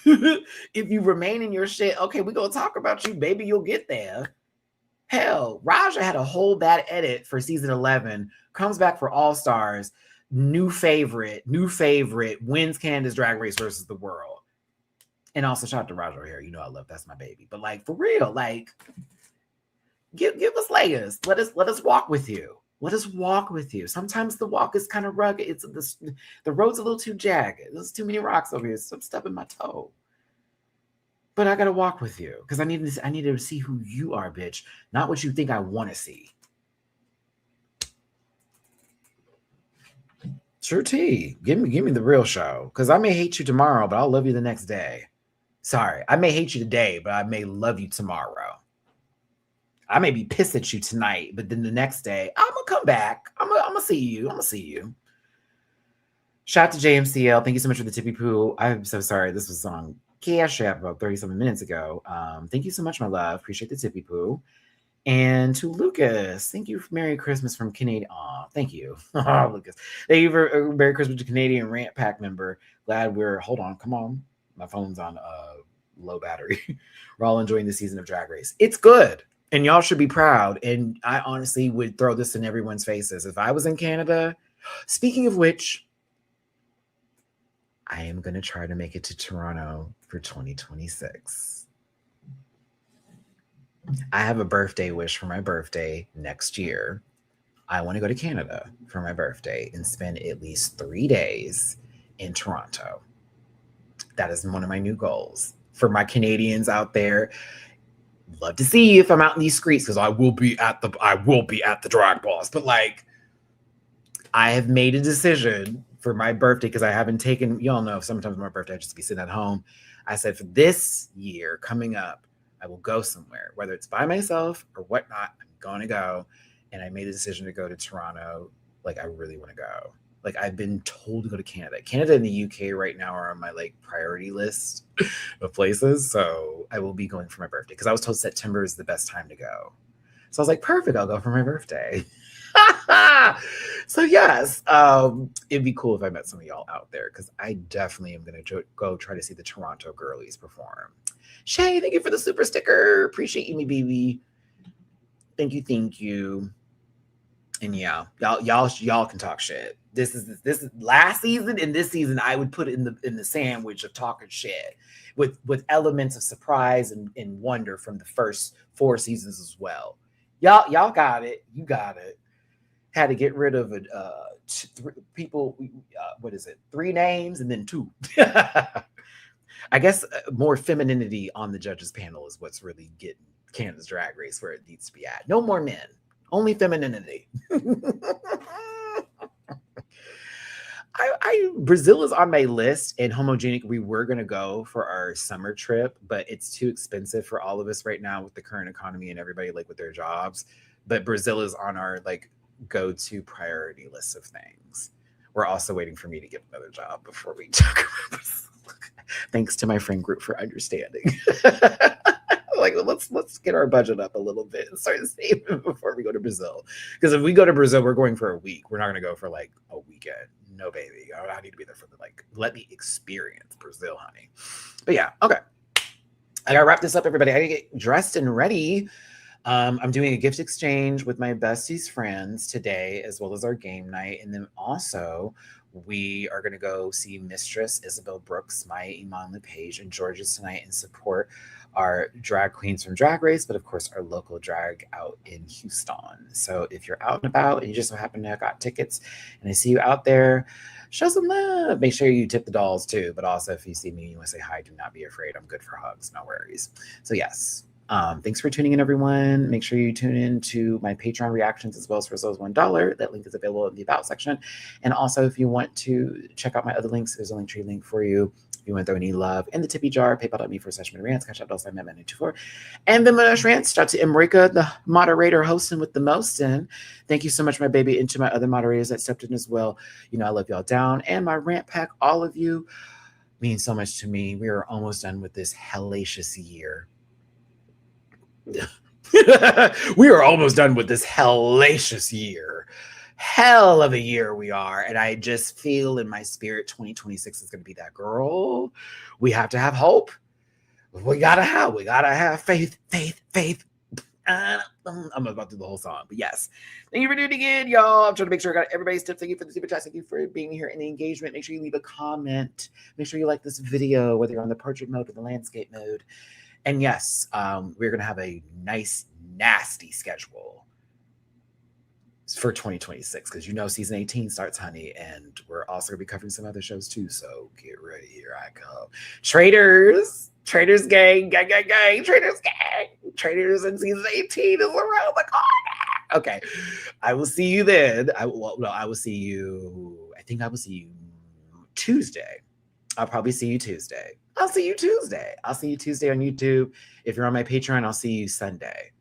If you remain in your shit, okay, we're going to talk about you. Baby, you'll get there. Hell, Raja had a whole bad edit for season 11, comes back for All Stars, new favorite, wins Canada's Drag Race versus the world. And also shout out to Raja here. You know I love, that's my baby. But like, for real, like, give us layers. Let us walk with you. Let us walk with you. Sometimes the walk is kind of rugged. The road's a little too jagged. There's too many rocks over here. So I'm stubbing my toe. But I gotta walk with you because I need to see who you are, bitch, not what you think I want to see. Sure, T. Give me the real show, because I may hate you tomorrow, but I'll love you the next day. Sorry, I may hate you today, but I may love you tomorrow. I may be pissed at you tonight, but then the next day, I'm going to come back. I'm going to see you. Shout out to JMCL. Thank you so much for the tippy poo. I'm so sorry. This was on Cash App about 37 minutes ago. Thank you so much, my love. Appreciate the tippy poo. And to Lucas, thank you for Merry Christmas from Canadian. Aw, thank you. Lucas. Thank you for Merry Christmas to Canadian Rant Pack member. Glad hold on, come on. My phone's on low battery. We're all enjoying the season of Drag Race. It's good. And y'all should be proud. And I honestly would throw this in everyone's faces. If I was in Canada, speaking of which, I am going to try to make it to Toronto for 2026. I have a birthday wish for my birthday next year. I want to go to Canada for my birthday and spend at least 3 days in Toronto. That is one of my new goals. For my Canadians out there, love to see you if I'm out in these streets, because I will be at the drag boss. But like, I have made a decision for my birthday, because I haven't taken, y'all know, sometimes my birthday I just be sitting at home. I said for this year coming up, I will go somewhere, whether it's by myself or whatnot. I'm going to go. And I made a decision to go to Toronto. Like, I really want to go. Like, I've been told to go to Canada. Canada and the UK right now are on my like priority list of places. So I will be going for my birthday, because I was told September is the best time to go. So I was like, perfect, I'll go for my birthday. So yes, it'd be cool if I met some of y'all out there, because I definitely am going to go try to see the Toronto girlies perform. Shay, thank you for the super sticker. Appreciate you, me baby. Thank you. And yeah, y'all can talk shit. This is last season, and this season I would put it in the sandwich of talking shit with elements of surprise and wonder from the first 4 seasons as well. Y'all got it. You got it. Had to get rid of people. What is it? 3 names and then 2. I guess more femininity on the judges panel is what's really getting Canada's Drag Race where it needs to be at. No more men, only femininity. Brazil is on my list, and Homogenic, we were going to go for our summer trip, but it's too expensive for all of us right now with the current economy and everybody like with their jobs. But Brazil is on our like go-to priority list of things. We're also waiting for me to get another job before we talk about Brazil. Thanks to my friend group for understanding. Like, let's get our budget up a little bit and start saving before we go to Brazil. Because if we go to Brazil, we're going for a week. We're not going to go for like a weekend. No, baby. I need to be there for let me experience Brazil, honey. But yeah, okay. I gotta wrap this up, everybody. I gotta get dressed and ready. I'm doing a gift exchange with my besties friends today, as well as our game night. And then also, we are going to go see Mistress Isabel Brooks, Maya Iman LePage, and George's tonight and support our drag queens from Drag Race, but of course, our local drag out in Houston. So if you're out and about and you just so happen to have got tickets and I see you out there, show some love. Make sure you tip the dolls too. But also, if you see me and you want to say hi, do not be afraid. I'm good for hugs. No worries. So yes. Thanks for tuning in, everyone. Make sure you tune in to my Patreon reactions as well as for as low as $1. That link is available in the About section. And also, if you want to check out my other links, there's a Linktree link for you. If you want to throw any love in the tippy jar, paypal.me/Matty-Rants, cash out $Matty-Rants. And the Matty-Rants, shout out to Emrika, the moderator, hosting with the most. And thank you so much, my baby, and to my other moderators that stepped in as well. You know, I love y'all down. And my rant pack, all of you, means so much to me. We are almost done with this hellacious year. We are almost done with this hellacious year. Hell of a year we are. And I just feel in my spirit 2026 is going to be that girl. We have to have hope. We gotta have faith. I'm about to do the whole song, but yes. Thank you for doing it again, y'all. I'm trying to make sure I got everybody's tip. Thank you for the super chat. Thank you for being here and the engagement. Make sure you leave a comment. Make sure you like this video, whether you're on the portrait mode or the landscape mode. And yes, we're going to have a nice, nasty schedule for 2026, because you know season 18 starts, honey, and we're also going to be covering some other shows too, so get ready. Here I come. Traders gang, Traders gang. Traders in season 18 is around the corner. Okay, I will see you then. I will see you, I think I will see you Tuesday. I'll probably see you Tuesday. I'll see you Tuesday on YouTube. If you're on my Patreon, I'll see you Sunday.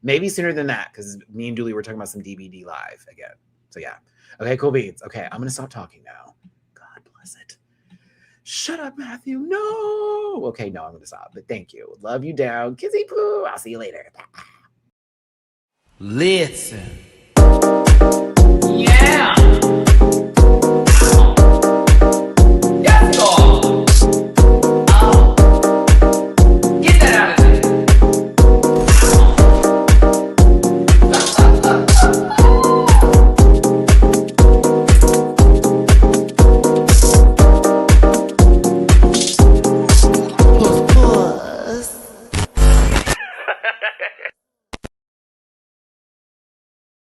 Maybe sooner than that, because me and Dooley were talking about some DVD live again. So yeah. Okay, cool beans. Okay, I'm gonna stop talking now. God bless it. Shut up, Matthew. No. Okay, no, I'm gonna stop. But thank you. Love you down. Kizzy poo. I'll see you later. Listen.